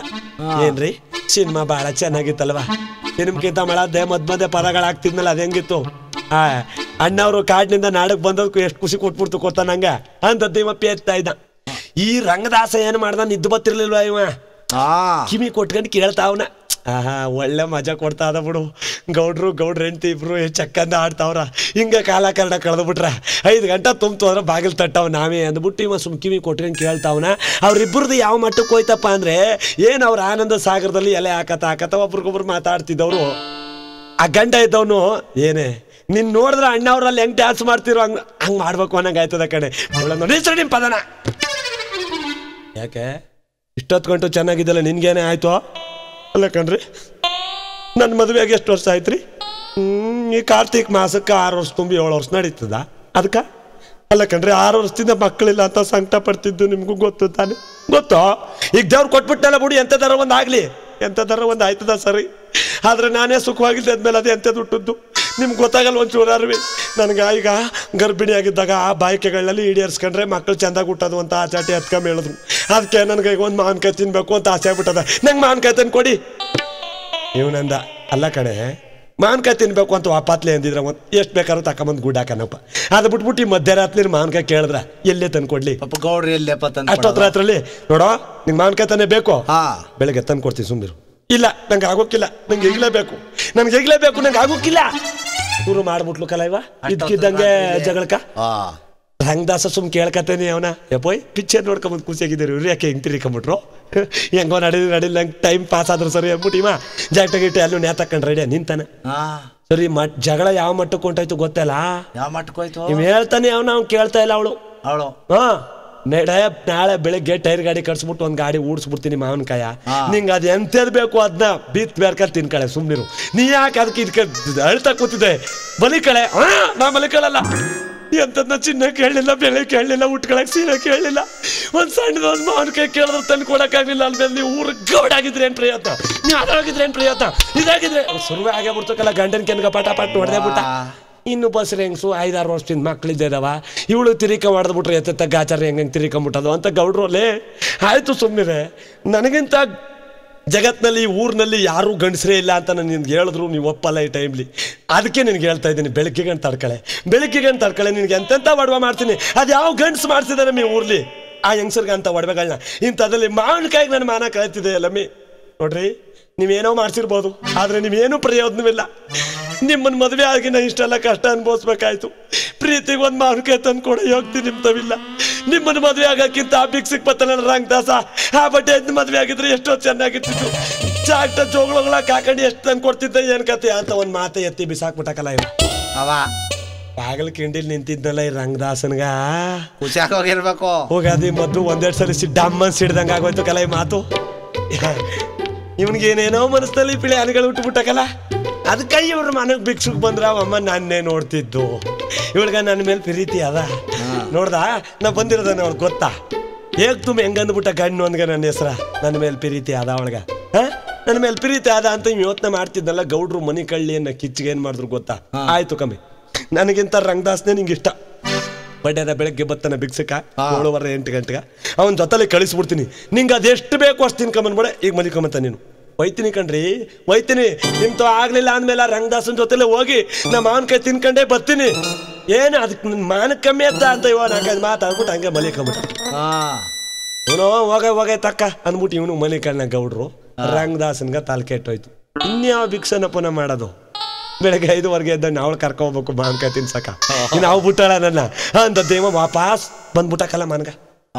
Speaker 1: ಏನ್ರಿ ಸಿನಿಮಾ ಬಹಳ ಚೆನ್ನಾಗಿತ್ತಲ್ವಾ, ಸಿನಿಮ್ಕಿಂತ ಮಳದ್ದೆ ಮಧ್ಯ ಪದಗಳಾಗ್ತಿದ್ನಲ್ಲ ಅದ್ ಹೆಂಗಿತ್ತು. ಅಣ್ಣವ್ರು ಕಾಡಿನಿಂದ ನಾಡಕ್ ಬಂದದಕ್ಕೂ ಎಷ್ಟು ಖುಷಿ ಕೊಟ್ಬಿಡ್ತು ಗೊತ್ತಾ ನಂಗ ಅಂತದ್ದು ಇವ ಪೇತ್ತಾ ಇದ್ದ. ಈ ರಂಗದಾಸ ಏನ್ ಮಾಡ್ದ, ನಿದ್ದು ಬತ್ತಿರ್ಲಿಲ್ವ ಇವ, ಕಿವಿ ಕೊಟ್ಕೊಂಡು ಕೇಳ್ತಾವ್ನ. ಒಳ್ಳೆ ಮಜಾ ಕೊಡ್ತಾ ಅದ ಬಿಡು. ಗೌಡ್ರ ಹೆಂಡತಿ ಇಬ್ರು ಚಕ್ಕಂದ ಆಡ್ತಾವ್ರ. ಹಿಂಗ ಕಾಲ ಕನ್ನಡ ಕಳೆದು ಬಿಟ್ರ 5 ಗಂಟೆ ತುಂಬ್ತು ಅಂದ್ರೆ ಬಾಗಿಲು ತಟ್ಟವ್ ನಾವೇ ಅಂದ್ಬಿಟ್ಟು ಇವ ಕಿವಿ ಕೊಟ್ಕೊಂಡು ಕೇಳ್ತಾವನ. ಅವ್ರಿಬ್ರದ್ದು ಯಾವ ಮಟ್ಟಕ್ಕೆ ಹೋಯ್ತಪ್ಪ ಅಂದ್ರೆ, ಏನ್ ಅವ್ರ ಆನಂದ ಸಾಗರದಲ್ಲಿ ಎಲೆ ಹಾಕತ್ತ ಒಬ್ರಿಗೊಬ್ರು ಮಾತಾಡ್ತಿದ್ದವ್ರು. ಆ ಗಂಡ ಇದ್ದವನು ಏನೇ ನಿನ್ ನೋಡಿದ್ರೆ ಅಣ್ಣ ಅವ್ರಲ್ಲಿ ಹೆಂಗ್ ಡ್ಯಾನ್ಸ್ ಮಾಡ್ತಿರೋ ಹಂಗ್ ಮಾಡ್ಬೇಕು ಅನ್ನಂಗ ಆಯ್ತದ ಕಡೆ. ನೋಡಿ ನಿಮ್ ಪದನ ಯಾಕೆ ಇಷ್ಟೊತ್ತು ಗಂಟು ಚೆನ್ನಾಗಿದ್ದಲ್ಲ, ನಿನ್ಗೇನೆ ಆಯ್ತು ಅಲ್ಲ ಕಣ್ರಿ. ನನ್ನ ಮದುವೆಗೆ ಎಷ್ಟು ವರ್ಷ ಆಯ್ತ್ರಿ? ಈ ಕಾರ್ತಿಕ್ ಮಾಸಕ್ಕೆ 6 ವರ್ಷ ತುಂಬಿ 7 ವರ್ಷ ನಡೀತದ. ಅದಕ್ಕ ಅಲ್ಲ ಕಣ್ರಿ, 6 ವರ್ಷದಿಂದ ಮಕ್ಕಳಿಲ್ಲ ಅಂತ ಸಂಕಟ ಪಡ್ತಿದ್ದು ನಿಮ್ಗೂ ಗೊತ್ತು ತಾನೆ. ಗೊತ್ತೋ, ಈಗ ದೇವ್ರು ಕೊಟ್ಬಿಟ್ಟಲ್ಲ ಬಿಡಿ, ಎಂಥದಾರ ಒಂದು ಆಗ್ಲಿ, ಎಂಥದಾರ ಒಂದು ಆಯ್ತದ ಸರಿ. ಆದ್ರೆ ನಾನೇ ಸುಖವಾಗಿದ್ದೆ ಆದ್ಮೇಲೆ ಅದು ಎಂಥದ್ದು ಹುಟ್ಟದ್ದು ನಿಮ್ಗೆ ಗೊತ್ತಾಗಲ್ಲ ಒಂಚೂರಾರ್ವಿ. ನನಗೆ ಈಗ ಗರ್ಭಿಣಿ ಆಗಿದ್ದಾಗ ಆ ಬಾಯ್ಕೆಗಳಲ್ಲಿ ಈಡೇರಿಸ್ಕೊಂಡ್ರೆ ಮಕ್ಕಳು ಚೆಂದಾಗಿ ಹುಟ್ಟೋದು ಅಂತ ಆಚಾಟಿ ಹತ್ಕೊಂಡ್ ಹೇಳಿದ್ರು. ಅದಕ್ಕೆ ನನಗೆ ಈಗ ಒಂದು ಮಾವಿನಕಾಯಿ ತಿನ್ಬೇಕು ಅಂತ ಆಸೆ ಆಗ್ಬಿಟ್ಟದ. ನಂಗೆ ಮಾವಿನಕಾಯಿ ತಂದು ಕೊಡಿ ಇವನಂದ. ಅಲ್ಲ ಕಣೆ, ಮಾವಿನಕಾಯಿ ತಿನ್ಬೇಕು ಅಂತ ವಾಪಾತ್ಲೆ ಅಂದಿದ್ರೆ ಎಷ್ಟು ಬೇಕಾದ್ರೂ ತಕೊಂಬಂದು ಗುಡ್ಡಾಕನಪ್ಪ. ಅದು ಬಿಟ್ಬಿಟ್ಟು ಈ ಮಧ್ಯರಾತ್ರಿ ಮಾವಿನಕಾಯಿ ಕೇಳಿದ್ರ ಎಲ್ಲೇ ತಂದು ಕೊಡ್ಲಿ?
Speaker 4: ಗೌಡ್ರಿ
Speaker 1: ಅಷ್ಟೊತ್ತು ರಾತ್ರಲ್ಲಿ ನೋಡೋ ನಿಂಗೆ ಮಾವಿನಕಾಯಿ ತಾನೇ ಬೇಕು, ಬೆಳಗ್ಗೆ ತಂದು ಕೊಡ್ತೀನಿ ಸುಮ್ಮನಿರು. ಇಲ್ಲ ನಂಗೆ ಆಗೋಕ್ಕಿಲ್ಲ, ನಂಗೆ ಈಗಲೇಬೇಕು, ನಂಗೆ ಆಗೋಕ್ಕಿಲ್ಲ ಶುರು ಮಾಡ್ಬಿಟ್ಲು ಕಲ ಇವ. ಇದ್ಕಿದ್ದಂಗೆ ಜಗಳಕ ರಂಗದಾಸ ಸುಮ್ ಕೇಳ್ಕತ್ತೇನೆ ಅವನ. ಯಪ್ಪೋಯ್ ಪಿಕ್ಚರ್ ನೋಡ್ಕೊಂಬಂದು ಖುಷಿಯಾಗಿದ್ದೀರಿ ಇವ್ರು, ಯಾಕೆ ಹಿಂಗೆ ತಿರ್ಕೊಂಬಿಟ್ರು, ಹೆಂಗೋ ನಡಿಲ್ಲ ನಂಗೆ ಟೈಮ್ ಪಾಸ್ ಆದ್ರು ಸರಿ ಅಂದ್ಬಿಟ್ಟು ಇವ ಜಾಕ್ಟಾಗಿಟ್ಟು ಅಲ್ಲೂ ನೇತಕೊಂಡು ರೆಡಿ ನಿಂತಾನೆ. ಸರಿ ಜಗಳ ಯಾವ ಮಟ್ಟಕ್ಕೆ ಹೊಂಟಾಯ್ತು ಗೊತ್ತಲ್ಲ?
Speaker 4: ಯಾವ ಮಟ್ಟಕ್ಕೆ ಹೋಯ್ತು
Speaker 1: ಇವ್ ಹೇಳ್ತಾನೆ ಅವ್ನು ಕೇಳ್ತಾ ಇಲ್ಲ ಅವಳು. ನಾಳೆ ಬೆಳಗ್ಗೆ ಟೈರ್ ಗಾಡಿ ಕಟ್ಸ್ಬಿಟ್ಟು ಒಂದ್ ಗಾಡಿ ಓಡಿಸ್ಬಿಡ್ತೀನಿ ಮಾವನ್ಕಾಯ, ನಿಂಗೆ ಅದು ಎಂತದ್ ಬೇಕು ಅದನ್ನ ಬೀತ್ ಬೇರ್ಕಲ್ ತಿನ್ಕಳೆ ಸುಮ್ನಿರು. ನೀ ಯಾಕೆ ಅದಕ್ಕೆ ಇದಕ್ಕೆ ಅಳ್ತಾ ಕೂತಿದ್ದೆ ಬಲಿಕಳೆ? ನಾ ಬಲಿಕಳಲ್ಲ, ಎಂತದ್ನ ಚಿನ್ನ ಕೇಳಲಿಲ್ಲ, ಬೆಳೆ ಕೇಳಲಿಲ್ಲ, ಉಟ್ಕೊಳಕ್ ಸೀರೆ ಕೇಳಲಿಲ್ಲ, ಒಂದ್ ಸಣ್ಣದೊಂದು ಮಾವನ್ಕಾಯಿ ಕೇಳಿದ್ರೆ ತಂದು ಕೊಡಕ್ಕಾಗ್ಲಿಲ್ಲ. ಅಲ್ಮೇಲೆ ನೀವು ಊರ್ ಗೌಡಾಗಿದ್ರೆ ಏನ್ ಪ್ರಯತ್ನ, ನೀವು ಅದಾಗಿದ್ರೆ ಏನ್ ಪ್ರಯತ್ನ, ಇದಾಗಿದ್ರೆ ಸುರುವೆ ಆಗೇ ಬಿಡ್ತಕ್ಕಲ್ಲ. ಗಂಡನ ಕೆನ್ಗ ಪಟ ಹೊಡೆದೇ ಬಿಟ್ಟ. ಇನ್ನು ಬಸ್ರಿ ಹೆಂಗ್ಸು 5-6 ವರ್ಷದಿಂದ ಮಕ್ಳಿದ್ದೇದವ, ಇವಳು ತಿರಿಕ ಹೊಡೆದ್ಬಿಟ್ರೆ ಎತ್ತ ಗಾಚಾರ ಹೆಂಗೆ ತಿರಿಕೊಂಬಿಟ್ಟದು ಅಂತ ಗೌಡ್ರಲ್ಲೇ. ಆಯ್ತು ಸುಮ್ಮನೆ, ನನಗಿಂತ ಜಗತ್ನಲ್ಲಿ ಊರಿನಲ್ಲಿ ಯಾರೂ ಗಂಡಸರೇ ಇಲ್ಲ ಅಂತ ನಾನು ನಿನ್ಗೆ ಹೇಳಿದ್ರು ನೀವು ಒಪ್ಪಲ್ಲ ಈ ಟೈಮ್ಲಿ. ಅದಕ್ಕೆ ನಿನ್ಗೆ ಹೇಳ್ತಾ ಇದ್ದೀನಿ, ಬೆಳಗ್ಗೆ ತಡ್ಕಳೆ ನಿನ್ಗೆ ಎಂತೆಂಥ ಒಡವೆ ಮಾಡ್ತೀನಿ. ಅದು ಯಾವ ಗಂಡಸು ಮಾಡ್ತಿದ್ದಾರೆ ಮೀ ಊರ್ಲಿ ಆ ಹೆಂಗಸರ್ಗ ಅಂತ ಒಡವೆಗಳನ್ನ. ಇಂಥದ್ರಲ್ಲಿ ಮಾವಿನಕಾಯಿಗೆ ನನ್ನ ಮಾನ ಕಳ್ತಿದೆ ಅಲ್ಲಮ್ಮಿ. ನೋಡ್ರಿ, ನೀವೇನೋ ಮಾಡ್ಸಿರ್ಬೋದು, ಆದ್ರೆ ನೀವೇನೂ ಪ್ರಯೋಜನವಿಲ್ಲ. ನಿಮ್ಮನ್ನ ಮದುವೆ ಆಗಿ ನಾ ಇಷ್ಟೆಲ್ಲ ಕಷ್ಟ ಅನ್ಭವಿಸ್ಬೇಕಾಯ್ತು. ಪ್ರೀತಿಗೆ ಒಂದು ಮಾವಿನಕಾಯಿ ತಂದು ಕೊಡೋ ಯೋಗ್ತಿ ನಿಮ್ತವಿಲ್ಲ. ನಿಮ್ಮನ್ನ ಮದುವೆ ಆಗಕ್ಕಿಂತ ಆ ಭಿಕ್ಷಕ್ ಬತ್ತಲ್ಲ ರಂಗದಾಸ, ಆ ಬಟ್ಟೆ ಮದುವೆ ಆಗಿದ್ರೆ ಎಷ್ಟೋ ಚೆನ್ನಾಗಿರ್ತಿತ್ತು. ಚಾಟ ಜೋಗಳೊಗಳಕ್ಕೆ ಹಾಕೊಂಡು ಎಷ್ಟು ತಂದು ಕೊಡ್ತಿದ್ದೆ ಏನ್ ಕತೆ ಅಂತ ಒಂದು ಮಾತೆ ಎತ್ತಿ ಬಿಸಾಕ್ಬಿಟ್ಟಕಲ್ಲ ಇವ. ಬಾಗಲ್ ಕಿಂಡಿಲ್ ನಿಂತಿದ್ನಲ್ಲ ಈ ರಂಗದಾಸನ್ಗ
Speaker 4: ಖುಷಿಯಾಗಿರ್ಬೇಕು.
Speaker 1: ಹೋಗಾದಿ ಮೊದ್ಲು 1-2 ಸಲ ಡಮ್ಮನ್ ಸಿಡ್ದಂಗ ಆಗೋಯ್ತು ಕಲ ಈ ಮಾತು. ಇವನ್ಗೆ ಏನೇನೋ ಮನಸ್ಸಲ್ಲಿ ಪಿಳೆ ಅನುಗಳು ಹುಟ್ಟುಬಿಟ್ಟಕಲ್ಲ. ಅದಕ್ಕೆ ಇವ್ರ ಮನೆಗೆ ಭಿಕ್ಷುಕ್ ಬಂದ್ರ ಅಮ್ಮ ನನ್ನೇ ನೋಡ್ತಿದ್ದು. ಇವಳ್ಗ ನನ್ನ ಮೇಲೆ ಪ್ರೀತಿ ಅದ. ನೋಡ್ದ ನಾ ಬಂದಿರೋದನ್ನ ಅವ್ಳಿಗೆ ಗೊತ್ತಾ? ಹೇಗ್ ತುಂಬ ಹೆಂಗಂದ್ಬಿಟ್ಟ ಗಣ್ಣು ಅಂದ್ಗ ನನ್ನ ಹೆಸ್ರ. ನನ್ನ ಮೇಲೆ ಪ್ರೀತಿ ಅದ ಅವಳ್ಗ. ನನ್ನ ಮೇಲೆ ಪ್ರೀತಿ ಆದ ಅಂತ ಯೋಚನೆ ಮಾಡ್ತಿದ್ನಲ್ಲ. ಗೌಡ್ರು ಮನಿ ಕಳ್ಳಿ ಅನ್ನ ಕಿಚ್ಚಿಗೆ ಏನ್ ಮಾಡಿದ್ರು ಗೊತ್ತಾ? ಆಯ್ತು ಕಮ್ಮಿ, ನನಗಿಂತ ರಂಗದಾಸ್ನೇ ನಿಂಗೆ ಇಷ್ಟ. ಬಡ್ಡೆದ ಬೆಳಗ್ಗೆ ಬತ್ತಾನೆ ಭಿಕ್ಷಕ 7:30 8 ಗಂಟೆಗೆ ಅವನ ಜೊತೆಲಿ ಕಳಿಸ್ಬಿಡ್ತೀನಿ. ನಿಂಗೆ ಅದೆಷ್ಟು ಬೇಕು ಅಷ್ಟು ತಿನ್ಕೊಂಬನ್ಬೇಡ, ಈಗ ಮಲಿಕೊಂಬತ್ತ ನೀನು. ಒಯ್ತೀನಿ ಕಣ್ರಿ, ಒಯ್ತೀನಿ. ನಿಮ್ತು ಆಗ್ಲಿಲ್ಲ ಅಂದ್ಮೇಲೆ ರಂಗದಾಸನ ಜೊತೆಲೆ ಹೋಗಿ ನಮ್ಮ ಮಾವನಕಾಯಿ ತಿನ್ಕೊಂಡೇ ಬರ್ತೀನಿ. ಏನು ಅದಕ್ಕೆ ನನ್ನ ಮಾನ ಕಮ್ಮಿ ಅಂತ ಇವ 4-5 ಮಾತಾಡ್ಬಿಟ್ಟು ಹಂಗೆ ಮಲಿಕೊಂಬಿಟ್ಟ. ಇವನು ಹೋಗ ತಕ್ಕ ಅಂದ್ಬಿಟ್ಟು ಇವನು ಮಲಿಕಣ್ಣ. ಗೌಡ್ರು ರಂಗದಾಸನ್ಗ ತಾಲ್ ಕೆಟ್ಟೋಯ್ತು. ಇನ್ಯಾವ ಭಿಕ್ಷನಪ್ಪನ ಮಾಡೋದು? ಬೆಳಗ್ಗೆ 5:15 ಎದ್ದ ಅವಳು ಕರ್ಕೋಬೇಕು ಮಾನ್ಕಾಯಿ ತಿನ್ಸಕ. ನಾವು ಬಿಟ್ಟಾಳ ನನ್ನ ಅಂತದ್ದೇವ ವಾಪಸ್ ಬಂದ್ಬಿಟ್ಟಕಲ್ಲ ಮನ್ಗ.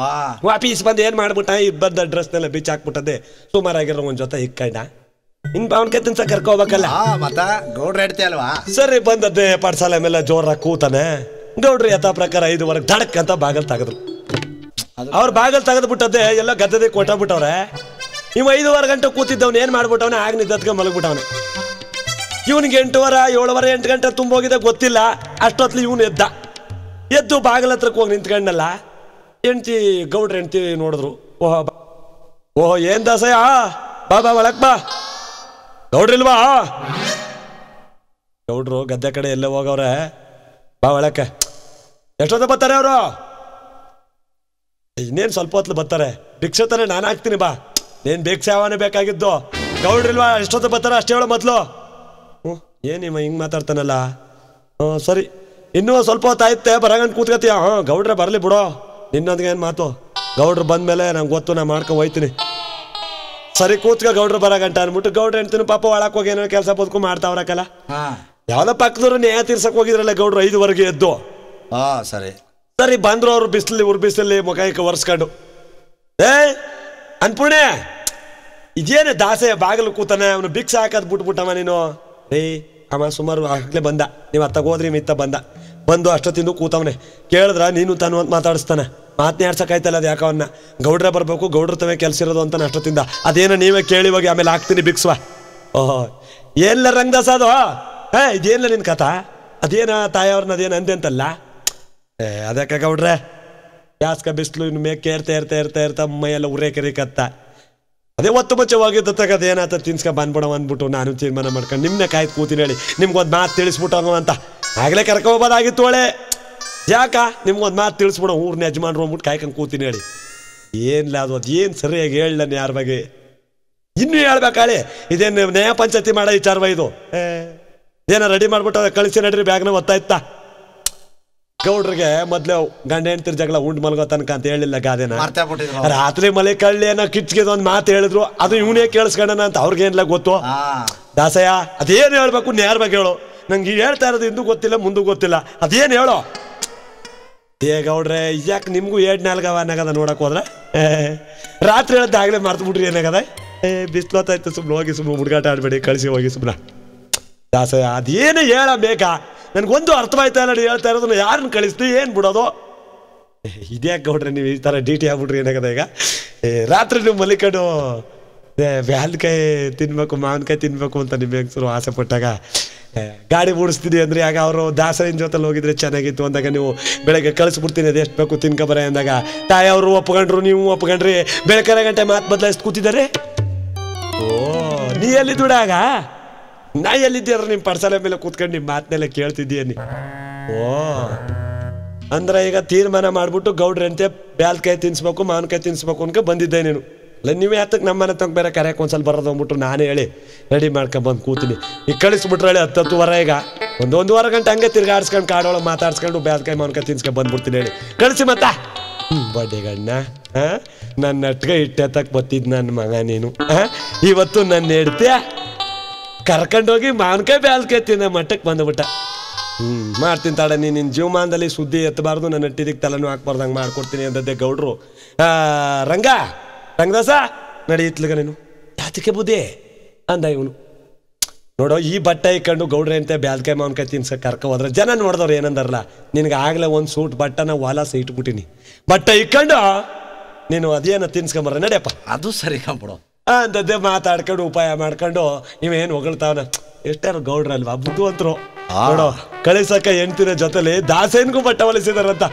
Speaker 1: ವಾಪೀಸ್ ಬಂದು ಏನ್ ಮಾಡ್ಬಿಟ್ಟ, ಇಬ್ಬದ್ದ ಡ್ರೆಸ್ನೆಲ್ಲ ಬಿಚ್ಚ ಹಾಕ್ಬಿಟ್ಟದೆ. ಸುಮಾರಾಗಿರೋ ಒಂದ್ ಜೊತೆ ಇಕ್ಕಂಡ ಇನ್ ಮಾನ್ಕಾಯಿ ತಿನ್ಸಕ್ ಕರ್ಕೋಬೇಕಲ್ಲ.
Speaker 4: ಗೌಡ್ರ ಹೇಳ್ತಿ ಅಲ್ವಾ?
Speaker 1: ಸರಿ ಬಂದದ್ದೆ ಪಡ್ಸಾಲ ಮೇಲೆ ಜೋರಾಗಿ ಕೂತಾನೆ. ಗೌಡ್ರು ಯಥಾ ಪ್ರಕಾರ 5:15 ಧಡಕ್ ಅಂತ ಬಾಗಲ್ ತೆಗೆದ್ರು. ಅವ್ರ ಬಾಗಲ್ ತೆಗೆದ್ಬಿಟ್ಟದೆ ಎಲ್ಲ ಗದ್ದದೆ ಕೊಟ್ಟಬಿಟ್ಟವ್ರೆ. ಇವ್ 5:15 ಗಂಟೆ ಕೂತಿದ್ದವ್ನ ಏನ್ ಮಾಡ್ಬಿಟ್ಟವನ ಆಗ ನಿದ್ದತ್ಗೆ ಮಲಗ್ಬಿಟ್ಟವನೆ. ಇವನಿಗೆ 8:15 7:15 8 ಗಂಟೆ ತುಂಬೋಗಿದೆ ಗೊತ್ತಿಲ್ಲ. ಅಷ್ಟೊತ್ಲಿ ಇವನು ಎದ್ದು ಬಾಗಲ ಹತ್ರಕ್ಕೆ ಹೋಗಿ ನಿಂತ್ಕೊಂಡಲ್ಲ. ಹೆಂಡ್ತಿ ಗೌಡ್ರ ಹೆಂಡ್ತಿ ನೋಡಿದ್ರು. ಓಹೋ ಏನ್ ದಾಸಯ್ಯ, ಬಾ ಒಳಕ್ ಬಾ. ಗೌಡ್ರಿಲ್ವಾ? ಗೌಡ್ರು ಗದ್ದೆ ಕಡೆ ಎಲ್ಲೇ ಹೋಗವ್ರೆ, ಬಾ ಒಳಕ್ಕೆ. ಎಷ್ಟೊತ್ತ ಬರ್ತಾರೆ ಅವರು? ಇನ್ನೇನು ಸ್ವಲ್ಪ ಹೊತ್ತು ಬರ್ತಾರೆ. ಭಿಕ್ಷೆ ತಾನೆ ನಾನು ಹಾಕ್ತೀನಿ, ಬಾ. ನೀನ್ ಭಿಕ್ಷೆ ಅವನೇ ಬೇಕಾಗಿದ್ದು. ಗೌಡ್ರಿಲ್ವಾ? ಎಷ್ಟೊತ್ತ ಬರ್ತಾರ ಅಷ್ಟೇ ಹೇಳೋ ಮೊದ್ಲು. ಏನಿಮ್ಮ ಹಿಂಗ್ ಮಾತಾಡ್ತಾನಲ್ಲ? ಸರಿ, ಇನ್ನೂ ಸ್ವಲ್ಪ ಹೊತ್ತು ಆಯ್ತೆ, ಬರಗಂಟು ಕೂತ್ಕತಿಯ? ಗೌಡ್ರೆ ಬರಲಿ ಬಿಡೋ, ನಿನ್ನೊಂದಿಗೆ ಏನು ಮಾತು. ಗೌಡ್ರು ಬಂದ್ಮೇಲೆ ನಂಗೆ ಗೊತ್ತು, ನಾ ಮಾಡ್ಕೊಂಡು ಹೋಯ್ತೀನಿ. ಸರಿ ಕೂತ್ಕ ಗೌಡ್ರು ಬರಗಂಟ ಅನ್ಬಿಟ್ಟು ಗೌಡ್ರು ಹೆಣ್ತೀನಿ ಪಾಪ ಒಳಕ್ ಹೋಗಿ ಏನೋ ಕೆಲಸ ಬದುಕು ಮಾಡ್ತಾವ್ರಕ್ಕಲ್ಲ. ಯಾವ್ದೋ ಪಕ್ಕದವ್ರು ನ್ಯಾಯ ತೀರ್ಸಕ್ ಹೋಗಿದ್ರಲ್ಲ ಗೌಡ್ರು 5:15 ಎದ್ದು. ಸರಿ ಬಂದ್ರು ಅವ್ರು ಬಿಸಿಲಲ್ಲಿ ಮುಖ ಒರೆಸ್ಕೊಂಡು. ಅನ್ಪೂರ್ಣೆ ಇದೇನೆ ದಾಸೆ ಬಾಗಿಲು ಕೂತಾನೆ, ಅವನು ಭಿಕ್ಷೆ ಹಾಕದ್ ಬಿಟ್ಬಿಟ್ಟವ ನೀನು. ಅಮ್ಮ ಸುಮಾರು ಆಗ್ಲೇ ಬಂದ, ನೀವು ಅತ್ತಾಗ ಹೋದ್ರಿ ಮಿತ್ತ ಬಂದು ಅಷ್ಟೊತ್ತಿಂದು ಕೂತವನೆ. ಕೇಳಿದ್ರ ನೀನು ತಾನು ಅಂತ ಮಾತಾಡಿಸ್ತಾನೆ. ಮಾತನಾಡ್ಸಕ್ಕಾಯ್ತಲ್ಲ ಅದು ಯಾಕವನ್ನ. ಗೌಡ್ರೆ ಬರ್ಬೇಕು, ಗೌಡ್ರ ತವೇ ಕೆಲ್ಸ ಇರೋದು ಅಂತ ಅಷ್ಟೊತ್ತಿಂದ. ಅದೇನೋ ನೀವೇ ಕೇಳಿ ಹೋಗಿ ಆಮೇಲೆ ಹಾಕ್ತೀನಿ ಭಿಕ್ಷುವ. ಓಹೋ ಏನ್ಲ ರಂಗದಾಸ ಅದು? ಇದೇನ್ಲ ನಿನ್ ಕಥಾ? ಅದೇನ ತಾಯಿಯವ್ರನ್ನ ಅದೇನು ಅಂದೆ ಅಂತಲ್ಲ? ಅದಕ್ಕೆ ಗೌಡ್ರೆ ಜಾಸ್ಕ ಬಿಸ್ಲು ಇನ್ನು ಮೇಕೆ ಏರ್ತಾ ಮೈಯೆಲ್ಲ ಉರೇಕರಿಕತ್ತ. ಅದೇ ಒತ್ತು ಮುಂಚೆ ಹೋಗಿದ್ದ ಅದೇನಾತ ತಿನ್ಸ್ಕ ಬಂದ್ಬಿಡೋ ಅಂದ್ಬಿಟ್ಟು ನಾನು ತೀರ್ಮಾನ ಮಾಡ್ಕೊಂಡು ನಿಮ್ನೆ ಕಾಯ್ದು ಕೂತೀನಿ ಹೇಳಿ ನಿಮ್ಗೊಂದು ಮಾತು ತಿಳಿಸ್ಬಿಟ್ಟು ಅಂತ. ಆಗ್ಲೇ ಕರ್ಕೋಬೋದಾಗಿತ್ತು ಒಳ್ಳೆ. ಯಾಕ ನಿಮ್ಗೊಂದು ಮಾತು ತಿಳಿಸ್ಬಿಡೋ, ಊರ್ನ ಯಜಮಾನ್ರು ಅಂದ್ಬಿಟ್ಟು ಕಾಯ್ಕೊಂಡು ಕೂತೀನಿ ಹೇಳಿ. ಏನ್ಲ ಅದು ಅದೇನು ಸರಿಯಾಗಿ ಹೇಳ ನಾನು ಯಾರ ಬಗ್ಗೆ ಇನ್ನೂ ಹೇಳ್ಬೇಕಾಳಿ. ಇದೇನು ನ್ಯಾಯ ಪಂಚಾಯತಿ ಮಾಡೋ ವಿಚಾರವ ಇದು? ಏನೋ ರೆಡಿ ಮಾಡ್ಬಿಟ್ಟು ಕಳಿಸಿ ನಡ್ರಿ ಬ್ಯಾಗ್ನ ಒತ್ತಾಯ್ತಾ. ಗೌಡ್ರಿಗೆ ಮೊದ್ಲು ಗಂಡ ಹೆಂಡ್ತಿರ್ ಜಗಳ ಉಂಡು ಮಲ್ಗೋ ತನಕ ಅಂತ ಹೇಳಿಲ್ಲ ಗಾದೆನ. ರಾತ್ರಿ ಮಲೆ ಕಳ್ಳಿ ಏನೋ ಕಿಚ್ಗೆ ಒಂದು ಮಾತು ಹೇಳಿದ್ರು, ಅದು ಇವನೇ ಕೇಳಿಸ್ಕೊಂಡನ ಅಂತ ಅವ್ರಿಗೇನಿಲ್ಲ ಗೊತ್ತು. ದಾಸಯ್ಯ ಅದೇನು ಹೇಳ್ಬೇಕು ನ್ಯಾರ ಬಗ್ಗೆ ಹೇಳು. ನಂಗೆ ಹೇಳ್ತಾ ಇರೋದು ಇಂದು ಗೊತ್ತಿಲ್ಲ ಮುಂದೂ ಗೊತ್ತಿಲ್ಲ, ಅದೇನು ಹೇಳೋ. ಗೌಡ್ರೆ ಯಾಕೆ ನಿಮ್ಗೂ 7-4 ಏನಾಗದ ನೋಡಕ್ ಹೋದ್ರೆ? ರಾತ್ರಿ ಹೇಳ್ದ ಆಗ್ಲೇ ಮರ್ತು ಬಿಟ್ರಿ ಏನಾಗದ? ಬಿಸ್ಲೊತ್ತಾಯ್ತು, ಸುಮ್ಮನೆ ಹೋಗಿ ಸುಮ್ಮನೆ ಹುಡುಗಾಟ ಆಡ್ಬೇಡಿ, ಕಳಿಸಿ ಹೋಗಿ ಸುಮ್ಮನೆ. ದಾಸಯ್ಯ ಅದೇನು ಹೇಳ ಬೇಕಾ? ನನ್ಗೊಂದು ಅರ್ಥವಾಯ್ತಾ ಇಲ್ಲ ಹೇಳ್ತಾ ಇರೋದನ್ನ. ಯಾರನ್ನ ಕಳಿಸ್ತಿ ಏನು ಬಿಡೋದು? ಇದ್ಯಾಕೆ ಗೌಡ್ರೆ ನೀವು ಈ ಥರ ಡಿ ಟಿ ಆಗ್ಬಿಟ್ರಿ ಏನಾಗದ? ಈಗ ರಾತ್ರಿ ನೀವು ಮಲಿಕೊಂಡು ಬ್ಯಾಲ್ಕಾಯಿ ತಿನ್ಬೇಕು ಮಾವಿನಕಾಯಿ ತಿನ್ಬೇಕು ಅಂತ ನಿಮ್ಮ ಹೆಂಗಸರು ಆಸೆ ಪಟ್ಟಾಗ ಗಾಡಿ ಓಡಿಸ್ತೀನಿ ಅಂದ್ರೆ ಆಗ ಅವರು ದಾಸರಿನ ಜೊತೆಲಿ ಹೋಗಿದ್ರೆ ಚೆನ್ನಾಗಿತ್ತು ಅಂದಾಗ ನೀವು ಬೆಳಗ್ಗೆ ಕಳಿಸ್ಬಿಡ್ತೀನಿ ಅದು ಎಷ್ಟು ಬೇಕು ತಿನ್ಕೊಬರ ಅಂದಾಗ ತಾಯಿ ಅವರು ಒಪ್ಕೊಂಡ್ರು, ನೀವು ಒಪ್ಕೊಂಡ್ರಿ. ಬೆಳಕರ ಗಂಟೆ ಮಾತು ಬದಲಾಯಿಸಿ ಕೂತಿದ್ದಾರೆ. ಓ ನೀ ಎಲ್ಲಿ ದುಡಾಗ? ನಾ ಎಲ್ಲಿದ್ದೀರ? ನಿಮ್ಮ ಪಡ್ಸಾಲೆ ಮೇಲೆ ಕೂತ್ಕೊಂಡು ನಿಮ್ಮ ಮಾತನ್ನೆಲ್ಲ ಕೇಳ್ತಿದ್ದೀಯ. ಓ ಅಂದ್ರೆ ಈಗ ತೀರ್ಮಾನ ಮಾಡ್ಬಿಟ್ಟು ಗೌಡ್ರಂತೆ ಬ್ಯಾಲ್ಕಾಯಿ ತಿನ್ಸ್ಬೇಕು ಮಾವಿನಕಾಯಿ ತಿನ್ಸ್ಬೇಕು ಅನ್ಕ ಬಂದಿದ್ದೆ ನೀನು. ಇಲ್ಲ ನೀವೇ ಹತ್ತಕ್ಕೆ ನಮ್ಮನೆ ತಂಗ ಬೇರೆ ಕರೆಯಕ್ಕೆ ಒಂದ್ಸಲ ಬರೋದು ಅಂದ್ಬಿಟ್ಟು ನಾನೇ ಹೇಳಿ ರೆಡಿ ಮಾಡ್ಕೊಂಡು ಬಂದು ಕೂತೀನಿ. ಈಗ ಕಳಿಸ್ಬಿಟ್ರೆ ಹೇಳಿ 10-10:15 ಈಗ 1-1.5 ಗಂಟೆ ಹಂಗೆ ತಿರ್ಗಾಡ್ಸ್ಕೊಂಡು ಕಾಡೊಳಗೆ ಮಾತಾಡ್ಸ್ಕೊಂಡು ಬ್ಯಾಲ್ಕಾಯಿ ಮಾವಿನಕಾಯಿ ತಿನ್ಸ್ಕೊಂಡು ಬಂದ್ಬಿಡ್ತೀನಿ ಹೇಳಿ ಕಳಿಸಿ. ಮತ್ತ ಬಡ್ಡಿಗಣ್ಣ ನನ್ನ ನಟ್ಗೆ ಇಟ್ಟೆತ್ತಕ್ಕೆ ಬತ್ತಿದ್ ನನ್ನ ಮಗ ನೀನು. ಇವತ್ತು ನನ್ನ ಹೆಡ್ತೀಯ ಕರ್ಕೊಂಡೋಗಿ ಮಾವಿನಕಾಯಿ ಬ್ಯಾಲ್ಕಾಯಿ ತಿನ್ನೋ ಮಟ್ಟಕ್ಕೆ ಬಂದುಬಿಟ್ಟ. ಮಾಡ್ತೀನಿ ತಾಡ, ನಿನ್ನ ಜೀವಮಾನದಲ್ಲಿ ಸುದ್ದಿ ಎತ್ತಬಾರ್ದು, ನನ್ನ ನಟ್ಟಿದಿಗೆ ತಲೆನೂ ಹಾಕ್ಬಾರ್ದಂಗೆ ಮಾಡ್ಕೊಡ್ತೀನಿ ಅಂದದ್ದೆ ಗೌಡ್ರು. ರಂಗದಾಸ ನಡೆಯುತ್ತಲಗ ನೀನು ಯಾತಕ್ಕೆ ಬುದ್ಧಿ ಅಂದ ಇವನು. ನೋಡೋ ಈ ಬಟ್ಟೆ ಇಕ್ಕೊಂಡು ಗೌಡ್ರೆ ಅಂತ ಬ್ಯಾಲ್ಕಾಯಿ ಮಾವಿನಕಾಯಿ ತಿನ್ಸಕ್ಕೆ ಕರ್ಕೊ ಹೋದ್ರೆ ಜನ ನೋಡಿದವ್ರು ಏನಂದಾರಲ್ಲ, ನಿನಗೆ ಆಗಲೇ ಒಂದು ಸೂಟ್ ಬಟ್ಟನ ವಾಲಾಸ ಇಟ್ಬಿಟ್ಟಿನಿ, ಬಟ್ಟೆ ಇಕ್ಕೊಂಡು ನೀನು ಅದೇನ ತಿನ್ಸ್ಕೊಂಬರ ನಡೆಯಪ್ಪ. ಅದು ಸರಿ ಕಂಬಿಡು ಅಂದದ್ದೇ ಮಾತಾಡ್ಕೊಂಡು ಉಪಾಯ ಮಾಡ್ಕೊಂಡು ಇವೇನು ಹೊಗಳ್ತಾವನ. ಎಷ್ಟಾರು ಗೌಡ್ರಲ್ವಾ ಬುದ್ಧಿವಂತರು. ನೋಡೋ ಕಳಿಸಕ್ಕ ಹೆಣ್ತಿನ ಜೊತೆಲಿ ದಾಸೇನ್ಗೂ ಬಟ್ಟೆ ಹೊಲಿಸಿದಾರಂತ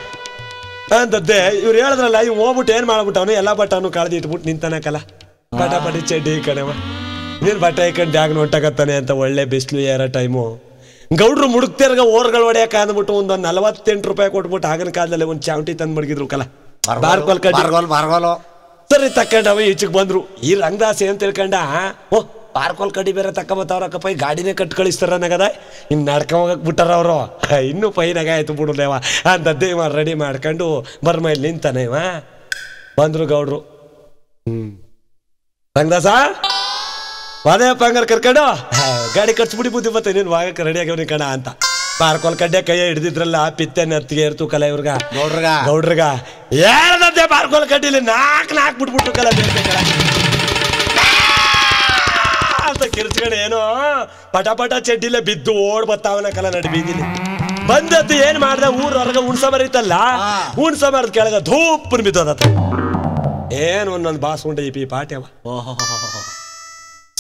Speaker 1: ಅಂತದ್ದೇ ಇವ್ರು ಹೇಳಿದ್ರಲ್ಲ. ಇವ್ ಹೋಗ್ಬಿಟ್ಟು ಏನ್ ಮಾಡ್ಬಿಟ್ಟವನು ಎಲ್ಲ ಬಟ್ಟನು ಕಳೆದು ಇಟ್ಬಿಟ್ಟು ನಿಂತಾನಕಲ್ಲ ಪಟಾಪಟಿ ಚಡ್ಡಿ ಕಣವ. ನೀನು ಬಟ್ಟೆ ಹಾಕೊಂಡು ಬ್ಯಾಗ್ ಹೊಂಟಾಗತ್ತಾನೆ ಅಂತ ಒಳ್ಳೆ ಬಿಸಿಲು ಏರೋ ಟೈಮು. ಗೌಡ್ರು ಮುಡುಕ್ತಿರ್ಗ ಓರ್ಗಳು ಹೊಡೆಯಕ್ಕೆ ಅಂದ್ಬಿಟ್ಟು ಒಂದು 48 ರೂಪಾಯಿ ಕೊಟ್ಬಿಟ್ಟು ಆಗಿನ ಕಾಲದಲ್ಲಿ ಒಂದು ಚಾವಟಿ ತಂದು ಮಡಗಿದ್ರು ಕಲ ಬಾರ್ಕೋಲ್ ಕಡ್ಡಿ. ಸರಿ ತಕೊಂಡವ ಈಚೆಗೆ ಬಂದ್ರು. ಈ ರಂಗದಾಸ್ ಏನ್ ತಿಳ್ಕೊಂಡ, ಓ ಬಾರ್ಕೋಲ್ ಕಡ್ಡಿ ಬೇರೆ ತಕೊಂಬತ್ತವ್ರಕ್ಕಪ್ಪ, ಈ ಗಾಡಿನೇ ಕಟ್ ಕಳಿಸ್ತಾರ ನಗದ, ಇನ್ನು ನಡ್ಕೊಂಡ್ ಹೋಗಕ್ ಬಿಟ್ಟಾರ ಅವರು. ಇನ್ನೂ ಪೈನಾಗ ಆಯ್ತು ಬಿಡುದೇವ ಅಂತದ್ದೇ ಇವ ರೆಡಿ ಮಾಡ್ಕೊಂಡು ಬರ್ಮೈಲ್ ನಿಂತಾನೆ. ಇವ ಬಂದ್ರು ಗೌಡ್ರು. ರಂಗದಾಸ ವಾದೇಪ್ಪ ಹಂಗಾರ ಕರ್ಕೊಂಡು ಗಾಡಿ ಕಟ್ಸ್ಬಿಡಿ ಬುದ್ಧಿ ಬತ್ತೆ ನೀನು ವಾಗಕ್ಕೆ ರೆಡಿ ಆಗ್ಯವನಿ ಕಣ ಅಂತ. ಬಾರ್ಕೋಲ್ ಕಡ್ಡೆ ಕೈಯ ಹಿಡ್ದಿದ್ರಲ್ಲ ಪಿತ್ತೆ ನತ್ತಿಗೆ ಇರ್ತು ಕಲ ಇವ್ರಗ ಗೌಡ್ರಗ ಹೇಳ್ದೆ ಬಾರ್ಕೋಲ್ ಕಡ್ಡಿಲಿ ನಾಲ್ಕು ಬಿಟ್ಬಿಟ್ಟು ಕಲ ಬೇರೆ ಕಲ ಅಂತ ಕಿರ್ಚ್ಕೊಂಡು ಏನೋ ಪಟ ಚಡ್ಡಿಲೆ ಬಿದ್ದು ಓಡ್ ಬತ್ತಾವನ ಕಲ ನಡಿ ಬೀದಿಲಿ ಬಂದದ್ದು ಏನ್ ಮಾಡ್ದ, ಊರ್ ಹೊರಗ ಉಣ್ಸ ಬರೀತಲ್ಲ, ಉಣ್ಸ ಮರದ ಕೆಳಗ ಧೂಪನ್ ಬಿದ್ದೋದತ್ತ. ಏನು ಒಂದೊಂದು ಬಾಸ್ ಉಂಡೆ ಈ ಪಾಟ್ಯವ.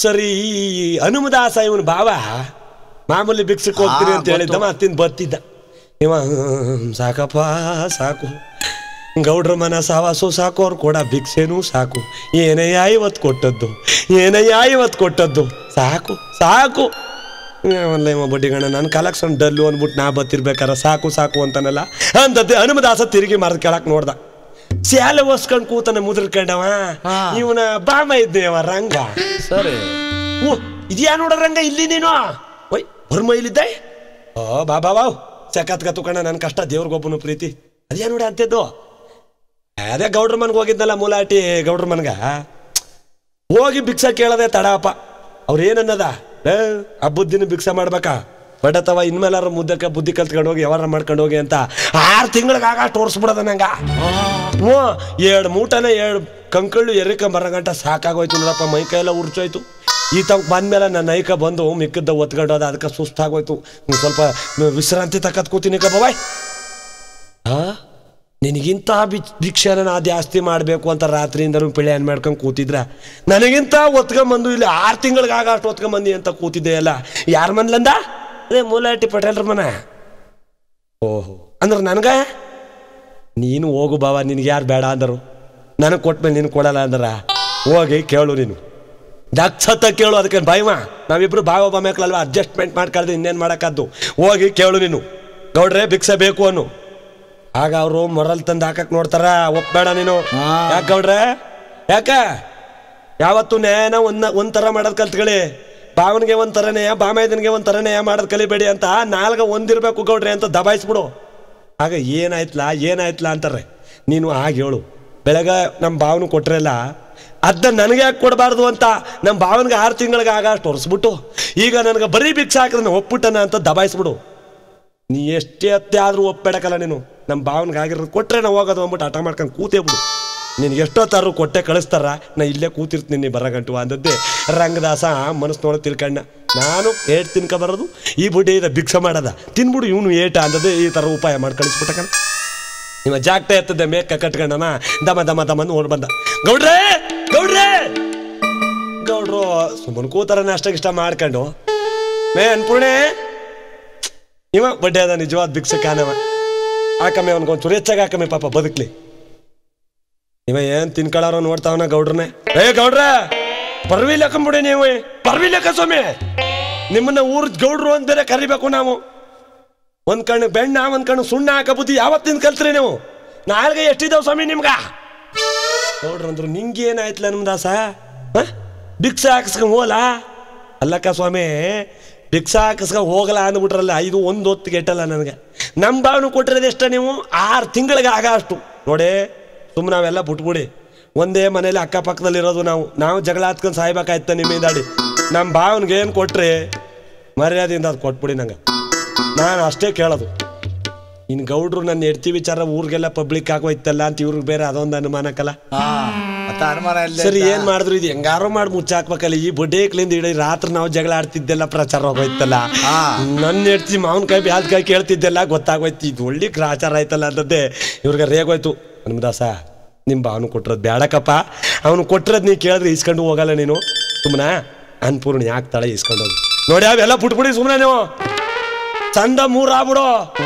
Speaker 1: ಸರಿ ಈ ಹನುಮದಾಸ ಇವನ್ ಬಾವ ಮಾಮೂಲಿ ಭಿಕ್ಷಕ್ಕೆ ಹೋಗ್ತೀನಿ ಅಂತ ಹೇಳಿದ್ದವ, ಅತ್ತಿಂದ ಬರ್ತಿದ್ದ ಇವ. ಸಾಕಪ್ಪ ಸಾಕು, ಗೌಡ್ರ ಮನ ಸಾವಾಸು ಸಾಕು, ಅವ್ರು ಕೂಡ ಭಿಕ್ಷೆನೂ ಸಾಕು, ಏನಯ್ಯ ಇವತ್ತು ಕೊಟ್ಟದ್ದು ಸಾಕು ಸಾಕು. ಅಲ್ಲ ಇವ ಬಡ್ಡಿಗಣ್ಣ ನನ್ನ ಕಲೆಕ್ಷನ್ ಡಲ್ಲು ಅಂದ್ಬಿಟ್ಟು ನಾ ಬತ್ತಿರ್ಬೇಕಾರ ಸಾಕು ಅಂತಾನಲ್ಲ ಅಂತದ್ದೆ. ಹನುಮದಾಸ ತಿರುಗಿ ಮರದ ಕೆಳಕ್ ನೋಡ್ದ, ಸ್ಯಾಲೆ ಒಸ್ಕೊಂಡ್ ಕೂತನ ಮುದ್ರಕೊಂಡವ. ಇವನ ಬಾಮ ಇದ್ದೇವ ರಂಗ. ಸರಿ ಓ ಇದ್ಯಾ ನೋಡ ರಂಗ ಇಲ್ಲಿ ನೀನು ಒಯ್ ಬರ್ಮ ಇಲ್ಲಿದ್ದೆ. ಓ ಬಾಬಾ ಬಾವ್ ಸಕತ್ ಕತ್ಕಣ, ನನ್ನ ಕಷ್ಟ ದೇವ್ರಿಗೊಬ್ಬನು ಪ್ರೀತಿ ಅದ್ಯಾ ನೋಡ ಅಂತಿದ್ದು. ಅದೇ ಗೌಡ್ರ ಮನ್ಗೆ ಹೋಗಿದ್ನಲ್ಲ ಮೂಲಾಟಿ ಗೌಡ್ರ ಮನ್ಗ ಹೋಗಿ ಭಿಕ್ಷಾ ಕೇಳದೆ ತಡಪ್ಪ. ಅವ್ರ ಏನನ್ನದ ಹಬ್ಬದ ದಿನ ಭಿಕ್ಷಾ ಮಾಡ್ಬೇಕಾ ಬಡತವ, ಇನ್ಮೇಲಾರ ಮುದ್ದಕ್ಕೆ ಬುದ್ಧಿ ಕಲ್ತ್ಕೊಂಡು ಹೋಗಿ ಯಾವಾರ ಮಾಡ್ಕೊಂಡು ಹೋಗಿ ಅಂತ 6 ತಿಂಗಳಿಗೆ ಆಗಷ್ಟು ತೋರಿಸ್ಬಿಡದ ನಂಗ. 2 ಮೂಟನ 2 ಕಂಕಳ್ಳು ಎರಿಕೊಂಬರಗಂಟ ಸಾಕಾಗೋಯ್ತು ನೋಡಪ್ಪ, ಮೈಕೈಯೆಲ್ಲ ಉರ್ಚೋಯ್ತು. ಈ ತಗ ಬಂದ್ಮೇಲೆ ನನ್ನ ಐಕ ಬಂದು ಮಿಕ್ಕದ ಒತ್ಕೊಂಡು ಹೋದ, ಅದಕ್ಕೆ ಸುಸ್ತಾಗೋಯ್ತು. ಸ್ವಲ್ಪ ವಿಶ್ರಾಂತಿ ತಕ್ಕತ್ ಕೂತೀನಿ ಬಾಯ್. ನಿನಗಿಂತ ಭಿಕ್ಷೆನ ನಾ ಜಾಸ್ತಿ ಮಾಡಬೇಕು ಅಂತ ರಾತ್ರಿಯಿಂದನೂ ಪಿಳ್ಯಾನ್ ಮಾಡ್ಕೊಂಡು ಕೂತಿದ್ರ, ನನಗಿಂತ ಒತ್ಕೊಂಬಂದು ಇಲ್ಲಿ 6 ತಿಂಗಳಿಗೆ ಆಗಷ್ಟು ಒತ್ಕೊಂಬಂದಿ ಅಂತ ಕೂತಿದ್ದೆ ಅಲ್ಲ. ಯಾರ ಮನ್ಲಂದ? ಅದೇ ಮೂಲಾಟಿ ಪಟೇಲ್ರ ಮನ. ಓಹೋ ಅಂದ್ರೆ ನನಗ ನೀನು ಹೋಗು ಬಾವ, ನಿನ್ಗೆ ಯಾರು ಬೇಡ ಅಂದರು, ನನಗೆ ಕೊಟ್ಮೇಲೆ ನೀನು ಕೊಡಲ್ಲ ಅಂದ್ರ ಹೋಗಿ ಕೇಳು, ನೀನು ದಕ್ಷತ ಕೇಳು. ಅದಕ್ಕೆ ಭಯವ ನಾವಿಬ್ರು ಬಾವ ಬಾಮೇಕಲ್ವ ಅಡ್ಜಸ್ಟ್ಮೆಂಟ್ ಮಾಡ್ಕೊಳ್ದು, ಇನ್ನೇನು ಮಾಡೋಕ್ಕದ್ದು. ಹೋಗಿ ಕೇಳು ನೀನು, ಗೌಡ್ರೆ ಭಿಕ್ಷೆ ಬೇಕು ಅನ್ನು. ಆಗ ಅವರು ಮೊರಲ್ ತಂದು ಹಾಕಕ್ ನೋಡ್ತಾರ, ಒಪ್ಪಬೇಡ ನೀನು. ಯಾಕೆ ಗೌಡ್ರೆ ಯಾಕ ಯಾವತ್ತು ನ್ಯಾಯನ ಒಂಥರ ಮಾಡೋದ್ ಕಲ್ತ್ಕೊಳ್ಳಿ, ಬಾವನಿಗೆ ಒಂಥರ ನ್ಯಾಯ ಬಾಮೈದನಿಗೆ ಒಂಥರ ನ್ಯಾಯ ಮಾಡೋದ್ ಕಲಿಬೇಡಿ ಅಂತ 4 ಒಂದಿರ್ಬೇಕು ಗೌಡ್ರೆ ಅಂತ ದಬಾಯಿಸ್ಬಿಡು. ಆಗ ಏನಾಯ್ತಲ್ಲ ಅಂತಾರೆ. ನೀನು ಹಾಗೆ ಹೇಳು, ಬೆಳಗ್ಗೆ ನಮ್ಮ ಭಾವನ ಕೊಟ್ರಲ್ಲ ಅದನ್ನ ನನಗೆ ಯಾಕೆ ಕೊಡಬಾರ್ದು ಅಂತ ನಮ್ಮ ಭಾವನಿಗೆ 6 ತಿಂಗಳಿಗೆ ಆಗಷ್ಟು ಹೊರಿಸ್ಬಿಟ್ಟು ಈಗ ನನಗೆ ಬರೀ ಭಿಕ್ಷೆ ಹಾಕಿದ್ರೆ ಒಪ್ಪಿಟ್ಟನ ಅಂತ ದಬಾಯಿಸ್ಬಿಡು. ನೀ ಎಷ್ಟೇ ಅತ್ತೆ ಆದ್ರೂ ಒಪ್ಪಬೇಡಕಲ್ಲ ನೀನು. ನಮ್ಮ ಭಾವನಿಗೆ ಆಗಿರೋದು ಕೊಟ್ರೆ ನಾವು ಹೋಗೋದು ಅಂದ್ಬಿಟ್ಟು ಆಟ ಮಾಡ್ಕೊಂಡು ಕೂತೇ ಬಿಡು. ನಿನ್ಗೆ ಎಷ್ಟೊತ್ತಾರು ಕೊಟ್ಟೆ ಕಳಿಸ್ತಾರ, ನಾ ಇಲ್ಲೇ ಕೂತಿರ್ತೀನಿ ನೀ ಬರಗಂಟು ಅಂದದ್ದೇ. ರಂಗದಾಸ ಮನಸ್ಸು ನೋಡಿ ತಿಳ್ಕಣ್ಣ, ನಾನು ಏಟ್ ತಿನ್ಕ ಬರೋದು, ಈ ಬುಡ್ಡಿ ಇದ ಭಿಕ್ಷೆ ಮಾಡೋದ ತಿನ್ಬಿಡು ಇವನು ಏಟ ಅಂದದ್ದೇ. ಈ ಥರ ಉಪಾಯ ಮಾಡಿ ಕಳಿಸ್ಬಿಟ್ಟಕಣ. ನಿಮ್ಮ ಜಾಗ್ತಾ ಇರ್ತದೆ ಮೇಕ ಕಟ್ಕೊಂಡನ ದಮ ಓಡ್ ಬಂದ. ಗೌಡ್ರು ಸುಮ್ಮನೆ ಕೂತಾರ ನಾಷ್ಟ ಮಾಡ್ಕೊಂಡು ಅನ್ಪೂರ್ಣೆ ಇವ ಬಡ್ಡೆ ಅದ ನಿಜವಾದ ಭಿಕ್ಷೆ ಕಾನವ. ಹಾಕಮ್ಮೆ ಅವನ್ಗೊಂಚೂರು ಹೆಚ್ಚಾಗಿ ಹಾಕಮ್ಮೆ ಪಾಪ ಬದುಕ್ಲಿ. ಇವ ಏನ್ ತಿನ್ಕೊಳ್ಳಾರೋ ನೋಡ್ತಾವನ ಗೌಡ್ರನ್ನೇ. ಗೌಡ್ರ ಪರ್ವಿಲಕ್ಕಂಬಿಡಿ ನೀವು, ಪರ್ವಿಲಕ್ಕ ಸ್ವಾಮಿ, ನಿಮ್ಮನ್ನ ಊರ್ ಗೌಡ್ರು ಅಂತ ಬೇರೆ ಕರಿಬೇಕು ನಾವು. ಒಂದ್ ಕಣ್ಣು ಬೆಣ್ಣ ಒಂದ್ ಕಣ್ಣು ಸುಣ್ಣ ಹಾಕ ಬುದ್ಧಿ ಯಾವತ್ತಿನ ಕಲ್ತ್ರಿ ನೀವು? ನಾಲ್ಗೆ ಎಷ್ಟಿದಾವ್ ಸ್ವಾಮಿ ನಿಮ್ಗ? ಗೌಡ್ರಂದ್ರು ನಿಂಗೆ ಏನಾಯ್ತಲ್ಲ ನಮ್ ದಾಸ, ಭಿಕ್ಷೆ ಹಾಕಿಸ್ಕೊಂಡ್ ಹೋಗಲ್ಲ ಅಲ್ಲಕ್ಕ ಸ್ವಾಮಿ, ಭಿಕ್ಷಾ ಹಾಕಿಸ್ಕ ಹೋಗಲ್ಲ ಅಂದ್ಬಿಟ್ರಲ್ಲ, ಇದು 1 ಹೊತ್ತಿಗೆ ಎಟ್ಟಲ್ಲ ನನಗೆ. ನಮ್ಮ ಭಾವನು ಕೊಟ್ಟಿರೋದು ಎಷ್ಟ ನೀವು? 6 ತಿಂಗಳಿಗೆ ಆಗ ಅಷ್ಟು ನೋಡಿ. ಸುಮ್ಮನೆ ನಾವೆಲ್ಲ ಬಿಟ್ಬಿಡಿ, ಒಂದೇ ಮನೇಲಿ ಅಕ್ಕಪಕ್ಕದಲ್ಲಿರೋದು ನಾವು ಜಗಳ ಹತ್ಕೊಂಡು ಸಾಯ್ಬೇಕಾಯ್ತ ನಿಮ್ಮಿಂದಾಡಿ. ನಮ್ಮ ಭಾವನಿಗೆ ಏನು ಕೊಟ್ರಿ ಮರ್ಯಾದೆಯಿಂದ ಅದು ಕೊಟ್ಬಿಡಿ ನಂಗೆ. ನಾನು ಅಷ್ಟೇ ಕೇಳೋದು. ಇನ್ನು ಗೌಡ್ರು ನನ್ನ ಹೆಡ್ತಿ ವಿಚಾರ ಊರಿಗೆಲ್ಲ ಪಬ್ಲಿಕ್ ಆಗೋಯ್ತಲ್ಲ ಅಂತ ಇವ್ರಿಗೆ ಬೇರೆ ಅದೊಂದು ಅನುಮಾನಕ್ಕಲ್ಲ. ಸರಿ ಏನ್ ಮಾಡಿದ್ರು ಇದು ಹೆಂಗಾರು ಮಾಡಿ ಮುಚ್ಚಾಕ್ಬೇಕಲ್ಲ. ಈ ಬಡ್ಡೇಕ್ಲಿಂದ ಇಡೀ ರಾತ್ರಿ ನಾವು ಜಗಳ ಆಡ್ತಿದ್ದೆಲ್ಲ ಪ್ರಚಾರ ಹೋಗೋಯ್ತಲ್ಲ. ನನ್ನ ಹೆಡ್ತಿ ಮಾವನ್ಕಾಯಿ ಬ್ಯಾಲ್ಕಾಯಿ ಕೇಳ್ತಿದ್ದೆಲ್ಲ ಗೊತ್ತಾಗೋಯ್ತು. ಇದು ಒಳ್ಳೆ ಗ್ರಾಚಾರ ಆಯ್ತಲ್ಲ ಅಂತದ್ದೇ ಇವ್ರಿಗೆ ರೇಗೋಯ್ತು. ಹನುಮದಾಸ ನಿಮ್ಮ ಭಾವನು ಕೊಟ್ಟಿರೋದು ಬೇಡಕಪ್ಪ, ಅವನು ಕೊಟ್ಟಿರೋದು ನೀ ಕೇಳಿದ್ರೆ ಇಸ್ಕೊಂಡು ಹೋಗಲ್ಲ ನೀನು. ಸುಮ್ಮನ ಅನ್ಪೂರ್ಣ ಯಾಕ್ತಾಳೆ ಇಸ್ಕೊಂಡು ಹೋಗಿ ನೋಡಿ. ಅವೆಲ್ಲ ಬಿಟ್ಬಿಡಿ ಸುಮ್ಮನೆ ನೀವು, ಚಂದ 3 ಆಗ್ಬಿಡು.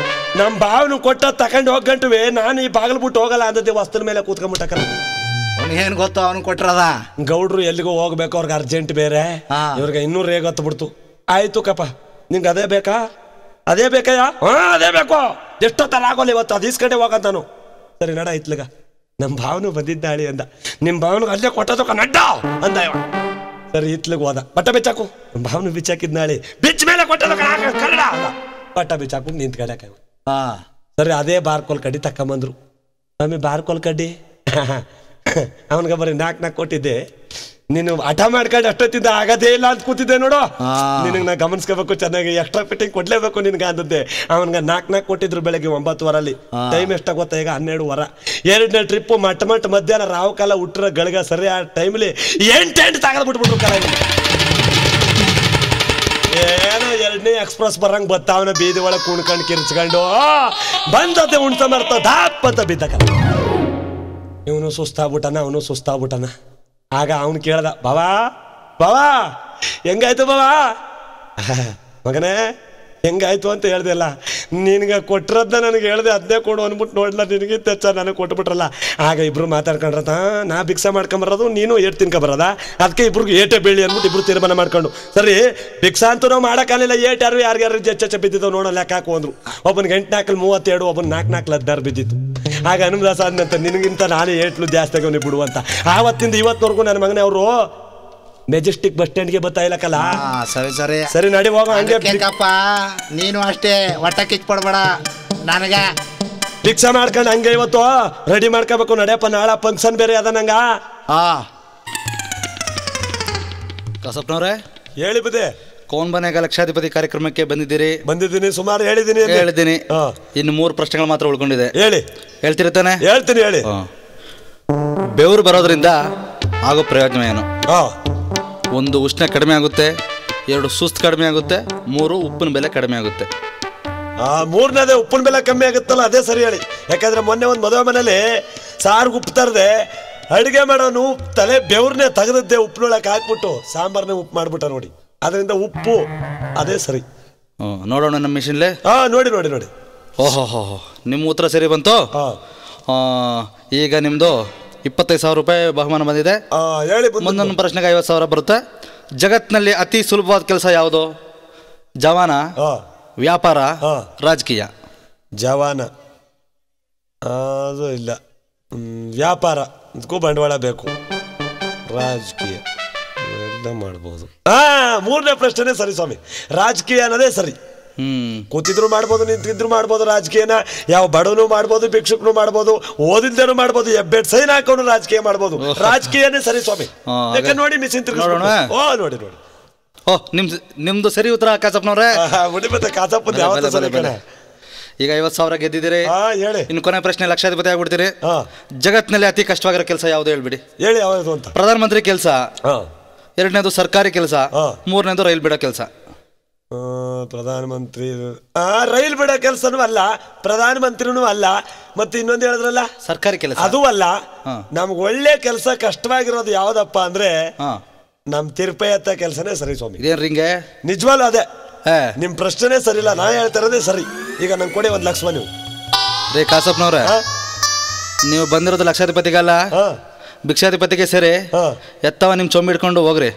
Speaker 1: ನಮ್ಮ ಭಾವನು ಕೊಟ್ಟ ತಕೊಂಡು ಹೋಗಂಟುವೆ ನಾನು ಈ ಬಾಗಿಲು ಬಿಟ್ಟು ಹೋಗಲ್ಲ ಅಂದದ್ದೆ ವಸ್ತುನ ಮೇಲೆ ಕೂತ್ಕೊಂಡ್ಬಿಟ್ಟಕ್ಕ.
Speaker 4: ಏನ್ ಗೊತ್ತು ಅವನು ಕೊಟ್ರದ
Speaker 1: ಗೌಡ್ರು ಎಲ್ಲಿಗೂ ಹೋಗ್ಬೇಕು, ಅವ್ರಿಗೆ ಅರ್ಜೆಂಟ್ ಬೇರೆ, ಇವ್ರಿಗೆ ಇನ್ನೂ ರೇಗತ್ತು ಬಿಡ್ತು. ಆಯ್ತು ಕಪ್ಪ, ನಿಂಗೆ ಅದೇ ಬೇಕಾ? ಅದೇ ಬೇಕಯ್ಯ? ಅದೇ ಬೇಕು. ಎಷ್ಟೊತ್ತಲ್ಲ ಆಗೋಲ್ಲ ಇವತ್ತು, ಅದು ಈಸ್ಕಡೆ ಹೋಗಂತ ನಾನು. ಸರಿ ನಡ ಇತ್ಲಗ, ನಮ್ಮ ಭಾವನು ಬಂದಿದ್ದಾಳಿ ಅಂದ. ನಿಮ್ಮ ಭಾವನಿಗೆ ಅಲ್ಲೇ ಕೊಟ್ಟದಕ್ಕ ನಡ್ಡ ಅಂದ ಇವ. ಸರಿ ಇತ್ಲಿಗೆ ಹೋದ, ಬಟ್ಟ ಬಿಚ್ಚಾಕು. ನಮ್ಮ ಭಾವನು ಬಿಚ್ಚಾಕಿದ್ನಾಳಿ, ಬಿಚ್ಚ ಮೇಲೆ ಕೊಟ್ಟದಕ್ಕ ಕನ್ನಡ ಅಂದ. ಬಟ್ಟ ಬಿಚ್ಚಾಕು ನಿಂತ ಕಡೆ. ಸರಿ ಅದೇ ಬಾರ್ಕೋಲ್ ಕಡ್ಡಿ ತಕ್ಕಂಬಂದ್ರು. ಆಮೇಲೆ ಬಾರ್ಕೋಲ್ ಕಡ್ಡಿ ಅವನಿಗೆ ಬರೀ 4 ಕೊಟ್ಟಿದ್ದೆ. ನೀನು ಹಠ ಮಾಡ್ಕೊಂಡು ಅಷ್ಟೊತ್ತಿದ್ದ ಆಗದೇ ಇಲ್ಲ ಅಂತ ಕೂತಿದ್ದೆ ನೋಡು. ನಿನಗೆ ನಾ ಗಮನಿಸ್ಕೋಬೇಕು ಚೆನ್ನಾಗಿ, ಎಕ್ಸ್ಟ್ರಾ ಫಿಟ್ಟಿಂಗ್ ಕೊಡ್ಲೇಬೇಕು ನಿನ್ಗೆ ಅಂದದ್ದೆ. ಅವನ್ಗೆ 4 ಕೊಟ್ಟಿದ್ರು ಬೆಳಗ್ಗೆ 9:15. ಟೈಮ್ ಎಷ್ಟ ಗೊತ್ತಾ ಈಗ? 12 2ನೇ ಟ್ರಿಪ್ಪು ಮಟ್ಟ ಮಧ್ಯಾಹ್ನ ರಾವು ಕಾಲ ಹುಟ್ಟರ ಗಳಿಗೆ ಸರಿ ಆ ಟೈಮ್ಲಿ 8 ತಗದ್ ಬಿಟ್ಬಿಟ್ರು ಕಾಲ. ಏನೋ 2ನೇ ಎಕ್ಸ್ಪ್ರೆಸ್ ಬರಂಗ್ ಬತ್ತಾವನ ಬೀದಿ ಒಳಗೆ ಕುಣ್ಕೊಂಡು ಕಿರ್ಚ್ಕೊಂಡು ಬಂದತ್ತೆ ಉಣ್ಸ ಮಾಡ್ತಾವ ದಾಪತ್ತ ಬಿದ್ದಕ. ಇವನು ಸುಸ್ತಾಗ್ಬಿಟ್ಟನ, ಅವನು ಸುಸ್ತಾಗ್ಬಿಟ್ಟನ. ಆಗ ಅವನು ಕೇಳ್ದ, ಬಾವಾ ಹೆಂಗಾಯ್ತು ಬಾವಾ? ಮಗನೇ ಹೆಂಗಾಯ್ತು ಅಂತ ಹೇಳ್ದಲ್ಲ, ನಿನಗೆ ಕೊಟ್ಟಿರೋದನ್ನ ನನಗೆ ಹೇಳ್ದೆ, ಅದನ್ನೇ ಕೊಡು ಅಂದ್ಬಿಟ್ಟು ನೋಡ್ಲ, ನಿನಗೆ ತೆಚ್ಚ ನನಗೆ ಕೊಟ್ಬಿಟ್ರಲ್ಲ. ಆಗ ಇಬ್ರು ಮಾತಾಡ್ಕೊಂಡ್ರತ, ನಾ ಭಿಕ್ಷಾ ಮಾಡ್ಕೊಂಬರೋದು, ನೀನು ಏಟ್ ತಿನ್ಕೊಂಬರೋದ, ಅದಕ್ಕೆ ಇಬ್ರಿಗೆ ಏಟೆ ಬೀಳಿ ಅಂದ್ಬಿಟ್ಟು ಇಬ್ರು ತೀರ್ಮಾನ ಮಾಡ್ಕೊಂಡು, ಸರಿ ಭಿಕ್ಷಾ ಅಂತೂ ನಾವು ಮಾಡೋಕ್ಕಾಗಲಿಲ್ಲ, ಏಟ್ ಯಾರು ಹೆಚ್ಚ ಬಿದ್ದಿದ್ದವು ನೋಡೋ ಲೆಕ್ಕ ಹಾಕು ಅಂದ್ರು. ಒಬ್ಬನಿಗೆ 8 32, ಒಬ್ಬನ 4 16 ಬಿದ್ದಿತ್ತು. ಆಗ ಹನುಮದಾಸ ಆದ್ನಂತ, ನಿನಗಿಂತ ನಾನೇ ಏಟ್ಲು ಜಾಸ್ತಿ ಆಗವನಿ ಬಿಡು ಅಂತ. ಆವತ್ತಿಂದ ಇವತ್ತವರೆಗೂ ನನ್ನ ಮಗನೇ ಅವರು ಮೆಜೆಸ್ಟಿಕ್ ಬಸ್ ಸ್ಟ್ಯಾಂಡ್ಗೆ ಬರ್ತಾ ಇಲ್ಲಕಲ್ಲ. ಸರಿ ನಡಿ ಹೋಗ. ಹಂಗೆ
Speaker 4: ನೀನು ಅಷ್ಟೇ ಒಟ್ಟ ಕಿಚ್ಪಡ್ಬೇಡ, ನನಗ
Speaker 1: ಭಿಕ್ಷಾ ಮಾಡ್ಕೊಂಡು ಹಂಗೆ ಇವತ್ತು ರೆಡಿ ಮಾಡ್ಕೋಬೇಕು. ನಡೆಯಪ್ಪ, ನಾಳೆ ಫಂಕ್ಷನ್ ಬೇರೆ ಅದ ನಂಗ.
Speaker 3: ಕಸಪ್ನವ್ರೆ
Speaker 1: ಹೇಳಿ ಬುದ್ಧಿ.
Speaker 3: ಕೌನ್ ಬನೇಗ ಲಕ್ಷಾಧಿಪತಿ ಕಾರ್ಯಕ್ರಮಕ್ಕೆ
Speaker 1: ಬಂದಿದ್ದೀನಿ. ಸುಮಾರು ಹೇಳಿದ್ದೀನಿ.
Speaker 3: ಇನ್ನು 3 ಪ್ರಶ್ನೆಗಳು ಮಾತ್ರ ಉಳ್ಕೊಂಡಿದೆ.
Speaker 1: ಹೇಳ್ತೀರತಾನೆ? ಹೇಳ್ತೀನಿ, ಹೇಳಿ.
Speaker 3: ಬೆವರು ಬರೋದ್ರಿಂದ ಆಗೋ ಪ್ರಯೋಜನ ಏನು? 1 ಉಷ್ಣ ಕಡಿಮೆ ಆಗುತ್ತೆ, 2 ಸುಸ್ತು ಕಡಿಮೆ ಆಗುತ್ತೆ, 3 ಉಪ್ಪಿನ ಬೆಲೆ ಕಡಿಮೆ ಆಗುತ್ತೆ.
Speaker 1: 3ನೇದೇ ಉಪ್ಪಿನ ಬೆಲೆ ಕಮ್ಮಿ ಆಗುತ್ತಲ್ಲ, ಅದೇ ಸರಿ ಹೇಳಿ. ಯಾಕಂದ್ರೆ ಮೊನ್ನೆ ಒಂದು ಮದುವೆ ಮನೇಲಿ ಸಾರ್ಗೆ ಉಪ್ಪು ತರದೆ ಅಡುಗೆ ಮಾಡೋನು ತಲೆ ಬೆವ್ರನ್ನೇ ತೆಗೆದದ್ದೆ ಉಪ್ಪಿನೊಳಗೆ ಹಾಕ್ಬಿಟ್ಟು ಸಾಂಬಾರ್ನೇ ಉಪ್ಪು ಮಾಡ್ಬಿಟ್ಟ ನೋಡಿ. ಅದರಿಂದ ಉಪ್ಪು ಅದೇ ಸರಿ.
Speaker 3: ನೋಡೋಣ ನಮ್ಮ ಮಿಷನ್ಲೆ.
Speaker 1: ನೋಡಿ.
Speaker 3: ಓಹೋ, ನಿಮ್ಮ ಉತ್ತರ ಸರಿ ಬಂತು. ಈಗ ನಿಮ್ಮದು 25,000 ರೂಪಾಯಿ ಬಹುಮಾನ ಬಂದಿದೆ. ಮುಂದೊಂದು ಪ್ರಶ್ನೆಗೆ 50,000 ಬರುತ್ತೆ. ಜಗತ್ತಿನಲ್ಲಿ ಅತಿ ಸುಲಭವಾದ ಕೆಲಸ ಯಾವುದು? ಜವಾನ, ವ್ಯಾಪಾರ, ರಾಜಕೀಯ?
Speaker 1: ಜವಾನ ಅದು ಇಲ್ಲ, ವ್ಯಾಪಾರ ಇದಕ್ಕೂ ಬಂಡವಾಳ ಬೇಕು, ರಾಜಕೀಯ ಎಲ್ಲ ಮಾಡ್ಬೋದು. 3ನೇ ಪ್ರಶ್ನೆ ಸರಿ ಸ್ವಾಮಿ, ರಾಜಕೀಯ ಅನ್ನೋದೇ ಸರಿ. ಕೂತಿದ್ರು ಮಾಡ್ಬೋದು, ನಿಂತಿದ್ರು ಮಾಡ್ಬೋದು ರಾಜಕೀಯನ. ಯಾವ ಬಡವನು ಮಾಡ್ಬೋದು, ಭಿಕ್ಷುಕನು ಮಾಡ್ಬೋದು, ಓದಿಲ್ದೇನು ಮಾಡ್ಬೋದು, ಎಬ್ಬೆಡ್ ಸೈನ್ ಹಾಕೊಂಡು ರಾಜಕೀಯ ಮಾಡ್ಬೋದು. ರಾಜಕೀಯನೇ ಸರಿ ಸ್ವಾಮಿ. ಯಾಕೆ ನೋಡಿ ಮಿಷಿನ್ ನೋಡಿ.
Speaker 3: ನಿಮ್ದು ಸರಿ ಉತ್ತರ ಕಾಸಪ್ಪನವ್ರೆ.
Speaker 1: ಕಾಸಪ್ಪ ಯಾವತ್ತೂ ಸರಿ ಕಣೆ.
Speaker 3: ಈಗ 50,000 ಗೆದ್ದಿದ್ದೀರಿ.
Speaker 1: ಹೇಳಿ.
Speaker 3: ಇನ್ನು ಕೊನೆ ಪ್ರಶ್ನೆ ಲಕ್ಷಾಧಿಪತಿ ಆಗ್ಬಿಡ್ತೀರಿ. ಜಗತ್ತಿನಲ್ಲಿ ಅತಿ ಕಷ್ಟವಾಗಿರೋ ಕೆಲಸ ಯಾವುದು ಹೇಳ್ಬಿಡಿ.
Speaker 1: ಹೇಳಿ ಯಾವುದು ಅಂತ.
Speaker 3: ಪ್ರಧಾನಮಂತ್ರಿ ಕೆಲಸ, 2ನೇದು ಸರ್ಕಾರಿ ಕೆಲಸ, 3ನೇದು ರೈಲ್ ಬಿಡೋ ಕೆಲಸ.
Speaker 1: ಪ್ರಧಾನಮಂತ್ರಿ ರೈಲ್ ಬಿಡೋ ಕೆಲಸನೂ ಅಲ್ಲ, ಪ್ರಧಾನಮಂತ್ರಿನೂ ಅಲ್ಲ, ಮತ್ತೆ ಇನ್ನೊಂದು ಹೇಳಿದ್ರಲ್ಲ
Speaker 3: ಸರ್ಕಾರಿ ಕೆಲಸ,
Speaker 1: ಅದು ಅಲ್ಲ. ನಮ್ಗೆ ಒಳ್ಳೆ ಕೆಲಸ ಕಷ್ಟವಾಗಿರೋದು ಯಾವ್ದಪ್ಪ ಅಂದ್ರೆ ನಮ್ ತಿರುಪಯತ್ತ ಕೆಲಸನೇ ಸರಿ ಸ್ವಾಮಿ.
Speaker 3: ಇದೇನ್ರಿಂಗೆ
Speaker 1: ನಿಜವಾಗ್ಲೂ ಅದೇ. ನಿಮ್ ಪ್ರಶ್ನೆ ಸರಿ ಇಲ್ಲ, ನಾ ಹೇಳ್ತಾ ಇರೋದೇ ಸರಿ. ಈಗ ನಂಗೆ ಕೊಡಿ 1 ಲಕ್ಷ. ನೀವು
Speaker 3: ರೇ ಕಾಸಪ್ಪನವ್ರೆ, ನೀವು ಬಂದಿರೋದು ಲಕ್ಷಾಧಿಪತಿಗಲ್ಲ, ಭಿಕ್ಷಾಧಿಪತಿಗೆ ಸೇರಿ. ಎತ್ತವ ನಿಮ್ ಚೊಂಬಿ ಹಿಡ್ಕೊಂಡು ಹೋಗ್ರಿ.